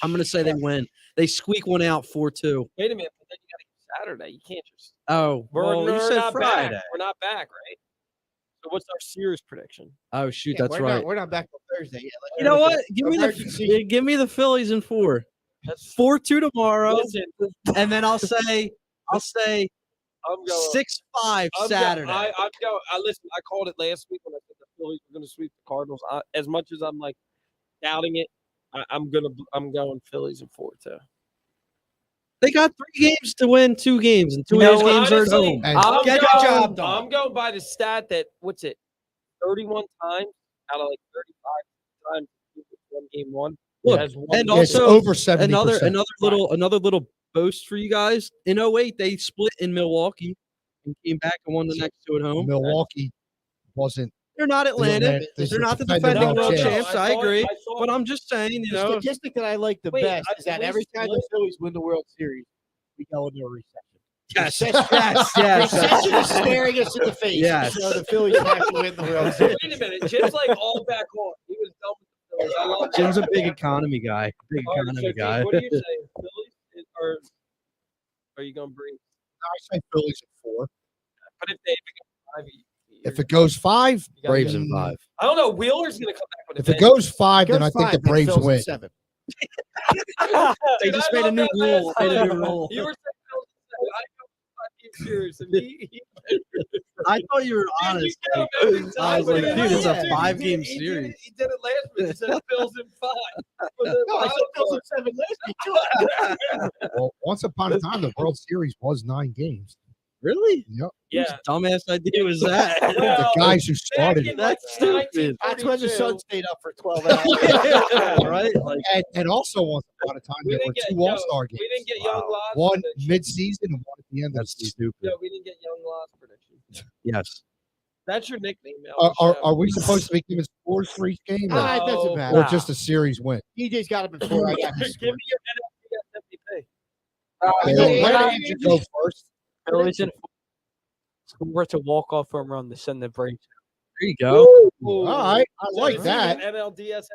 Speaker 6: I'm gonna say they win. They squeak one out 4-2.
Speaker 2: Wait a minute, but then you got to get Saturday. You can't just.
Speaker 6: Oh, well, you
Speaker 2: we're
Speaker 6: said
Speaker 2: not
Speaker 6: Friday.
Speaker 2: back. We're not back, right? So what's our series prediction?
Speaker 6: Oh shoot,
Speaker 1: Yeah,
Speaker 6: that's
Speaker 1: we're
Speaker 6: right.
Speaker 1: Not, we're not back till Thursday yet. Let's
Speaker 6: You know
Speaker 1: go with
Speaker 6: what? Give me
Speaker 1: emergency.
Speaker 6: give me the Phillies in 4.
Speaker 2: That's
Speaker 6: 4-2 tomorrow,
Speaker 2: Listen,
Speaker 6: and then I'll say
Speaker 2: I'm going
Speaker 6: 6-5
Speaker 2: Saturday.
Speaker 6: Saturday.
Speaker 2: I'm going. Listen, I called it last week when I said the Phillies were going to sweep the Cardinals. As much as I'm like doubting it, I'm going Phillies in 4-2.
Speaker 6: They got 3 games to win, 2 games, and 2
Speaker 4: You
Speaker 6: of
Speaker 4: know
Speaker 6: those
Speaker 4: what?
Speaker 6: games are at
Speaker 2: Honestly,
Speaker 6: home.
Speaker 3: And
Speaker 2: I'm
Speaker 6: Get
Speaker 2: going,
Speaker 6: the job done.
Speaker 2: I'm going by the stat that 31 times out of like 35 times one game won.
Speaker 6: Look,
Speaker 2: Has one-
Speaker 6: and
Speaker 3: It's
Speaker 6: also
Speaker 3: over 70%.
Speaker 6: another little boast for you guys. In 08, they split in Milwaukee and came back and won the next two at home.
Speaker 3: Milwaukee wasn't.
Speaker 6: They're not Atlanta. They're not the defending world champs. I agree. But I'm just saying,
Speaker 1: The statistic that I like the
Speaker 2: Wait,
Speaker 1: best
Speaker 2: I
Speaker 1: is that
Speaker 2: believe
Speaker 1: every time the
Speaker 2: split-
Speaker 1: Phillies win the World Series, we go into a recession.
Speaker 6: yes,
Speaker 1: Recession-
Speaker 6: yes.
Speaker 1: Recession is staring us in the face.
Speaker 6: Yes.
Speaker 1: So the Phillies have to win the World Series.
Speaker 2: Wait a minute. Jim's like all back on. He was done with the Phillies. I love
Speaker 6: Jim's a big economy guy. Big
Speaker 2: All right,
Speaker 6: economy
Speaker 2: so,
Speaker 6: guy.
Speaker 2: What do you say? Phillies or are you gonna bring?
Speaker 3: I say Phillies at 4.
Speaker 2: But if they go 5,
Speaker 3: If it goes 5,
Speaker 2: you gotta
Speaker 6: Braves
Speaker 2: go-
Speaker 6: in 5.
Speaker 2: I don't know. Wheeler's gonna come back with
Speaker 3: if
Speaker 2: a
Speaker 3: it goes 5, then
Speaker 1: Goes
Speaker 3: I think the
Speaker 1: five, then
Speaker 3: Braves
Speaker 1: Phil's at
Speaker 3: win.
Speaker 1: 7.
Speaker 6: They
Speaker 2: Dude,
Speaker 6: just
Speaker 2: I
Speaker 6: made a
Speaker 2: love
Speaker 6: new
Speaker 2: that
Speaker 6: rule.
Speaker 2: last
Speaker 6: Made a
Speaker 2: time.
Speaker 6: new rule.
Speaker 2: You were saying Phil's at 7. I go 5 game series, and he
Speaker 6: I thought you were honest.
Speaker 2: Dude, you get him every
Speaker 6: I
Speaker 2: time,
Speaker 6: was
Speaker 2: but
Speaker 6: like,
Speaker 2: it
Speaker 6: dude, it's a
Speaker 2: is.
Speaker 6: 5-game
Speaker 2: He did it-
Speaker 6: series.
Speaker 2: He did it last week. He said Phil's in 5. For the
Speaker 1: No, I said
Speaker 2: wild
Speaker 1: Phil's
Speaker 2: card.
Speaker 1: at 7 last week, too.
Speaker 3: Well, once upon a time, the World Series was 9 games.
Speaker 6: Really?
Speaker 3: Yep.
Speaker 2: Yeah.
Speaker 6: Whose dumbass idea was that?
Speaker 3: The guys who started
Speaker 2: Back
Speaker 3: it.
Speaker 2: in, like,
Speaker 6: That's stupid.
Speaker 1: That's when the
Speaker 2: 1942.
Speaker 1: sun stayed up for 12 hours.
Speaker 6: Right? Like,
Speaker 3: And also, once upon a time,
Speaker 2: We
Speaker 3: there
Speaker 2: didn't
Speaker 3: were
Speaker 2: get-
Speaker 3: 2
Speaker 2: yo,
Speaker 3: All-Star games.
Speaker 2: We didn't get Young Loss.
Speaker 3: One
Speaker 2: prediction.
Speaker 3: mid-season and one at the end of the
Speaker 6: that's
Speaker 3: season.
Speaker 6: stupid.
Speaker 2: No, we didn't get Young Loss prediction.
Speaker 6: Yes.
Speaker 2: That's your nickname now. on the show.
Speaker 3: Are we supposed to be giving scores for each game?
Speaker 1: Ah, it doesn't
Speaker 2: No.
Speaker 1: matter.
Speaker 3: Or just a series win?
Speaker 1: DJ's got it before I got his
Speaker 2: Give
Speaker 1: score.
Speaker 2: me your NFC MVP.
Speaker 3: Let Andrew go first.
Speaker 4: Phillies in 4. Score to walk-off home run to send the Braves.
Speaker 6: There you go.
Speaker 3: All right. I
Speaker 2: So
Speaker 3: like
Speaker 2: is he
Speaker 3: that.
Speaker 2: an NLDS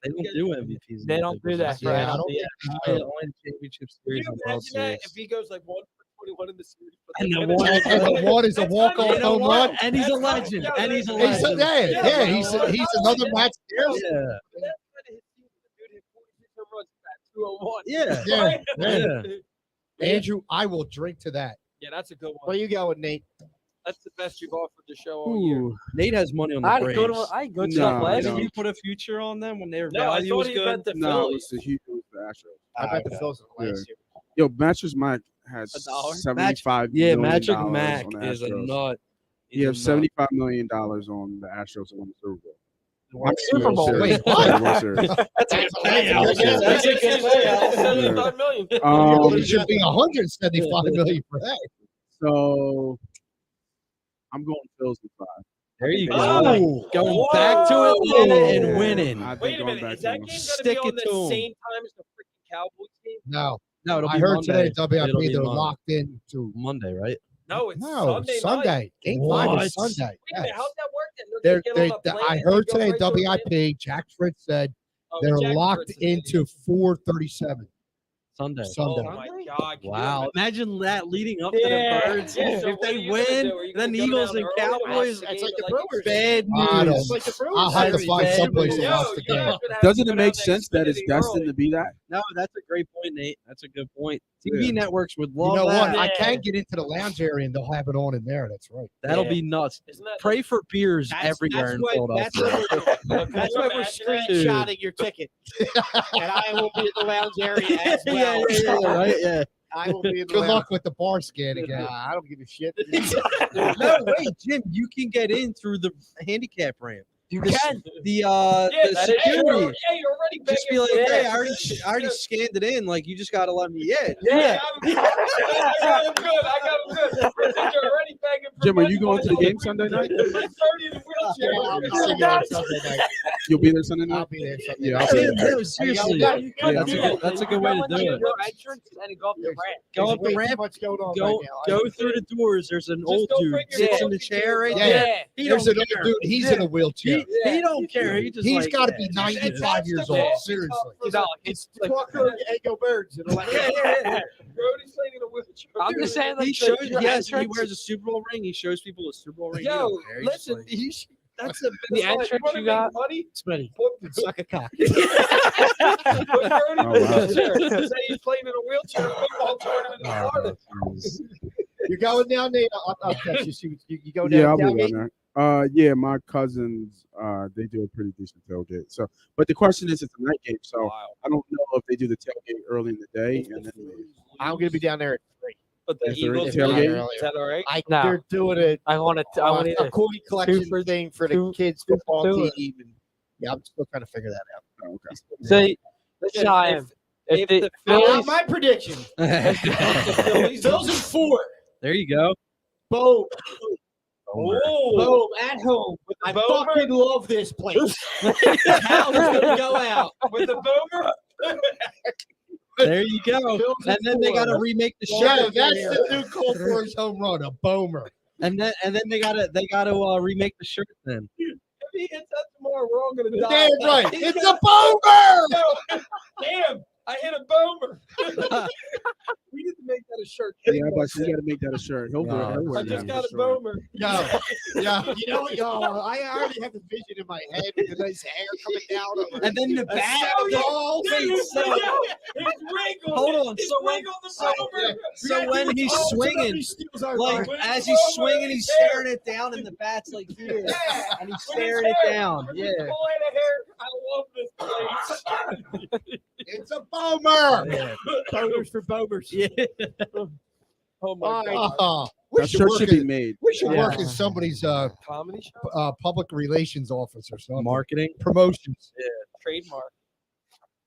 Speaker 6: They don't do MVPs.
Speaker 4: They don't do that for
Speaker 3: Yeah, I don't
Speaker 4: NLDS.
Speaker 6: Only the championship
Speaker 2: Can
Speaker 6: series
Speaker 2: you
Speaker 6: and World
Speaker 2: imagine that
Speaker 6: Series.
Speaker 2: if he goes like 1 for 21 in the series? but
Speaker 6: And
Speaker 2: they
Speaker 6: the
Speaker 2: win
Speaker 6: one-
Speaker 2: it?
Speaker 3: And the one is a
Speaker 2: That's
Speaker 3: walk-off
Speaker 2: not-
Speaker 3: home run.
Speaker 6: And he's a
Speaker 2: That's not-
Speaker 6: legend.
Speaker 2: yo,
Speaker 6: And he's a
Speaker 2: that's-
Speaker 3: He's,
Speaker 6: legend.
Speaker 3: yeah, he's another Matt Stairs.
Speaker 6: Yeah.
Speaker 2: But that's kind of his team. The dude hit 46 home runs at 201.
Speaker 6: Yeah.
Speaker 3: Yeah,
Speaker 2: Right?
Speaker 3: Andrew, I will drink to that.
Speaker 2: Yeah, that's a good
Speaker 1: Where
Speaker 2: one.
Speaker 1: you going, Nate?
Speaker 2: That's the best you've offered the show all year.
Speaker 6: Ooh. Nate has money on the
Speaker 4: I had
Speaker 6: Braves.
Speaker 4: good
Speaker 5: No,
Speaker 4: stuff
Speaker 5: I
Speaker 4: last
Speaker 5: don't.
Speaker 4: week.
Speaker 6: Didn't you put a future on them when their
Speaker 2: No, I
Speaker 6: value
Speaker 2: thought
Speaker 6: was
Speaker 2: he
Speaker 6: good?
Speaker 2: meant the
Speaker 5: No, it
Speaker 2: Phillies.
Speaker 5: was the Heat. It was the Astros.
Speaker 1: I bet the Phillies in the last year.
Speaker 5: Yo, Mattress Mac has
Speaker 2: $1?
Speaker 5: $75
Speaker 6: Yeah,
Speaker 5: million
Speaker 6: Magic
Speaker 5: on
Speaker 6: Mac
Speaker 5: the
Speaker 6: is a
Speaker 5: Astros.
Speaker 6: nut.
Speaker 5: He has $75 million on the Astros to win the Super Bowl.
Speaker 4: Super Bowl.
Speaker 5: Series.
Speaker 3: Wait, what?
Speaker 5: Yeah, World Series.
Speaker 6: That's a good
Speaker 1: payout.
Speaker 6: payout.
Speaker 2: That's a good payout. 75 million.
Speaker 3: It should be 175 million for that.
Speaker 5: So I'm going Phils in 5.
Speaker 6: There you go.
Speaker 2: Oh,
Speaker 6: Going back to Atlanta and winning.
Speaker 5: I think
Speaker 2: Wait a
Speaker 5: going
Speaker 2: minute.
Speaker 5: back
Speaker 2: Is
Speaker 5: to
Speaker 2: that
Speaker 5: them.
Speaker 2: game going to
Speaker 6: Stick
Speaker 2: be on
Speaker 6: it
Speaker 2: the
Speaker 6: to 'em.
Speaker 2: same time as the freaking Cowboys game?
Speaker 3: No,
Speaker 6: No, it'll
Speaker 3: I
Speaker 6: be
Speaker 3: heard
Speaker 6: Monday.
Speaker 3: today at
Speaker 6: It'll be
Speaker 3: WIP they're
Speaker 6: Monday.
Speaker 3: locked into.
Speaker 6: Monday, right?
Speaker 2: No, it's
Speaker 3: No,
Speaker 2: Sunday.
Speaker 3: Sunday.
Speaker 2: Night.
Speaker 3: Game 5 is
Speaker 6: What?
Speaker 3: Sunday.
Speaker 2: Wait a minute.
Speaker 3: Yes.
Speaker 2: How's that work then? Don't
Speaker 3: They're,
Speaker 2: get
Speaker 3: they,
Speaker 2: on a plane
Speaker 3: I
Speaker 2: and
Speaker 3: heard
Speaker 2: go
Speaker 3: today
Speaker 2: right
Speaker 3: at
Speaker 2: to Atlanta?
Speaker 3: WIP, Jack Fritz said
Speaker 2: Oh,
Speaker 3: they're
Speaker 2: Jack
Speaker 3: locked
Speaker 2: Fritz is an
Speaker 3: into
Speaker 2: idiot.
Speaker 3: 437
Speaker 6: Sunday.
Speaker 3: Sunday.
Speaker 2: Oh my God! Can you
Speaker 6: Wow. Imagine that leading up to
Speaker 2: Yeah,
Speaker 6: the Birds.
Speaker 2: yeah, so
Speaker 6: If
Speaker 2: what are
Speaker 6: they
Speaker 2: you gonna
Speaker 6: win,
Speaker 2: do? Are you
Speaker 6: then
Speaker 2: gonna go
Speaker 6: Eagles
Speaker 2: down
Speaker 6: and
Speaker 2: early to
Speaker 6: Cowboys.
Speaker 2: watch
Speaker 1: It's
Speaker 2: the
Speaker 1: like the
Speaker 2: game
Speaker 1: Brewers.
Speaker 6: Bad
Speaker 3: I don't-
Speaker 6: news.
Speaker 1: It's like the Brewers.
Speaker 3: I'll have to
Speaker 1: series.
Speaker 3: find
Speaker 6: bad
Speaker 3: someplace to
Speaker 6: news.
Speaker 3: watch the
Speaker 2: you guys
Speaker 3: game.
Speaker 2: would have
Speaker 5: Doesn't
Speaker 2: to
Speaker 5: it
Speaker 2: go
Speaker 5: make
Speaker 2: down
Speaker 5: sense that it's
Speaker 2: Xfinity
Speaker 5: destined
Speaker 2: early.
Speaker 5: to be that?
Speaker 6: No, that's a great point, Nate. That's a good point.
Speaker 5: Yeah.
Speaker 6: TV networks would
Speaker 3: You
Speaker 6: love
Speaker 3: know
Speaker 6: that.
Speaker 3: what? I
Speaker 2: Yeah.
Speaker 3: can get into the lounge area and they'll have it on in there. That's right.
Speaker 6: That'll
Speaker 2: Yeah.
Speaker 6: be nuts.
Speaker 2: Isn't that
Speaker 6: Pray for beers
Speaker 1: That's
Speaker 6: everywhere in
Speaker 1: why-
Speaker 6: Philadelphia.
Speaker 1: That's why we're screenshotting your ticket. And I will be in the lounge area as well.
Speaker 6: right? Yeah.
Speaker 1: I will be in the
Speaker 3: Good
Speaker 1: lounge.
Speaker 3: luck with the bar scan again.
Speaker 1: I don't give a shit.
Speaker 6: No, wait, Jim, you can get in through the handicap ramp.
Speaker 4: You can.
Speaker 6: The
Speaker 2: Yeah,
Speaker 6: the
Speaker 2: that is
Speaker 6: security.
Speaker 2: true. Yeah, you're already
Speaker 6: Just be
Speaker 2: begging
Speaker 6: like,
Speaker 2: for
Speaker 6: hey,
Speaker 2: it.
Speaker 6: I already scanned it in. Like, you just gotta let me in.
Speaker 2: Yeah, I got him good. I got him good. You're already begging for
Speaker 5: Jim, are
Speaker 2: money.
Speaker 5: you going to the game Sunday night?
Speaker 2: He's 30 in a wheelchair.
Speaker 1: I'll be there Sunday night.
Speaker 5: You'll be there Sunday
Speaker 1: I'll
Speaker 5: night?
Speaker 1: be there Sunday
Speaker 5: Yeah,
Speaker 1: night.
Speaker 5: I'll be
Speaker 6: Jim,
Speaker 5: there.
Speaker 6: no, seriously.
Speaker 1: Yeah,
Speaker 6: That's a good way to do it.
Speaker 4: Your entrance and go up the ramp.
Speaker 6: Go
Speaker 1: There's
Speaker 6: up the
Speaker 1: way too
Speaker 6: ramp.
Speaker 1: much going on
Speaker 6: Go
Speaker 1: right now.
Speaker 6: go through the doors. There's an
Speaker 2: Just
Speaker 6: old
Speaker 2: don't
Speaker 6: dude
Speaker 2: bring your
Speaker 6: sits in
Speaker 2: phone
Speaker 6: the
Speaker 2: to
Speaker 6: chair right
Speaker 2: you.
Speaker 6: there. He
Speaker 3: There's
Speaker 6: don't
Speaker 3: another
Speaker 6: care.
Speaker 3: dude. He's in a wheelchair.
Speaker 6: He don't care. He just
Speaker 3: He's
Speaker 6: like,
Speaker 3: got to be
Speaker 6: yeah.
Speaker 3: 95 years
Speaker 2: the
Speaker 3: old.
Speaker 2: ball.
Speaker 3: Seriously.
Speaker 1: It's Walker and Go Birds. And
Speaker 2: Yeah. Brody's playing in a wheelchair.
Speaker 4: I'm just saying, like,
Speaker 6: He shows.
Speaker 4: your
Speaker 6: Yes, he
Speaker 4: entrance-
Speaker 6: wears a Super Bowl ring. He shows people a Super Bowl ring. He
Speaker 2: Yo,
Speaker 6: don't care. He's just
Speaker 2: listen,
Speaker 6: like-
Speaker 2: that's the
Speaker 4: The entrance you got-
Speaker 2: money.
Speaker 1: Smitty,
Speaker 2: Put
Speaker 1: suck a cock.
Speaker 2: Brody in
Speaker 5: Oh, wow.
Speaker 2: a wheelchair. Say he's playing in a wheelchair football tournament in Florida.
Speaker 1: You're going down there. I'll text you. You go
Speaker 5: Yeah, I'll
Speaker 1: down.
Speaker 5: be down there. Yeah, my cousins, they do a pretty decent tailgate. So, but the question is, it's a night game, so I don't know if they do the tailgate early in the day and then leave.
Speaker 1: I'm going to be down there at 3.
Speaker 2: But the
Speaker 5: Is there
Speaker 2: Eagles
Speaker 5: a tailgate?
Speaker 2: are- Is that all right?
Speaker 4: No.
Speaker 1: They're doing a
Speaker 4: I want to. I want
Speaker 1: a coin collection thing for the kids' football
Speaker 4: two.
Speaker 1: team. And, yeah, I'm still trying to figure that out.
Speaker 5: Oh, okay.
Speaker 4: Say
Speaker 2: Listen,
Speaker 4: Chime. If the
Speaker 2: the
Speaker 4: Phillies,
Speaker 1: My prediction.
Speaker 2: Phillies
Speaker 1: Bills in 4.
Speaker 6: There you go.
Speaker 1: Boom.
Speaker 2: Oh,
Speaker 1: Boom. At home. I fucking love this place. How's gonna go out?
Speaker 2: with the boomer.
Speaker 6: There you go.
Speaker 1: Bills in
Speaker 6: And then they got to
Speaker 1: 4.
Speaker 6: remake the
Speaker 3: Yeah,
Speaker 6: shirt.
Speaker 3: that's the new Colt Force home run, a bomer.
Speaker 6: And then they got to remake the shirt then.
Speaker 2: If he hits that tomorrow, we're all gonna die.
Speaker 3: Damn right.
Speaker 2: He's
Speaker 3: It's
Speaker 2: gonna-
Speaker 3: a bomer.
Speaker 2: Damn, I hit a boomer. We need to make that a shirt.
Speaker 5: Yeah, but you got to make that a shirt. He'll do it. He'll wear
Speaker 2: I just
Speaker 5: that
Speaker 2: got
Speaker 5: for
Speaker 2: a
Speaker 5: sure.
Speaker 2: boomer.
Speaker 3: Yeah. Yeah.
Speaker 1: You know what, y'all? I already have the vision in my head with the nice hair coming down over
Speaker 6: And then the bat.
Speaker 1: all
Speaker 6: Hold on. So when he's swinging, like as he's swinging, he's staring it down, and the bat's like here, and he's staring it down. Yeah.
Speaker 2: I love this place.
Speaker 3: It's a bomer.
Speaker 1: Bomers for bomers.
Speaker 6: Yeah.
Speaker 2: Oh my
Speaker 1: All right.
Speaker 2: god.
Speaker 3: We
Speaker 5: That
Speaker 3: should
Speaker 5: shirt
Speaker 3: work
Speaker 5: should be
Speaker 3: in-
Speaker 5: made.
Speaker 3: we should
Speaker 6: Yeah.
Speaker 3: work in somebody's
Speaker 2: Comedy show?
Speaker 3: public relations office or something.
Speaker 6: Marketing.
Speaker 3: Promotions.
Speaker 2: Trademark.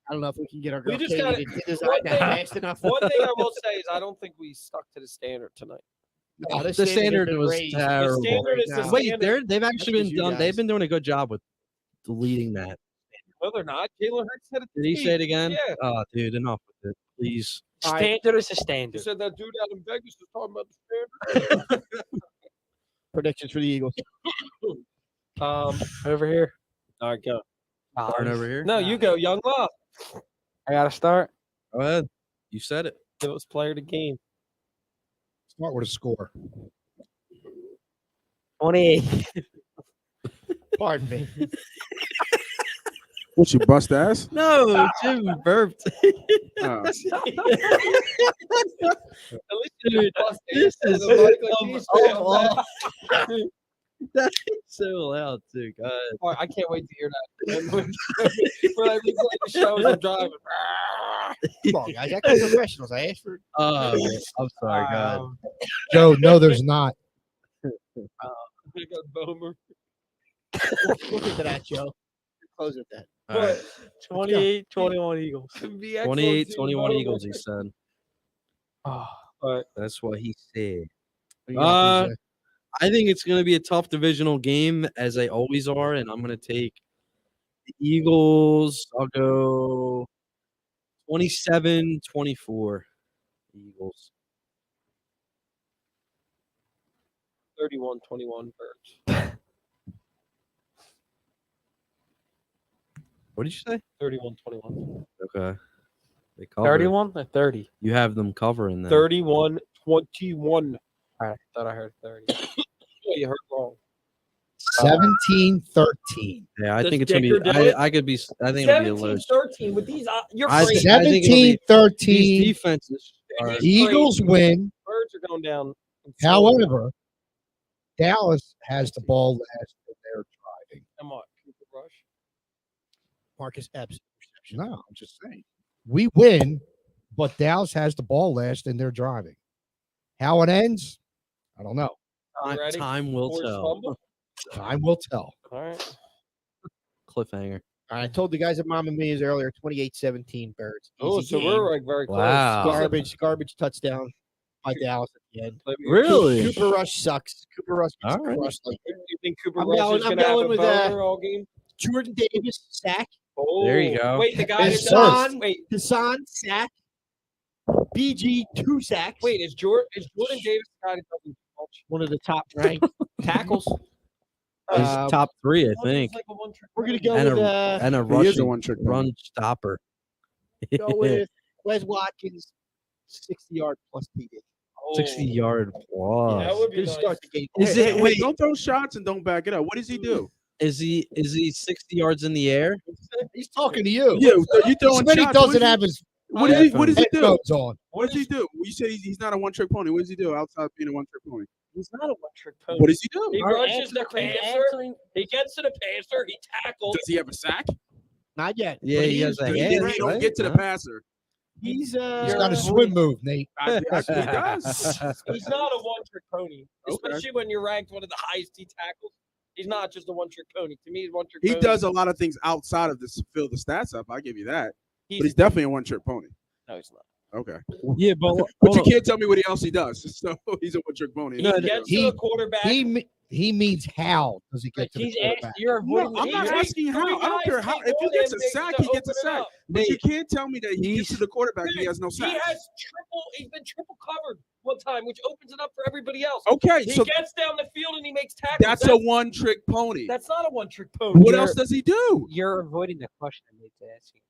Speaker 1: I don't know if we can get our
Speaker 2: We
Speaker 1: girl
Speaker 2: just
Speaker 1: Katie
Speaker 2: gotta-
Speaker 1: to design
Speaker 2: one
Speaker 1: that
Speaker 2: thing-
Speaker 1: fast enough.
Speaker 2: One thing I will say is I don't think we stuck to the standard tonight.
Speaker 1: No,
Speaker 6: The standard
Speaker 1: has been
Speaker 6: was
Speaker 1: raised.
Speaker 6: terrible.
Speaker 2: The standard is the
Speaker 1: now.
Speaker 6: Wait,
Speaker 2: standard.
Speaker 6: they've actually
Speaker 1: That's
Speaker 6: been
Speaker 1: you
Speaker 6: done.
Speaker 1: guys.
Speaker 6: They've been doing a good job with deleting that.
Speaker 2: No, they're not. Jalen Hurt said it.
Speaker 6: Did he say it again?
Speaker 2: Yeah.
Speaker 6: Oh, dude, enough with it, please.
Speaker 1: All right.
Speaker 4: standard is a
Speaker 2: You
Speaker 4: standard.
Speaker 2: said that dude out in Vegas was talking about the standard.
Speaker 1: Predictions for the Eagles.
Speaker 4: Over here.
Speaker 2: All right, go.
Speaker 6: Turn over here.
Speaker 2: No, you go, Young Love.
Speaker 4: I gotta start.
Speaker 6: Go ahead. You said it.
Speaker 2: Phillies player of the game.
Speaker 3: Start with a score.
Speaker 4: 28.
Speaker 1: Pardon me.
Speaker 5: What, you bust ass?
Speaker 6: No, Jim burped.
Speaker 5: Oh.
Speaker 2: At least you
Speaker 6: Dude,
Speaker 2: bust
Speaker 6: this
Speaker 2: ass
Speaker 6: is
Speaker 2: with a mic like these guys.
Speaker 6: all. That's so loud too. God.
Speaker 2: All right, I can't wait to hear that. When I replay the show as I'm driving.
Speaker 1: Come on, guys. Act like professionals. I asked for.
Speaker 6: I'm sorry, God.
Speaker 3: Joe, no, there's not.
Speaker 2: I got Boomer.
Speaker 1: Look into that, Joe. Close with that.
Speaker 6: All right.
Speaker 4: 28-21 Eagles.
Speaker 6: 28-21 Eagles, he said.
Speaker 4: Oh,
Speaker 6: That's what he said.
Speaker 3: What do you got, PJ?
Speaker 6: I think it's going to be a tough divisional game, as they always are, and I'm going to take the Eagles. I'll go 27-24 Eagles.
Speaker 2: 31-21 Birds.
Speaker 6: What did you say?
Speaker 2: 31-21.
Speaker 6: Okay. They covered.
Speaker 4: 31 or 30?
Speaker 6: You have them covering them.
Speaker 2: 31-21.
Speaker 4: All right, I thought I heard 30.
Speaker 2: Oh, you heard wrong.
Speaker 3: 17-13.
Speaker 6: Yeah, I
Speaker 2: Does
Speaker 6: think it's going to
Speaker 2: Dicker do
Speaker 6: be.
Speaker 2: it?
Speaker 6: I could be. I think it'll be a low.
Speaker 2: 17-13 with these. You're
Speaker 6: I
Speaker 2: crazy.
Speaker 6: think- it'll be-
Speaker 3: 17-13.
Speaker 6: These defenses. Are,
Speaker 2: He's
Speaker 3: Eagles win.
Speaker 2: Birds are going down.
Speaker 3: However, Dallas has the ball last and they're driving.
Speaker 2: Come on, Cooper Rush.
Speaker 1: Marcus Epps.
Speaker 3: No, I'm just saying. We win, but Dallas has the ball last and they're driving. How it ends, I don't know.
Speaker 2: You ready?
Speaker 6: time will
Speaker 2: Forced
Speaker 6: tell.
Speaker 2: fumble?
Speaker 3: Time will tell.
Speaker 2: All right.
Speaker 6: Cliffhanger.
Speaker 1: All right, I told the guys at Mama Mia's earlier, 28-17 Birds.
Speaker 2: Oh,
Speaker 1: Easy
Speaker 2: so
Speaker 1: game.
Speaker 2: we're like very close.
Speaker 6: Wow.
Speaker 1: garbage touchdown by Dallas at the end.
Speaker 6: Really?
Speaker 1: Cooper Rush sucks. Cooper Rush.
Speaker 6: All
Speaker 1: Cooper
Speaker 6: right.
Speaker 1: Rush like
Speaker 2: You think Cooper
Speaker 1: I'm
Speaker 2: Rush
Speaker 1: going-
Speaker 2: is
Speaker 1: I'm
Speaker 2: going to have
Speaker 1: going
Speaker 2: a
Speaker 1: with,
Speaker 2: boner all game?
Speaker 1: Jordan Davis sack.
Speaker 2: Oh,
Speaker 6: There you go.
Speaker 2: Wait, the guy
Speaker 1: It's
Speaker 2: that's
Speaker 1: on.
Speaker 2: Wait,
Speaker 1: Hassan sack. BG 2 sacks.
Speaker 2: wait, is Jordan Davis the guy that doesn't touch?
Speaker 1: One of the top ranked tackles.
Speaker 6: He's
Speaker 1: Um,
Speaker 6: top three, I
Speaker 2: He's
Speaker 6: think.
Speaker 2: like a one-trick
Speaker 1: We're gonna
Speaker 2: pony.
Speaker 1: go
Speaker 6: And
Speaker 1: with
Speaker 6: and a
Speaker 5: He is a
Speaker 6: rushing
Speaker 5: one-trick
Speaker 6: run stopper.
Speaker 1: go with Wes Watkins, 60-yard plus TD.
Speaker 2: Oh,
Speaker 6: 60-yard
Speaker 2: that
Speaker 6: plus.
Speaker 2: would be
Speaker 1: Good
Speaker 2: nice.
Speaker 1: start the game.
Speaker 6: Is it? Wait,
Speaker 5: Don't throw shots and don't back it up. What does he do?
Speaker 6: is he 60 yards in the air?
Speaker 3: He's talking to you.
Speaker 5: Yeah, you throwing
Speaker 3: Smitty
Speaker 5: shots.
Speaker 3: doesn't have his
Speaker 5: What does he do?
Speaker 3: headphones on.
Speaker 5: What does he do? You said he's not a one-trick pony. What does he do outside being a one-trick pony?
Speaker 2: He's not a one-trick pony.
Speaker 5: What does he do?
Speaker 2: He rushes the passer. He gets to the passer. He tackles.
Speaker 5: Does he have a sack?
Speaker 1: Not yet.
Speaker 6: Yeah,
Speaker 1: But
Speaker 6: he has a
Speaker 5: He
Speaker 6: hand.
Speaker 5: don't
Speaker 6: right?
Speaker 5: get to the
Speaker 6: Huh?
Speaker 5: passer.
Speaker 1: He's
Speaker 3: He's got a swim move, Nate.
Speaker 5: Actually, he does.
Speaker 2: He's not a one-trick pony,
Speaker 5: Okay.
Speaker 2: especially when you're ranked one of the highest D tackles. He's not just a one-trick pony. To me, he's one-trick
Speaker 5: He
Speaker 2: pony.
Speaker 5: does a lot of things outside of this to fill the stats up. I'll give you that. But he's definitely a one-trick pony.
Speaker 2: No, he's not.
Speaker 5: Okay.
Speaker 6: Yeah, but
Speaker 5: But you can't tell me what else he does. So he's a one-trick pony.
Speaker 2: He gets to the quarterback.
Speaker 3: He means how does he get to the
Speaker 2: He's
Speaker 3: quarterback?
Speaker 2: asked, you're
Speaker 5: No,
Speaker 2: avoiding
Speaker 5: I'm not asking how. I don't care how. If he gets a sack, he gets a sack. But you can't tell me that he gets to the quarterback. He has no
Speaker 2: He
Speaker 5: sacks.
Speaker 2: he's been triple covered one time, which opens it up for everybody else.
Speaker 5: Okay,
Speaker 2: He
Speaker 5: so
Speaker 2: gets down the field and he makes tackles.
Speaker 5: that's a one-trick pony.
Speaker 2: That's not a one-trick pony.
Speaker 5: What else does he do?
Speaker 4: You're avoiding the question I need to ask you.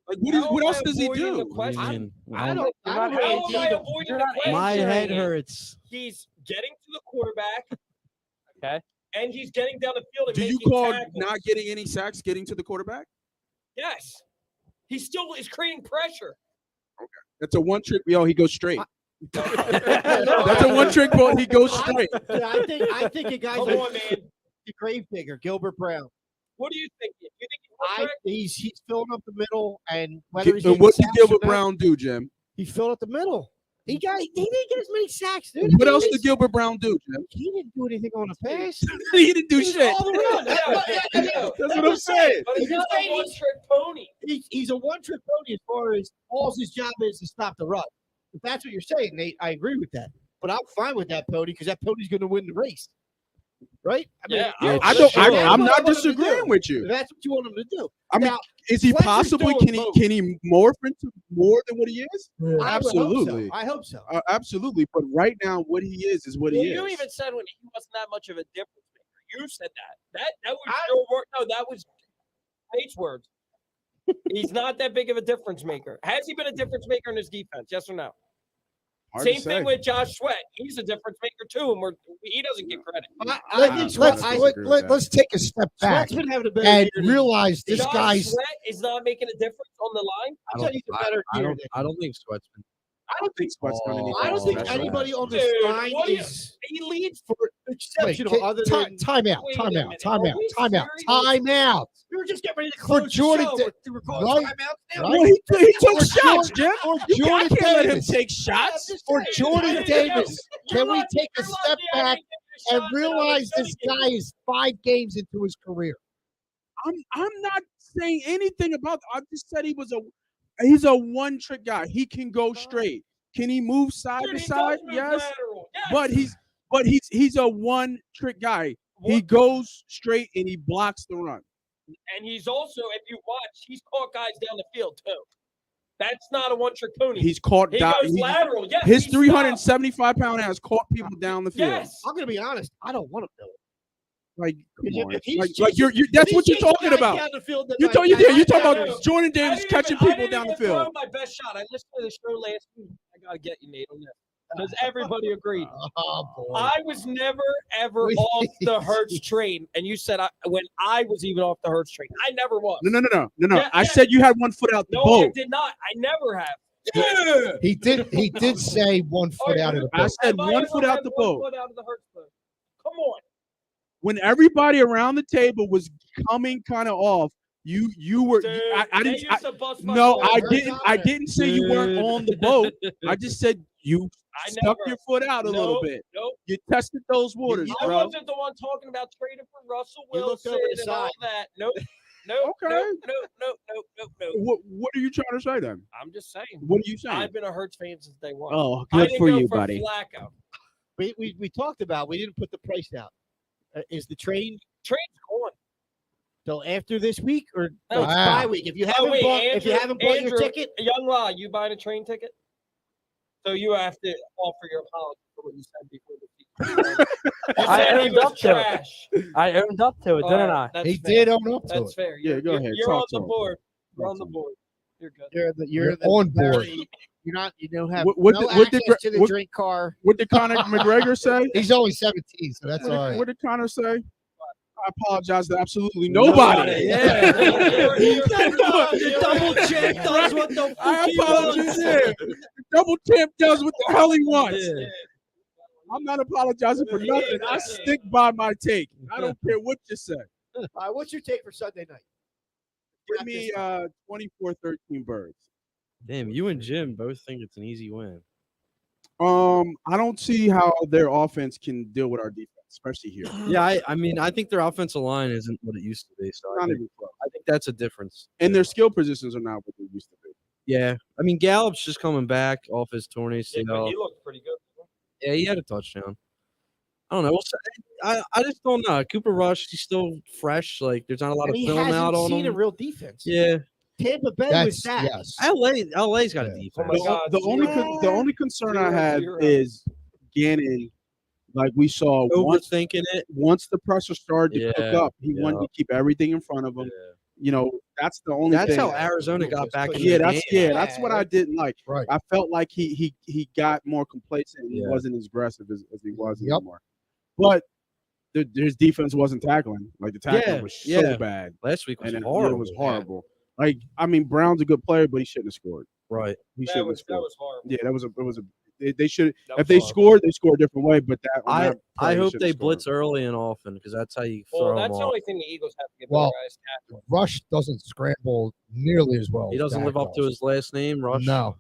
Speaker 5: Like,
Speaker 2: How
Speaker 5: what
Speaker 2: am
Speaker 5: else
Speaker 2: I
Speaker 5: does he
Speaker 2: avoiding
Speaker 5: do?
Speaker 2: the question?
Speaker 3: I don't
Speaker 2: How am I avoiding the question?
Speaker 6: my head hurts.
Speaker 2: He's getting to the quarterback.
Speaker 4: Okay.
Speaker 2: And he's getting down the field and
Speaker 5: Do you
Speaker 2: making
Speaker 5: call
Speaker 2: tackles.
Speaker 5: not getting any sacks getting to the quarterback?
Speaker 2: Yes. He still is creating pressure.
Speaker 5: That's a one-trick. He goes straight. That's a one-trick pony. He goes straight.
Speaker 1: Yeah, I think a guy
Speaker 2: Come
Speaker 1: like
Speaker 2: on, man.
Speaker 1: the Gravedigger, Gilbert Brown.
Speaker 2: What do you think? You think he's one-trick?
Speaker 1: He's filling up the middle, and whether he's
Speaker 5: And
Speaker 1: getting
Speaker 5: what did
Speaker 1: sacks or
Speaker 5: Gilbert
Speaker 1: not,
Speaker 5: Brown do, Jim?
Speaker 1: he filled up the middle. He didn't get as many sacks, dude.
Speaker 5: What else did Gilbert Brown do, Jim?
Speaker 1: He didn't do anything on the pass.
Speaker 5: He didn't do
Speaker 1: He was
Speaker 5: shit.
Speaker 1: all around.
Speaker 5: That's what I'm saying.
Speaker 2: But he's not a one-trick pony.
Speaker 1: He's a one-trick pony as far as all his job is to stop the run. If that's what you're saying, Nate, I agree with that. But I'm fine with that pony because that pony's going to win the race, right? I mean,
Speaker 2: Yeah,
Speaker 5: I'm not disagreeing with you.
Speaker 1: if that's what you want him to do.
Speaker 5: I mean,
Speaker 1: Now,
Speaker 5: is he
Speaker 1: Fletcher's
Speaker 5: possibly
Speaker 1: doing both.
Speaker 5: can he morph into more than what he is?
Speaker 1: I would hope so.
Speaker 5: Absolutely.
Speaker 1: I hope so.
Speaker 5: Absolutely. But right now, what he is what he is.
Speaker 2: You even said when he wasn't that much of a difference maker. You said that. That was your word. No, that was Nate's words. He's not that big of a difference maker. Has he been a difference maker in his defense? Yes or no?
Speaker 5: Hard to
Speaker 2: Same
Speaker 5: say.
Speaker 2: thing with Josh Sweat. He's a difference maker too, and he doesn't get credit.
Speaker 1: I think Sweat,
Speaker 3: Let's take a step back
Speaker 1: Sweat's been having a better
Speaker 3: and
Speaker 1: year.
Speaker 3: realize this
Speaker 2: Josh
Speaker 3: guy's.
Speaker 2: Sweat is not making a difference on the line.
Speaker 1: I'll tell you the better year.
Speaker 6: I don't think Sweat's been.
Speaker 5: I don't think Sweat's done anything.
Speaker 1: I don't think
Speaker 5: special.
Speaker 1: anybody on this
Speaker 2: Dude,
Speaker 1: line
Speaker 2: what do you-
Speaker 1: is
Speaker 2: He leads.
Speaker 1: exceptional other than
Speaker 3: time out,
Speaker 2: Wait a
Speaker 3: time out,
Speaker 2: minute.
Speaker 3: time
Speaker 2: Are
Speaker 3: out,
Speaker 2: we
Speaker 3: time out,
Speaker 2: serious?
Speaker 3: time out.
Speaker 1: we were just getting ready to
Speaker 3: For
Speaker 1: close
Speaker 3: Jordan
Speaker 1: the show.
Speaker 3: Da-
Speaker 1: We're calling
Speaker 3: right,
Speaker 1: timeouts now.
Speaker 3: right.
Speaker 5: Well, he took
Speaker 3: For
Speaker 5: shots,
Speaker 3: Jordan-
Speaker 5: Jim.
Speaker 3: For
Speaker 5: I
Speaker 3: Jordan
Speaker 5: can't let him
Speaker 3: Davis,
Speaker 5: take shots.
Speaker 3: for Jordan Davis, can we take a
Speaker 2: You're
Speaker 3: step
Speaker 2: lucky I
Speaker 3: back
Speaker 2: didn't get your
Speaker 3: and
Speaker 2: shot that I was
Speaker 3: realize
Speaker 2: gonna
Speaker 3: this
Speaker 2: give
Speaker 3: guy
Speaker 2: you.
Speaker 3: is 5 games into his career?
Speaker 5: I'm not saying anything about. I just said he's a one trick guy. He can go straight. Can he move side
Speaker 2: Dude,
Speaker 5: to
Speaker 2: he
Speaker 5: side?
Speaker 2: does move
Speaker 5: Yes.
Speaker 2: lateral. Yes.
Speaker 5: But he's a one trick guy. He
Speaker 2: What-
Speaker 5: goes straight and he blocks the run.
Speaker 2: And he's also, if you watch, he's caught guys down the field too. That's not a one-trick pony.
Speaker 5: He's caught.
Speaker 2: He goes lateral. Yes,
Speaker 5: His
Speaker 2: he
Speaker 5: 375-pound ass caught people down the field.
Speaker 2: Yes.
Speaker 1: I'm going to be honest. I don't want him to do it.
Speaker 5: Like, come
Speaker 1: If-
Speaker 5: on.
Speaker 1: if he's
Speaker 5: Like
Speaker 1: chasing-
Speaker 5: you're
Speaker 1: if
Speaker 5: that's
Speaker 1: he's
Speaker 5: what you're
Speaker 1: chasing
Speaker 5: talking
Speaker 1: guys
Speaker 5: about.
Speaker 1: down the field that
Speaker 5: You're
Speaker 1: might-
Speaker 5: talking
Speaker 1: I-
Speaker 5: you're talking
Speaker 1: I-
Speaker 5: about Jordan Davis catching people down the field.
Speaker 2: My best shot. I listened to the show last week. I gotta get you, Nate, on that because everybody agreed.
Speaker 3: Oh boy.
Speaker 2: I was never ever off the Hurts train, and you said when I was even off the Hurts train. I never was.
Speaker 5: No.
Speaker 2: Yeah,
Speaker 5: I
Speaker 2: yeah.
Speaker 5: said you had one foot out the
Speaker 2: No, I
Speaker 5: boat.
Speaker 2: did not. I never have.
Speaker 3: He did say 1 foot out of the
Speaker 5: I
Speaker 3: boat.
Speaker 5: said
Speaker 2: Have I
Speaker 5: 1
Speaker 2: ever
Speaker 5: foot out
Speaker 2: had
Speaker 5: the
Speaker 2: one
Speaker 5: boat.
Speaker 2: foot out of the Hurts boat? Come on.
Speaker 5: When everybody around the table was coming kind of off, you were.
Speaker 2: Dude,
Speaker 5: I
Speaker 2: they
Speaker 5: didn't.
Speaker 2: used to bust my
Speaker 5: No,
Speaker 2: balls.
Speaker 5: I didn't say you weren't on the boat. I just said you
Speaker 2: I
Speaker 5: stuck
Speaker 2: never-
Speaker 5: your foot out a little bit.
Speaker 2: Nope.
Speaker 5: You tested those waters,
Speaker 2: I
Speaker 5: bro.
Speaker 2: wasn't the one talking about trading for Russell
Speaker 1: You looked
Speaker 2: Wilson
Speaker 1: over the
Speaker 2: and all
Speaker 1: side.
Speaker 2: that. Nope. Nope.
Speaker 5: Okay.
Speaker 2: Nope.
Speaker 5: What are you trying to say then?
Speaker 2: I'm just saying.
Speaker 5: What are you saying?
Speaker 2: I've been a Hurts fan since day one.
Speaker 5: Oh,
Speaker 2: I
Speaker 5: good
Speaker 2: didn't
Speaker 5: for
Speaker 2: go
Speaker 5: you,
Speaker 2: for
Speaker 5: buddy.
Speaker 2: Flacco.
Speaker 1: We talked about, we didn't put the price out. Is the train
Speaker 2: Trade's gone.
Speaker 1: till after this week or
Speaker 2: No,
Speaker 1: it's
Speaker 3: wow.
Speaker 1: bye week? If you
Speaker 2: Oh,
Speaker 1: haven't
Speaker 2: wait,
Speaker 1: bought, if you
Speaker 2: Andrew-
Speaker 1: haven't bought your
Speaker 2: Andrew-
Speaker 1: ticket,
Speaker 2: Young La, you buying a train ticket? So you have to offer your apology for what you said before the season. You
Speaker 4: I
Speaker 2: said he
Speaker 4: owned
Speaker 2: was
Speaker 4: up to it.
Speaker 2: trash.
Speaker 4: I owned up to it,
Speaker 2: All
Speaker 4: didn't
Speaker 2: right,
Speaker 4: I?
Speaker 2: that's
Speaker 3: He
Speaker 2: fair.
Speaker 3: did own up to
Speaker 2: That's
Speaker 3: it.
Speaker 2: fair.
Speaker 5: Yeah, go ahead.
Speaker 2: You're
Speaker 5: Talk
Speaker 2: on
Speaker 5: to
Speaker 2: the
Speaker 5: him.
Speaker 2: board. You're
Speaker 5: Talk
Speaker 2: on the
Speaker 5: to him.
Speaker 2: board. You're good.
Speaker 1: you're
Speaker 3: on board.
Speaker 1: You don't have
Speaker 5: What
Speaker 1: no
Speaker 5: did- what did
Speaker 1: access to the
Speaker 5: what-
Speaker 1: drink car.
Speaker 5: What did Conor McGregor say?
Speaker 3: He's only 17, so that's all right.
Speaker 5: What did Conor say? I apologize to absolutely nobody.
Speaker 2: Yeah.
Speaker 6: The double champ does what the
Speaker 5: I
Speaker 6: fuck he
Speaker 5: apologize.
Speaker 6: wants.
Speaker 5: Yeah. The double champ does what the hell he wants.
Speaker 6: Yeah.
Speaker 5: I'm not apologizing for nothing. I stick by my take. I don't care what you say.
Speaker 1: What's your take for Sunday night?
Speaker 5: Give me 24-13 Birds.
Speaker 6: Damn, you and Jim both think it's an easy win.
Speaker 5: I don't see how their offense can deal with our defense, especially here.
Speaker 6: Yeah, I mean, I think their offensive line isn't what it used to be. So
Speaker 5: Not even close.
Speaker 6: I think that's a difference.
Speaker 5: And their skill positions are not what they used to be.
Speaker 6: Yeah, I mean Gallup's just coming back off his torn
Speaker 2: Yeah,
Speaker 6: ACL.
Speaker 2: but he looked pretty good.
Speaker 6: Yeah, he had a touchdown. I don't know. I just don't know. Cooper Rush, he's still fresh. Like there's not a lot
Speaker 1: And
Speaker 6: of
Speaker 1: he
Speaker 6: film
Speaker 1: hasn't
Speaker 6: out on
Speaker 1: seen a
Speaker 6: him.
Speaker 1: real defense.
Speaker 6: Yeah,
Speaker 1: Tampa Bay was
Speaker 3: That's
Speaker 1: that.
Speaker 3: yes.
Speaker 6: LA's got a
Speaker 3: Yeah.
Speaker 6: defense.
Speaker 2: Oh my God.
Speaker 5: The only concern I have
Speaker 2: 0-0.
Speaker 5: is Gannon. Like we saw
Speaker 6: Overthinking it.
Speaker 5: once the pressure started to cook
Speaker 6: Yeah,
Speaker 5: up, he wanted to keep everything in front of him. You know, that's the only
Speaker 6: That's
Speaker 5: thing.
Speaker 6: how Arizona got back in
Speaker 5: Yeah,
Speaker 6: the game.
Speaker 5: that's what I didn't like.
Speaker 3: Right.
Speaker 5: I felt like he got more complacent and he
Speaker 6: Yeah.
Speaker 5: wasn't as aggressive as he was
Speaker 3: Yep.
Speaker 5: anymore. But his defense wasn't tackling. Like the tackling was so bad.
Speaker 6: Last week was
Speaker 5: And
Speaker 6: horrible.
Speaker 5: it was horrible. Like I mean, Brown's a good player, but he shouldn't have scored.
Speaker 6: Right.
Speaker 5: He
Speaker 2: That
Speaker 5: shouldn't have
Speaker 2: was
Speaker 5: scored.
Speaker 2: horrible.
Speaker 5: Yeah, they should
Speaker 2: That
Speaker 5: if
Speaker 2: was
Speaker 5: they
Speaker 2: horrible.
Speaker 5: scored, they score a different way. But that
Speaker 6: I
Speaker 5: play, he
Speaker 6: hope
Speaker 5: shouldn't
Speaker 6: they
Speaker 5: have scored.
Speaker 6: blitz early and often because that's how you
Speaker 2: Well,
Speaker 6: throw
Speaker 2: that's
Speaker 6: them
Speaker 2: the
Speaker 6: off.
Speaker 2: only thing the Eagles have to get
Speaker 3: Well,
Speaker 2: better guys tackling.
Speaker 3: Rush doesn't scramble nearly as well.
Speaker 6: He
Speaker 3: as
Speaker 6: doesn't
Speaker 3: Dak
Speaker 6: live up to
Speaker 3: does.
Speaker 6: his last name, Rush.
Speaker 3: No.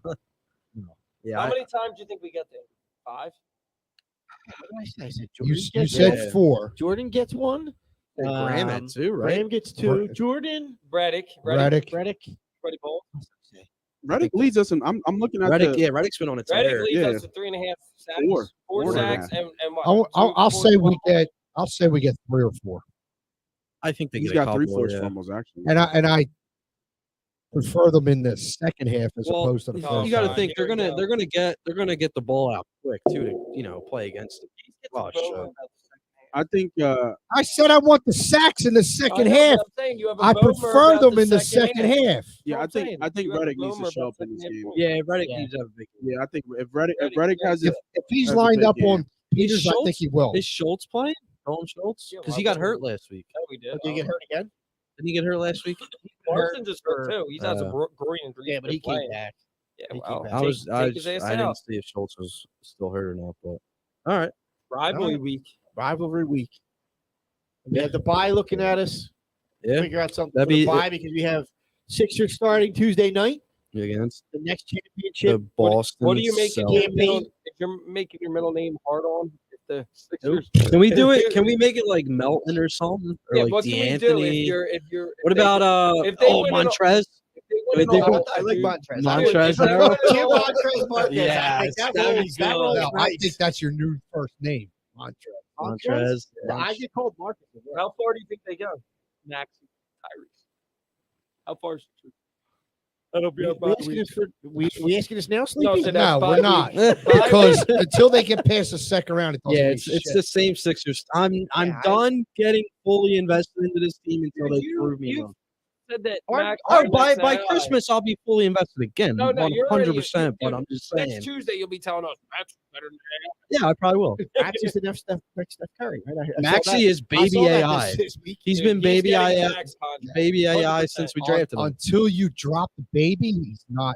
Speaker 6: Yeah,
Speaker 2: How
Speaker 6: I-
Speaker 2: many times do you think we get there? 5?
Speaker 1: What did I say? I said
Speaker 3: You,
Speaker 1: Jordan
Speaker 3: you
Speaker 1: gets
Speaker 3: said
Speaker 1: one.
Speaker 3: 4.
Speaker 1: Jordan gets one.
Speaker 6: Graham had 2, right?
Speaker 1: Graham gets 2. Jordan,
Speaker 2: Reddick.
Speaker 3: Reddick.
Speaker 1: Reddick.
Speaker 2: Freddie Bolt.
Speaker 5: Reddick leads us, and I'm looking at
Speaker 6: Reddick,
Speaker 5: the
Speaker 6: yeah, Reddick's been on a
Speaker 2: Reddick
Speaker 6: tear.
Speaker 2: leads
Speaker 5: Yeah.
Speaker 2: us to 3.5 sacks.
Speaker 5: 4.
Speaker 2: 4
Speaker 5: 4 and a
Speaker 2: sacks
Speaker 5: half.
Speaker 2: and what?
Speaker 3: I'll say
Speaker 2: Four-
Speaker 3: we get 3 or 4.
Speaker 6: I think they
Speaker 5: He's
Speaker 6: get a
Speaker 5: got 3
Speaker 6: couple,
Speaker 5: forced
Speaker 6: yeah.
Speaker 5: fumbles actually.
Speaker 3: And I prefer them in the second half as
Speaker 6: Well,
Speaker 3: opposed to the
Speaker 2: no,
Speaker 3: first
Speaker 6: You got to
Speaker 3: half.
Speaker 6: think
Speaker 2: Here we go.
Speaker 6: they're gonna get the ball out quick too to play against it. Rush, so.
Speaker 5: I think
Speaker 3: I said I want the sacks in the second half. I prefer them in the second half.
Speaker 5: yeah,
Speaker 2: That's what I'm saying.
Speaker 5: I think
Speaker 2: You have a
Speaker 5: Reddick needs to
Speaker 2: boomer
Speaker 5: show
Speaker 2: about
Speaker 5: up in this
Speaker 2: second half
Speaker 5: game.
Speaker 2: ball.
Speaker 6: Yeah, Reddick
Speaker 1: Yeah.
Speaker 6: needs to have a big.
Speaker 5: Yeah, I think if Reddick has it,
Speaker 3: If he's
Speaker 5: That's a
Speaker 3: lined
Speaker 5: big
Speaker 3: up
Speaker 5: game.
Speaker 3: on Peters, I
Speaker 6: Schultz?
Speaker 3: think he will.
Speaker 6: Is Schultz playing? Dalton Schultz?
Speaker 2: Yeah,
Speaker 6: Because
Speaker 2: why
Speaker 6: he got
Speaker 2: wouldn't
Speaker 6: hurt
Speaker 2: he?
Speaker 6: last week.
Speaker 2: No, we did.
Speaker 1: Did he get hurt again?
Speaker 6: Didn't he get hurt last week?
Speaker 2: Parsons is hurt too. He's has a
Speaker 6: Uh,
Speaker 2: groin injury.
Speaker 1: Yeah, but he came
Speaker 2: playing.
Speaker 1: back.
Speaker 2: Yeah,
Speaker 1: He
Speaker 2: well,
Speaker 1: came back.
Speaker 6: I was I,
Speaker 2: take his ass
Speaker 6: I
Speaker 2: out.
Speaker 6: didn't see if Schultz was still hurt or not, but all right.
Speaker 2: Rivalry week.
Speaker 1: Rivalry week. We have the bye looking at us.
Speaker 6: Yeah.
Speaker 1: Figure out something
Speaker 6: That'd
Speaker 1: for the
Speaker 6: be-
Speaker 1: bye because we have Sixers starting Tuesday night.
Speaker 6: Against
Speaker 1: The next
Speaker 6: the
Speaker 1: championship.
Speaker 6: Boston.
Speaker 2: What do you make your
Speaker 6: Celtics.
Speaker 2: middle? If you're making your middle name hard on, if the Sixers.
Speaker 6: Can we do it? Can we make it like Melton or something? Or
Speaker 2: Yeah,
Speaker 6: like
Speaker 2: what can we do if
Speaker 6: D'Anthony?
Speaker 2: you're
Speaker 6: What about
Speaker 2: if they win it all-
Speaker 6: Montrez?
Speaker 2: if they win it
Speaker 6: Wait,
Speaker 2: all,
Speaker 1: I like
Speaker 2: dude,
Speaker 1: Montrez.
Speaker 6: Montrez
Speaker 1: I
Speaker 6: Harrell?
Speaker 1: like Jim Montrez Marquez.
Speaker 6: Yes,
Speaker 1: I think that
Speaker 6: that'd be
Speaker 1: rolls- that
Speaker 6: good.
Speaker 1: rolls
Speaker 3: No, I
Speaker 1: nice.
Speaker 3: think that's your new first name, Montrez.
Speaker 6: Montrez.
Speaker 1: I get called Marcus.
Speaker 2: How far do you think they go? Max, Tyrese. How far is it? That'll be our
Speaker 1: We
Speaker 2: bye
Speaker 1: asking
Speaker 2: week.
Speaker 1: this for we asking this now,
Speaker 2: No,
Speaker 1: Sleepy?
Speaker 2: so that's
Speaker 3: No,
Speaker 2: bye
Speaker 3: we're not.
Speaker 2: week.
Speaker 3: Because until they get past the second round, it doesn't
Speaker 6: Yeah,
Speaker 3: mean
Speaker 6: it's
Speaker 3: shit.
Speaker 6: the same Sixers. I'm
Speaker 1: Yeah,
Speaker 6: done getting fully invested into this team until they
Speaker 2: You-
Speaker 6: prove me
Speaker 2: you-
Speaker 6: wrong.
Speaker 2: Said that
Speaker 1: Aren't-
Speaker 2: Max,
Speaker 6: Oh, by
Speaker 2: Tyrese-
Speaker 6: Christmas I'll be fully invested again.
Speaker 2: No, no, you're already-
Speaker 6: 100%. But
Speaker 2: dude,
Speaker 6: I'm just saying.
Speaker 2: Next Tuesday, you'll be telling us that's better than
Speaker 6: Yeah, I probably will.
Speaker 1: Max is the next Steph Curry, right? I saw
Speaker 6: Maxie is
Speaker 1: that- I saw
Speaker 6: baby
Speaker 1: that
Speaker 6: AI.
Speaker 1: this week.
Speaker 6: He's
Speaker 2: Dude,
Speaker 6: been baby
Speaker 2: getting
Speaker 6: AI.
Speaker 2: Max contract.
Speaker 6: Baby AI
Speaker 2: 100%.
Speaker 6: since we drafted him.
Speaker 3: Until you drop the baby, he's not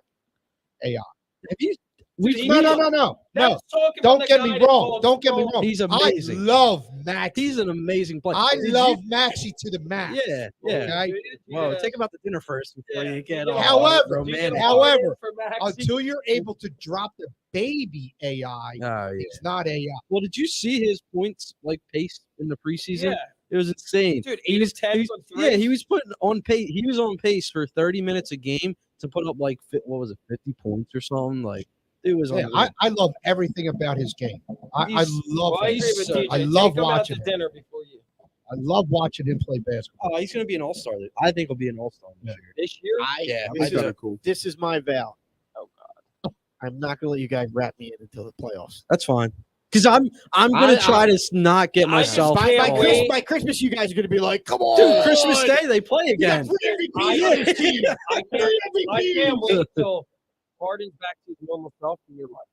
Speaker 3: AI.
Speaker 6: Have you?
Speaker 3: No. No.
Speaker 2: Let's talk about
Speaker 3: Don't
Speaker 2: the
Speaker 3: get
Speaker 2: guy
Speaker 3: me
Speaker 2: that
Speaker 3: wrong.
Speaker 2: called
Speaker 3: Don't get me
Speaker 2: Stroll.
Speaker 3: wrong.
Speaker 6: He's
Speaker 3: I
Speaker 6: amazing.
Speaker 3: love Max.
Speaker 6: He's an amazing player.
Speaker 3: I
Speaker 6: Did
Speaker 3: love Maxie to the max.
Speaker 6: Yeah, yeah.
Speaker 3: Okay?
Speaker 6: Well,
Speaker 2: Yeah.
Speaker 6: take him out to dinner first before
Speaker 2: Yeah.
Speaker 6: you get
Speaker 2: Yeah.
Speaker 6: all
Speaker 3: However-
Speaker 6: romantic.
Speaker 3: however,
Speaker 2: For Maxey.
Speaker 3: Until you're able to drop the baby AI,
Speaker 6: Oh, yeah.
Speaker 3: it's not AI.
Speaker 6: Well, did you see his points like pace in the preseason?
Speaker 2: Yeah,
Speaker 6: It was insane.
Speaker 2: dude,
Speaker 6: He
Speaker 2: 8
Speaker 6: was-
Speaker 2: of 10
Speaker 6: he-
Speaker 2: on 3.
Speaker 6: Yeah, he was putting on pace. He was on pace for 30 minutes a game to put up like 50 points or something. Like it was.
Speaker 3: Yeah,
Speaker 6: unreal.
Speaker 3: I love everything about his game. I
Speaker 6: He's-
Speaker 3: love
Speaker 2: Well, I agree with
Speaker 3: him.
Speaker 2: TJ.
Speaker 3: I love
Speaker 2: Take him out
Speaker 3: watching
Speaker 2: to
Speaker 3: him.
Speaker 2: dinner before you.
Speaker 3: I love watching him play basketball.
Speaker 6: Oh, he's gonna be an all-star. I think he'll be an all-star this year.
Speaker 2: This year,
Speaker 6: Yeah,
Speaker 1: this
Speaker 5: That's
Speaker 1: is
Speaker 5: kind of cool.
Speaker 1: This is my vow.
Speaker 2: Oh God,
Speaker 1: I'm not gonna let you guys wrap me in until the playoffs.
Speaker 6: That's fine. Because I'm gonna try to not get
Speaker 2: I just
Speaker 6: myself.
Speaker 2: can't
Speaker 6: all-
Speaker 2: wait.
Speaker 1: By Christmas, you guys are gonna be like, "Come on,
Speaker 6: Dude, Christmas Day they play
Speaker 1: You got
Speaker 6: again.
Speaker 1: 3 MVPs on this team.
Speaker 2: I can't wait till Harden's back to his normal self, and you're like,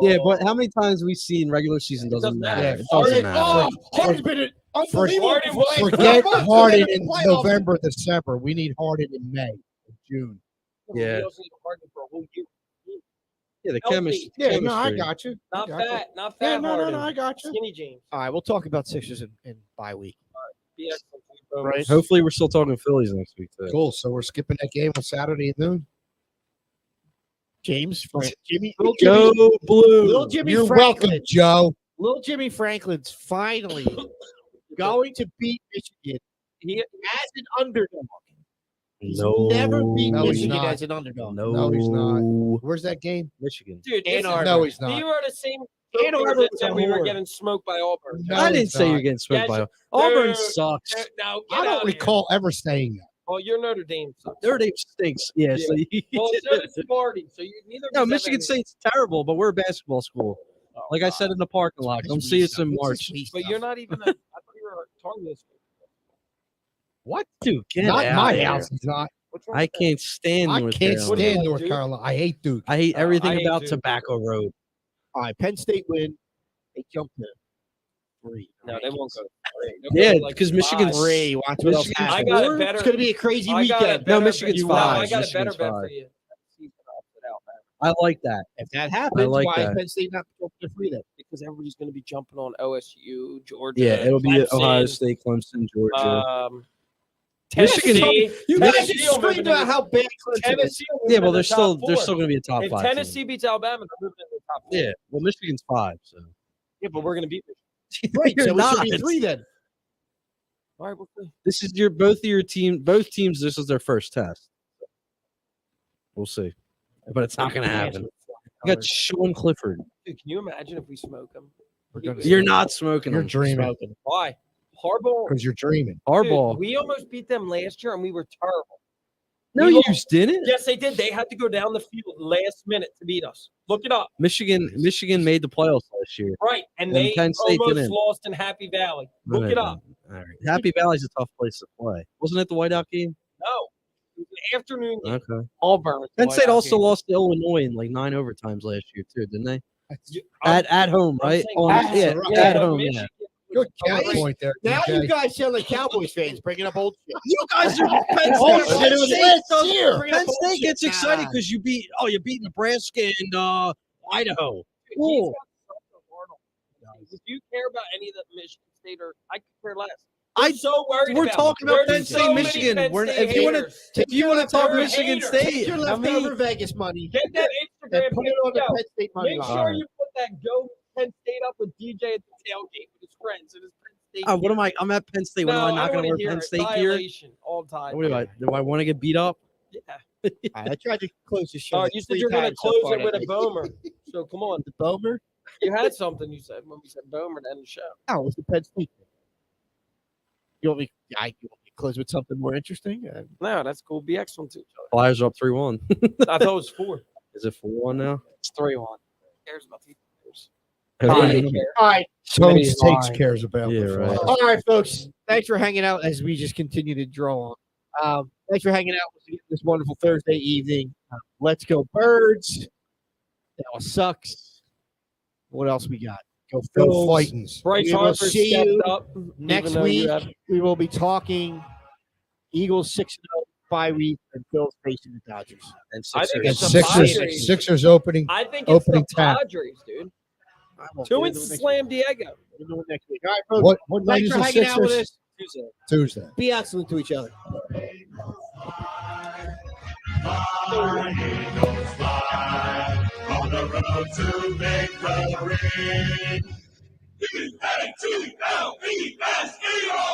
Speaker 6: Yeah,
Speaker 2: oh.
Speaker 6: but how many times we've seen regular season doesn't
Speaker 2: doesn't
Speaker 6: matter.
Speaker 2: matter.
Speaker 6: It doesn't
Speaker 1: Harden-
Speaker 6: matter.
Speaker 1: Oh, Harden's been an unbelievable.
Speaker 2: Harden was-
Speaker 1: player.
Speaker 3: Forget
Speaker 1: Come on,
Speaker 3: Harden
Speaker 1: to the
Speaker 3: in
Speaker 1: playoffs.
Speaker 3: November, December. We need Harden in May, June.
Speaker 6: Yeah.
Speaker 2: He also need Harden for a whole year.
Speaker 6: Yeah, the
Speaker 2: Healthy.
Speaker 6: chemistry.
Speaker 3: Yeah, no, I got you.
Speaker 2: Not
Speaker 3: I got you.
Speaker 2: not
Speaker 3: Yeah,
Speaker 2: fat
Speaker 3: no,
Speaker 2: Harden.
Speaker 3: I got you.
Speaker 2: Skinny jeans.
Speaker 1: All right, we'll talk about Sixers in bye week.
Speaker 2: Be excellent for you, bro.
Speaker 1: Right.
Speaker 6: Hopefully, we're still talking Phillies next week too.
Speaker 3: Cool. So we're skipping that game on Saturday at noon.
Speaker 1: James, Jimmy,
Speaker 6: Go blue.
Speaker 1: little Jimmy
Speaker 3: You're
Speaker 1: Franklin,
Speaker 3: welcome, Joe.
Speaker 1: little Jimmy Franklin's finally going to beat Michigan
Speaker 2: He
Speaker 1: as an underdog. He's
Speaker 6: No.
Speaker 1: never beat
Speaker 3: No, he's
Speaker 1: Michigan
Speaker 3: not.
Speaker 1: as an underdog.
Speaker 3: No, he's not. Where's that game?
Speaker 6: Michigan.
Speaker 2: Dude,
Speaker 1: Ann
Speaker 2: this is-
Speaker 1: Arbor.
Speaker 3: No, he's
Speaker 2: you
Speaker 3: not.
Speaker 2: are the same
Speaker 1: Ann Arbor
Speaker 2: that
Speaker 1: was
Speaker 2: said
Speaker 1: a
Speaker 2: we were
Speaker 1: whore.
Speaker 2: getting smoked by Auburn.
Speaker 3: No,
Speaker 6: I didn't
Speaker 3: he's
Speaker 6: say
Speaker 3: not.
Speaker 6: you're getting smoked
Speaker 2: Yes,
Speaker 6: by Auburn.
Speaker 2: dude.
Speaker 6: Sucks.
Speaker 2: Now, get
Speaker 3: I
Speaker 2: out
Speaker 3: don't
Speaker 2: of here.
Speaker 3: recall ever saying that.
Speaker 2: Well, you're Notre Dame. So.
Speaker 6: Notre Dame stinks. Yeah. So
Speaker 2: Well, so does Sparty. So you neither.
Speaker 6: no,
Speaker 2: of you have
Speaker 6: Michigan
Speaker 2: any-
Speaker 6: State's terrible, but we're a basketball school.
Speaker 2: Oh,
Speaker 6: Like I said in the parking lot, come see us in March.
Speaker 2: But you're not even. I thought you were talking this.
Speaker 3: What?
Speaker 6: Dude, get
Speaker 3: Not
Speaker 6: out
Speaker 3: my
Speaker 6: of here.
Speaker 3: house. He's not.
Speaker 2: What's wrong
Speaker 6: I
Speaker 2: with that?
Speaker 6: can't stand
Speaker 3: I
Speaker 6: North
Speaker 3: can't
Speaker 6: Carolina.
Speaker 3: stand
Speaker 2: like,
Speaker 3: North
Speaker 2: Duke?
Speaker 3: Carolina. I hate Duke.
Speaker 6: I hate everything
Speaker 2: I hate
Speaker 6: about
Speaker 2: Duke.
Speaker 6: Tobacco Road.
Speaker 1: All right, Penn State win. They jumped to 3.
Speaker 2: No, they won't go. They'll
Speaker 6: Yeah,
Speaker 2: go like
Speaker 6: because
Speaker 2: five.
Speaker 6: Michigan's
Speaker 1: 3. Watch what else
Speaker 6: Michigan's
Speaker 2: I
Speaker 1: happens.
Speaker 2: got
Speaker 6: four?
Speaker 2: a better.
Speaker 1: It's going to be a crazy
Speaker 2: I got a
Speaker 1: weekend.
Speaker 2: better
Speaker 6: Michigan's
Speaker 2: bet-
Speaker 6: five.
Speaker 2: I got a better
Speaker 6: Michigan's
Speaker 2: bet
Speaker 6: five.
Speaker 2: for you. Season opted out, man.
Speaker 6: I like that.
Speaker 1: If that happens,
Speaker 6: like
Speaker 1: why
Speaker 6: that.
Speaker 1: is Penn State not jumping to 3 then?
Speaker 2: Because everybody's going to be jumping on OSU, Georgia.
Speaker 6: Yeah, it'll be
Speaker 2: Clemson,
Speaker 6: Ohio State, Clemson, Georgia. Michigan-
Speaker 2: Tennessee.
Speaker 1: You guys
Speaker 2: Tennessee
Speaker 1: just
Speaker 2: will move
Speaker 1: screamed
Speaker 2: into
Speaker 1: about how bad Clemson is.
Speaker 2: Tennessee. will move
Speaker 6: Yeah, well,
Speaker 2: into
Speaker 6: they're
Speaker 2: the top
Speaker 6: still
Speaker 2: four.
Speaker 6: going to be a top
Speaker 2: If
Speaker 6: 5.
Speaker 2: Tennessee
Speaker 6: team.
Speaker 2: beats Alabama, they're moving into the top 4.
Speaker 6: Yeah, well, Michigan's 5. So
Speaker 2: Yeah, but we're going to beat Michigan.
Speaker 1: Right,
Speaker 6: You're
Speaker 1: so we should
Speaker 6: not.
Speaker 1: be 3 then.
Speaker 2: All right, we'll see.
Speaker 6: This is both teams. This is their first test. We'll see, but it's not going to happen. You got Sean Clifford.
Speaker 2: Dude, can you imagine if we smoke them?
Speaker 6: You're not smoking.
Speaker 3: You're
Speaker 6: them.
Speaker 3: dreaming
Speaker 2: Why? Harbaugh.
Speaker 3: because you're dreaming.
Speaker 6: Harbaugh.
Speaker 2: Dude, we almost beat them last year, and we were terrible.
Speaker 6: No,
Speaker 2: we
Speaker 6: you
Speaker 2: lost.
Speaker 6: didn't.
Speaker 2: Yes, they did. They had to go down the field last minute to beat us. Look it up.
Speaker 6: Michigan made the playoffs last year.
Speaker 2: Right, and
Speaker 6: And
Speaker 2: they
Speaker 6: Penn State
Speaker 2: almost
Speaker 6: didn't.
Speaker 2: lost in Happy Valley. Look it up.
Speaker 6: All right. Happy Valley's a tough place to play. Wasn't it the whiteout game?
Speaker 2: No, it was an afternoon game.
Speaker 6: Okay.
Speaker 2: Auburn. was the
Speaker 6: Penn State
Speaker 2: whiteout
Speaker 6: also
Speaker 2: game.
Speaker 6: lost to Illinois in like 9 overtimes last year too, didn't they?
Speaker 2: I'm-
Speaker 6: At home,
Speaker 2: I'm
Speaker 6: right?
Speaker 2: saying
Speaker 6: On,
Speaker 3: at-
Speaker 6: yeah,
Speaker 3: yeah,
Speaker 6: at
Speaker 2: but
Speaker 6: home. Yeah.
Speaker 2: Michigan
Speaker 3: Good
Speaker 2: was
Speaker 3: catch point there.
Speaker 1: Now
Speaker 3: DJ.
Speaker 1: you guys sound like Cowboys fans bringing up old shit.
Speaker 6: You guys are Penn
Speaker 1: Oh,
Speaker 6: State.
Speaker 1: shit, it was last year.
Speaker 6: Penn State gets excited
Speaker 1: Nah.
Speaker 6: because you beat Nebraska and Idaho.
Speaker 2: He's
Speaker 6: Cool.
Speaker 2: got something Arnold. If you care about any of the Michigan State, or I could care less.
Speaker 6: I-
Speaker 2: I'm so worried.
Speaker 6: we're
Speaker 2: about
Speaker 6: talking about
Speaker 2: There's
Speaker 6: Penn
Speaker 2: so
Speaker 6: State,
Speaker 2: many
Speaker 6: Michigan.
Speaker 2: Penn
Speaker 6: We're-
Speaker 2: State
Speaker 6: if you wanna-
Speaker 2: haters.
Speaker 6: If you want to talk
Speaker 2: You're a
Speaker 6: Michigan
Speaker 2: hater.
Speaker 6: State,
Speaker 1: Take your
Speaker 6: I mean,
Speaker 1: leftover Vegas money
Speaker 2: Get that Instagram
Speaker 1: and put it on the
Speaker 2: picture.
Speaker 1: Penn State money
Speaker 2: Make
Speaker 1: line.
Speaker 2: sure you put that go Penn State up with DJ at the tailgate with his friends and his Penn State.
Speaker 6: what am I? I'm at Penn State. What am I not going to wear Penn State gear?
Speaker 2: Violation all time.
Speaker 6: What do I want to get beat up?
Speaker 2: Yeah.
Speaker 1: I tried to close the show.
Speaker 2: All right,
Speaker 1: like
Speaker 2: you said
Speaker 1: 3
Speaker 2: you're going to
Speaker 1: times so
Speaker 2: close
Speaker 1: far
Speaker 2: it with a
Speaker 1: today.
Speaker 2: Bomer. So come on.
Speaker 1: The Bomer?
Speaker 2: You had something you said when we said Bomer to end the show.
Speaker 1: Oh, it was the Penn State thing. You want me to close with something more interesting?
Speaker 2: No, that's cool. Be excellent to each other.
Speaker 6: Flyers are up 3-1.
Speaker 2: I thought it was 4.
Speaker 6: Is it 4-1 now?
Speaker 2: It's 3-1. Who cares about these players?
Speaker 1: All right. All right.
Speaker 3: Tone
Speaker 4: Maybe
Speaker 3: States
Speaker 4: lying.
Speaker 3: cares about.
Speaker 6: Yeah,
Speaker 3: the
Speaker 6: right.
Speaker 3: Flyers.
Speaker 1: All right, folks. Thanks for hanging out as we just continue to draw on. Thanks for hanging out with this wonderful Thursday evening. Let's go Birds. Dallas sucks. What else we got? Go
Speaker 3: Go
Speaker 1: Phillies.
Speaker 3: Fightins.
Speaker 2: Bryce
Speaker 1: We will
Speaker 2: Harper
Speaker 1: see
Speaker 2: stepped
Speaker 1: you
Speaker 2: up.
Speaker 1: Next
Speaker 2: even though you
Speaker 1: week,
Speaker 2: have-
Speaker 1: we will be talking Eagles 6-0 bye week and Phil's facing the Dodgers.
Speaker 6: And
Speaker 2: I think
Speaker 3: And
Speaker 2: it's the
Speaker 3: Sixers.
Speaker 2: Padres.
Speaker 3: Sixers opening.
Speaker 2: I think it's
Speaker 3: Opening
Speaker 2: the
Speaker 3: tap.
Speaker 2: Padres, dude.
Speaker 1: I won't
Speaker 2: 2
Speaker 1: do
Speaker 2: and
Speaker 1: it next
Speaker 2: Slam
Speaker 1: week.
Speaker 2: Diego.
Speaker 1: We'll do it next week. All right, folks.
Speaker 3: What night
Speaker 1: Thanks
Speaker 3: is
Speaker 1: for
Speaker 3: the
Speaker 1: hanging out with
Speaker 3: Sixers?
Speaker 1: us.
Speaker 2: Tuesday.
Speaker 3: Tuesday.
Speaker 1: Be excellent to each other.
Speaker 8: Eagles fly on the road to victory. E-A-T-L-E-S, Eagles!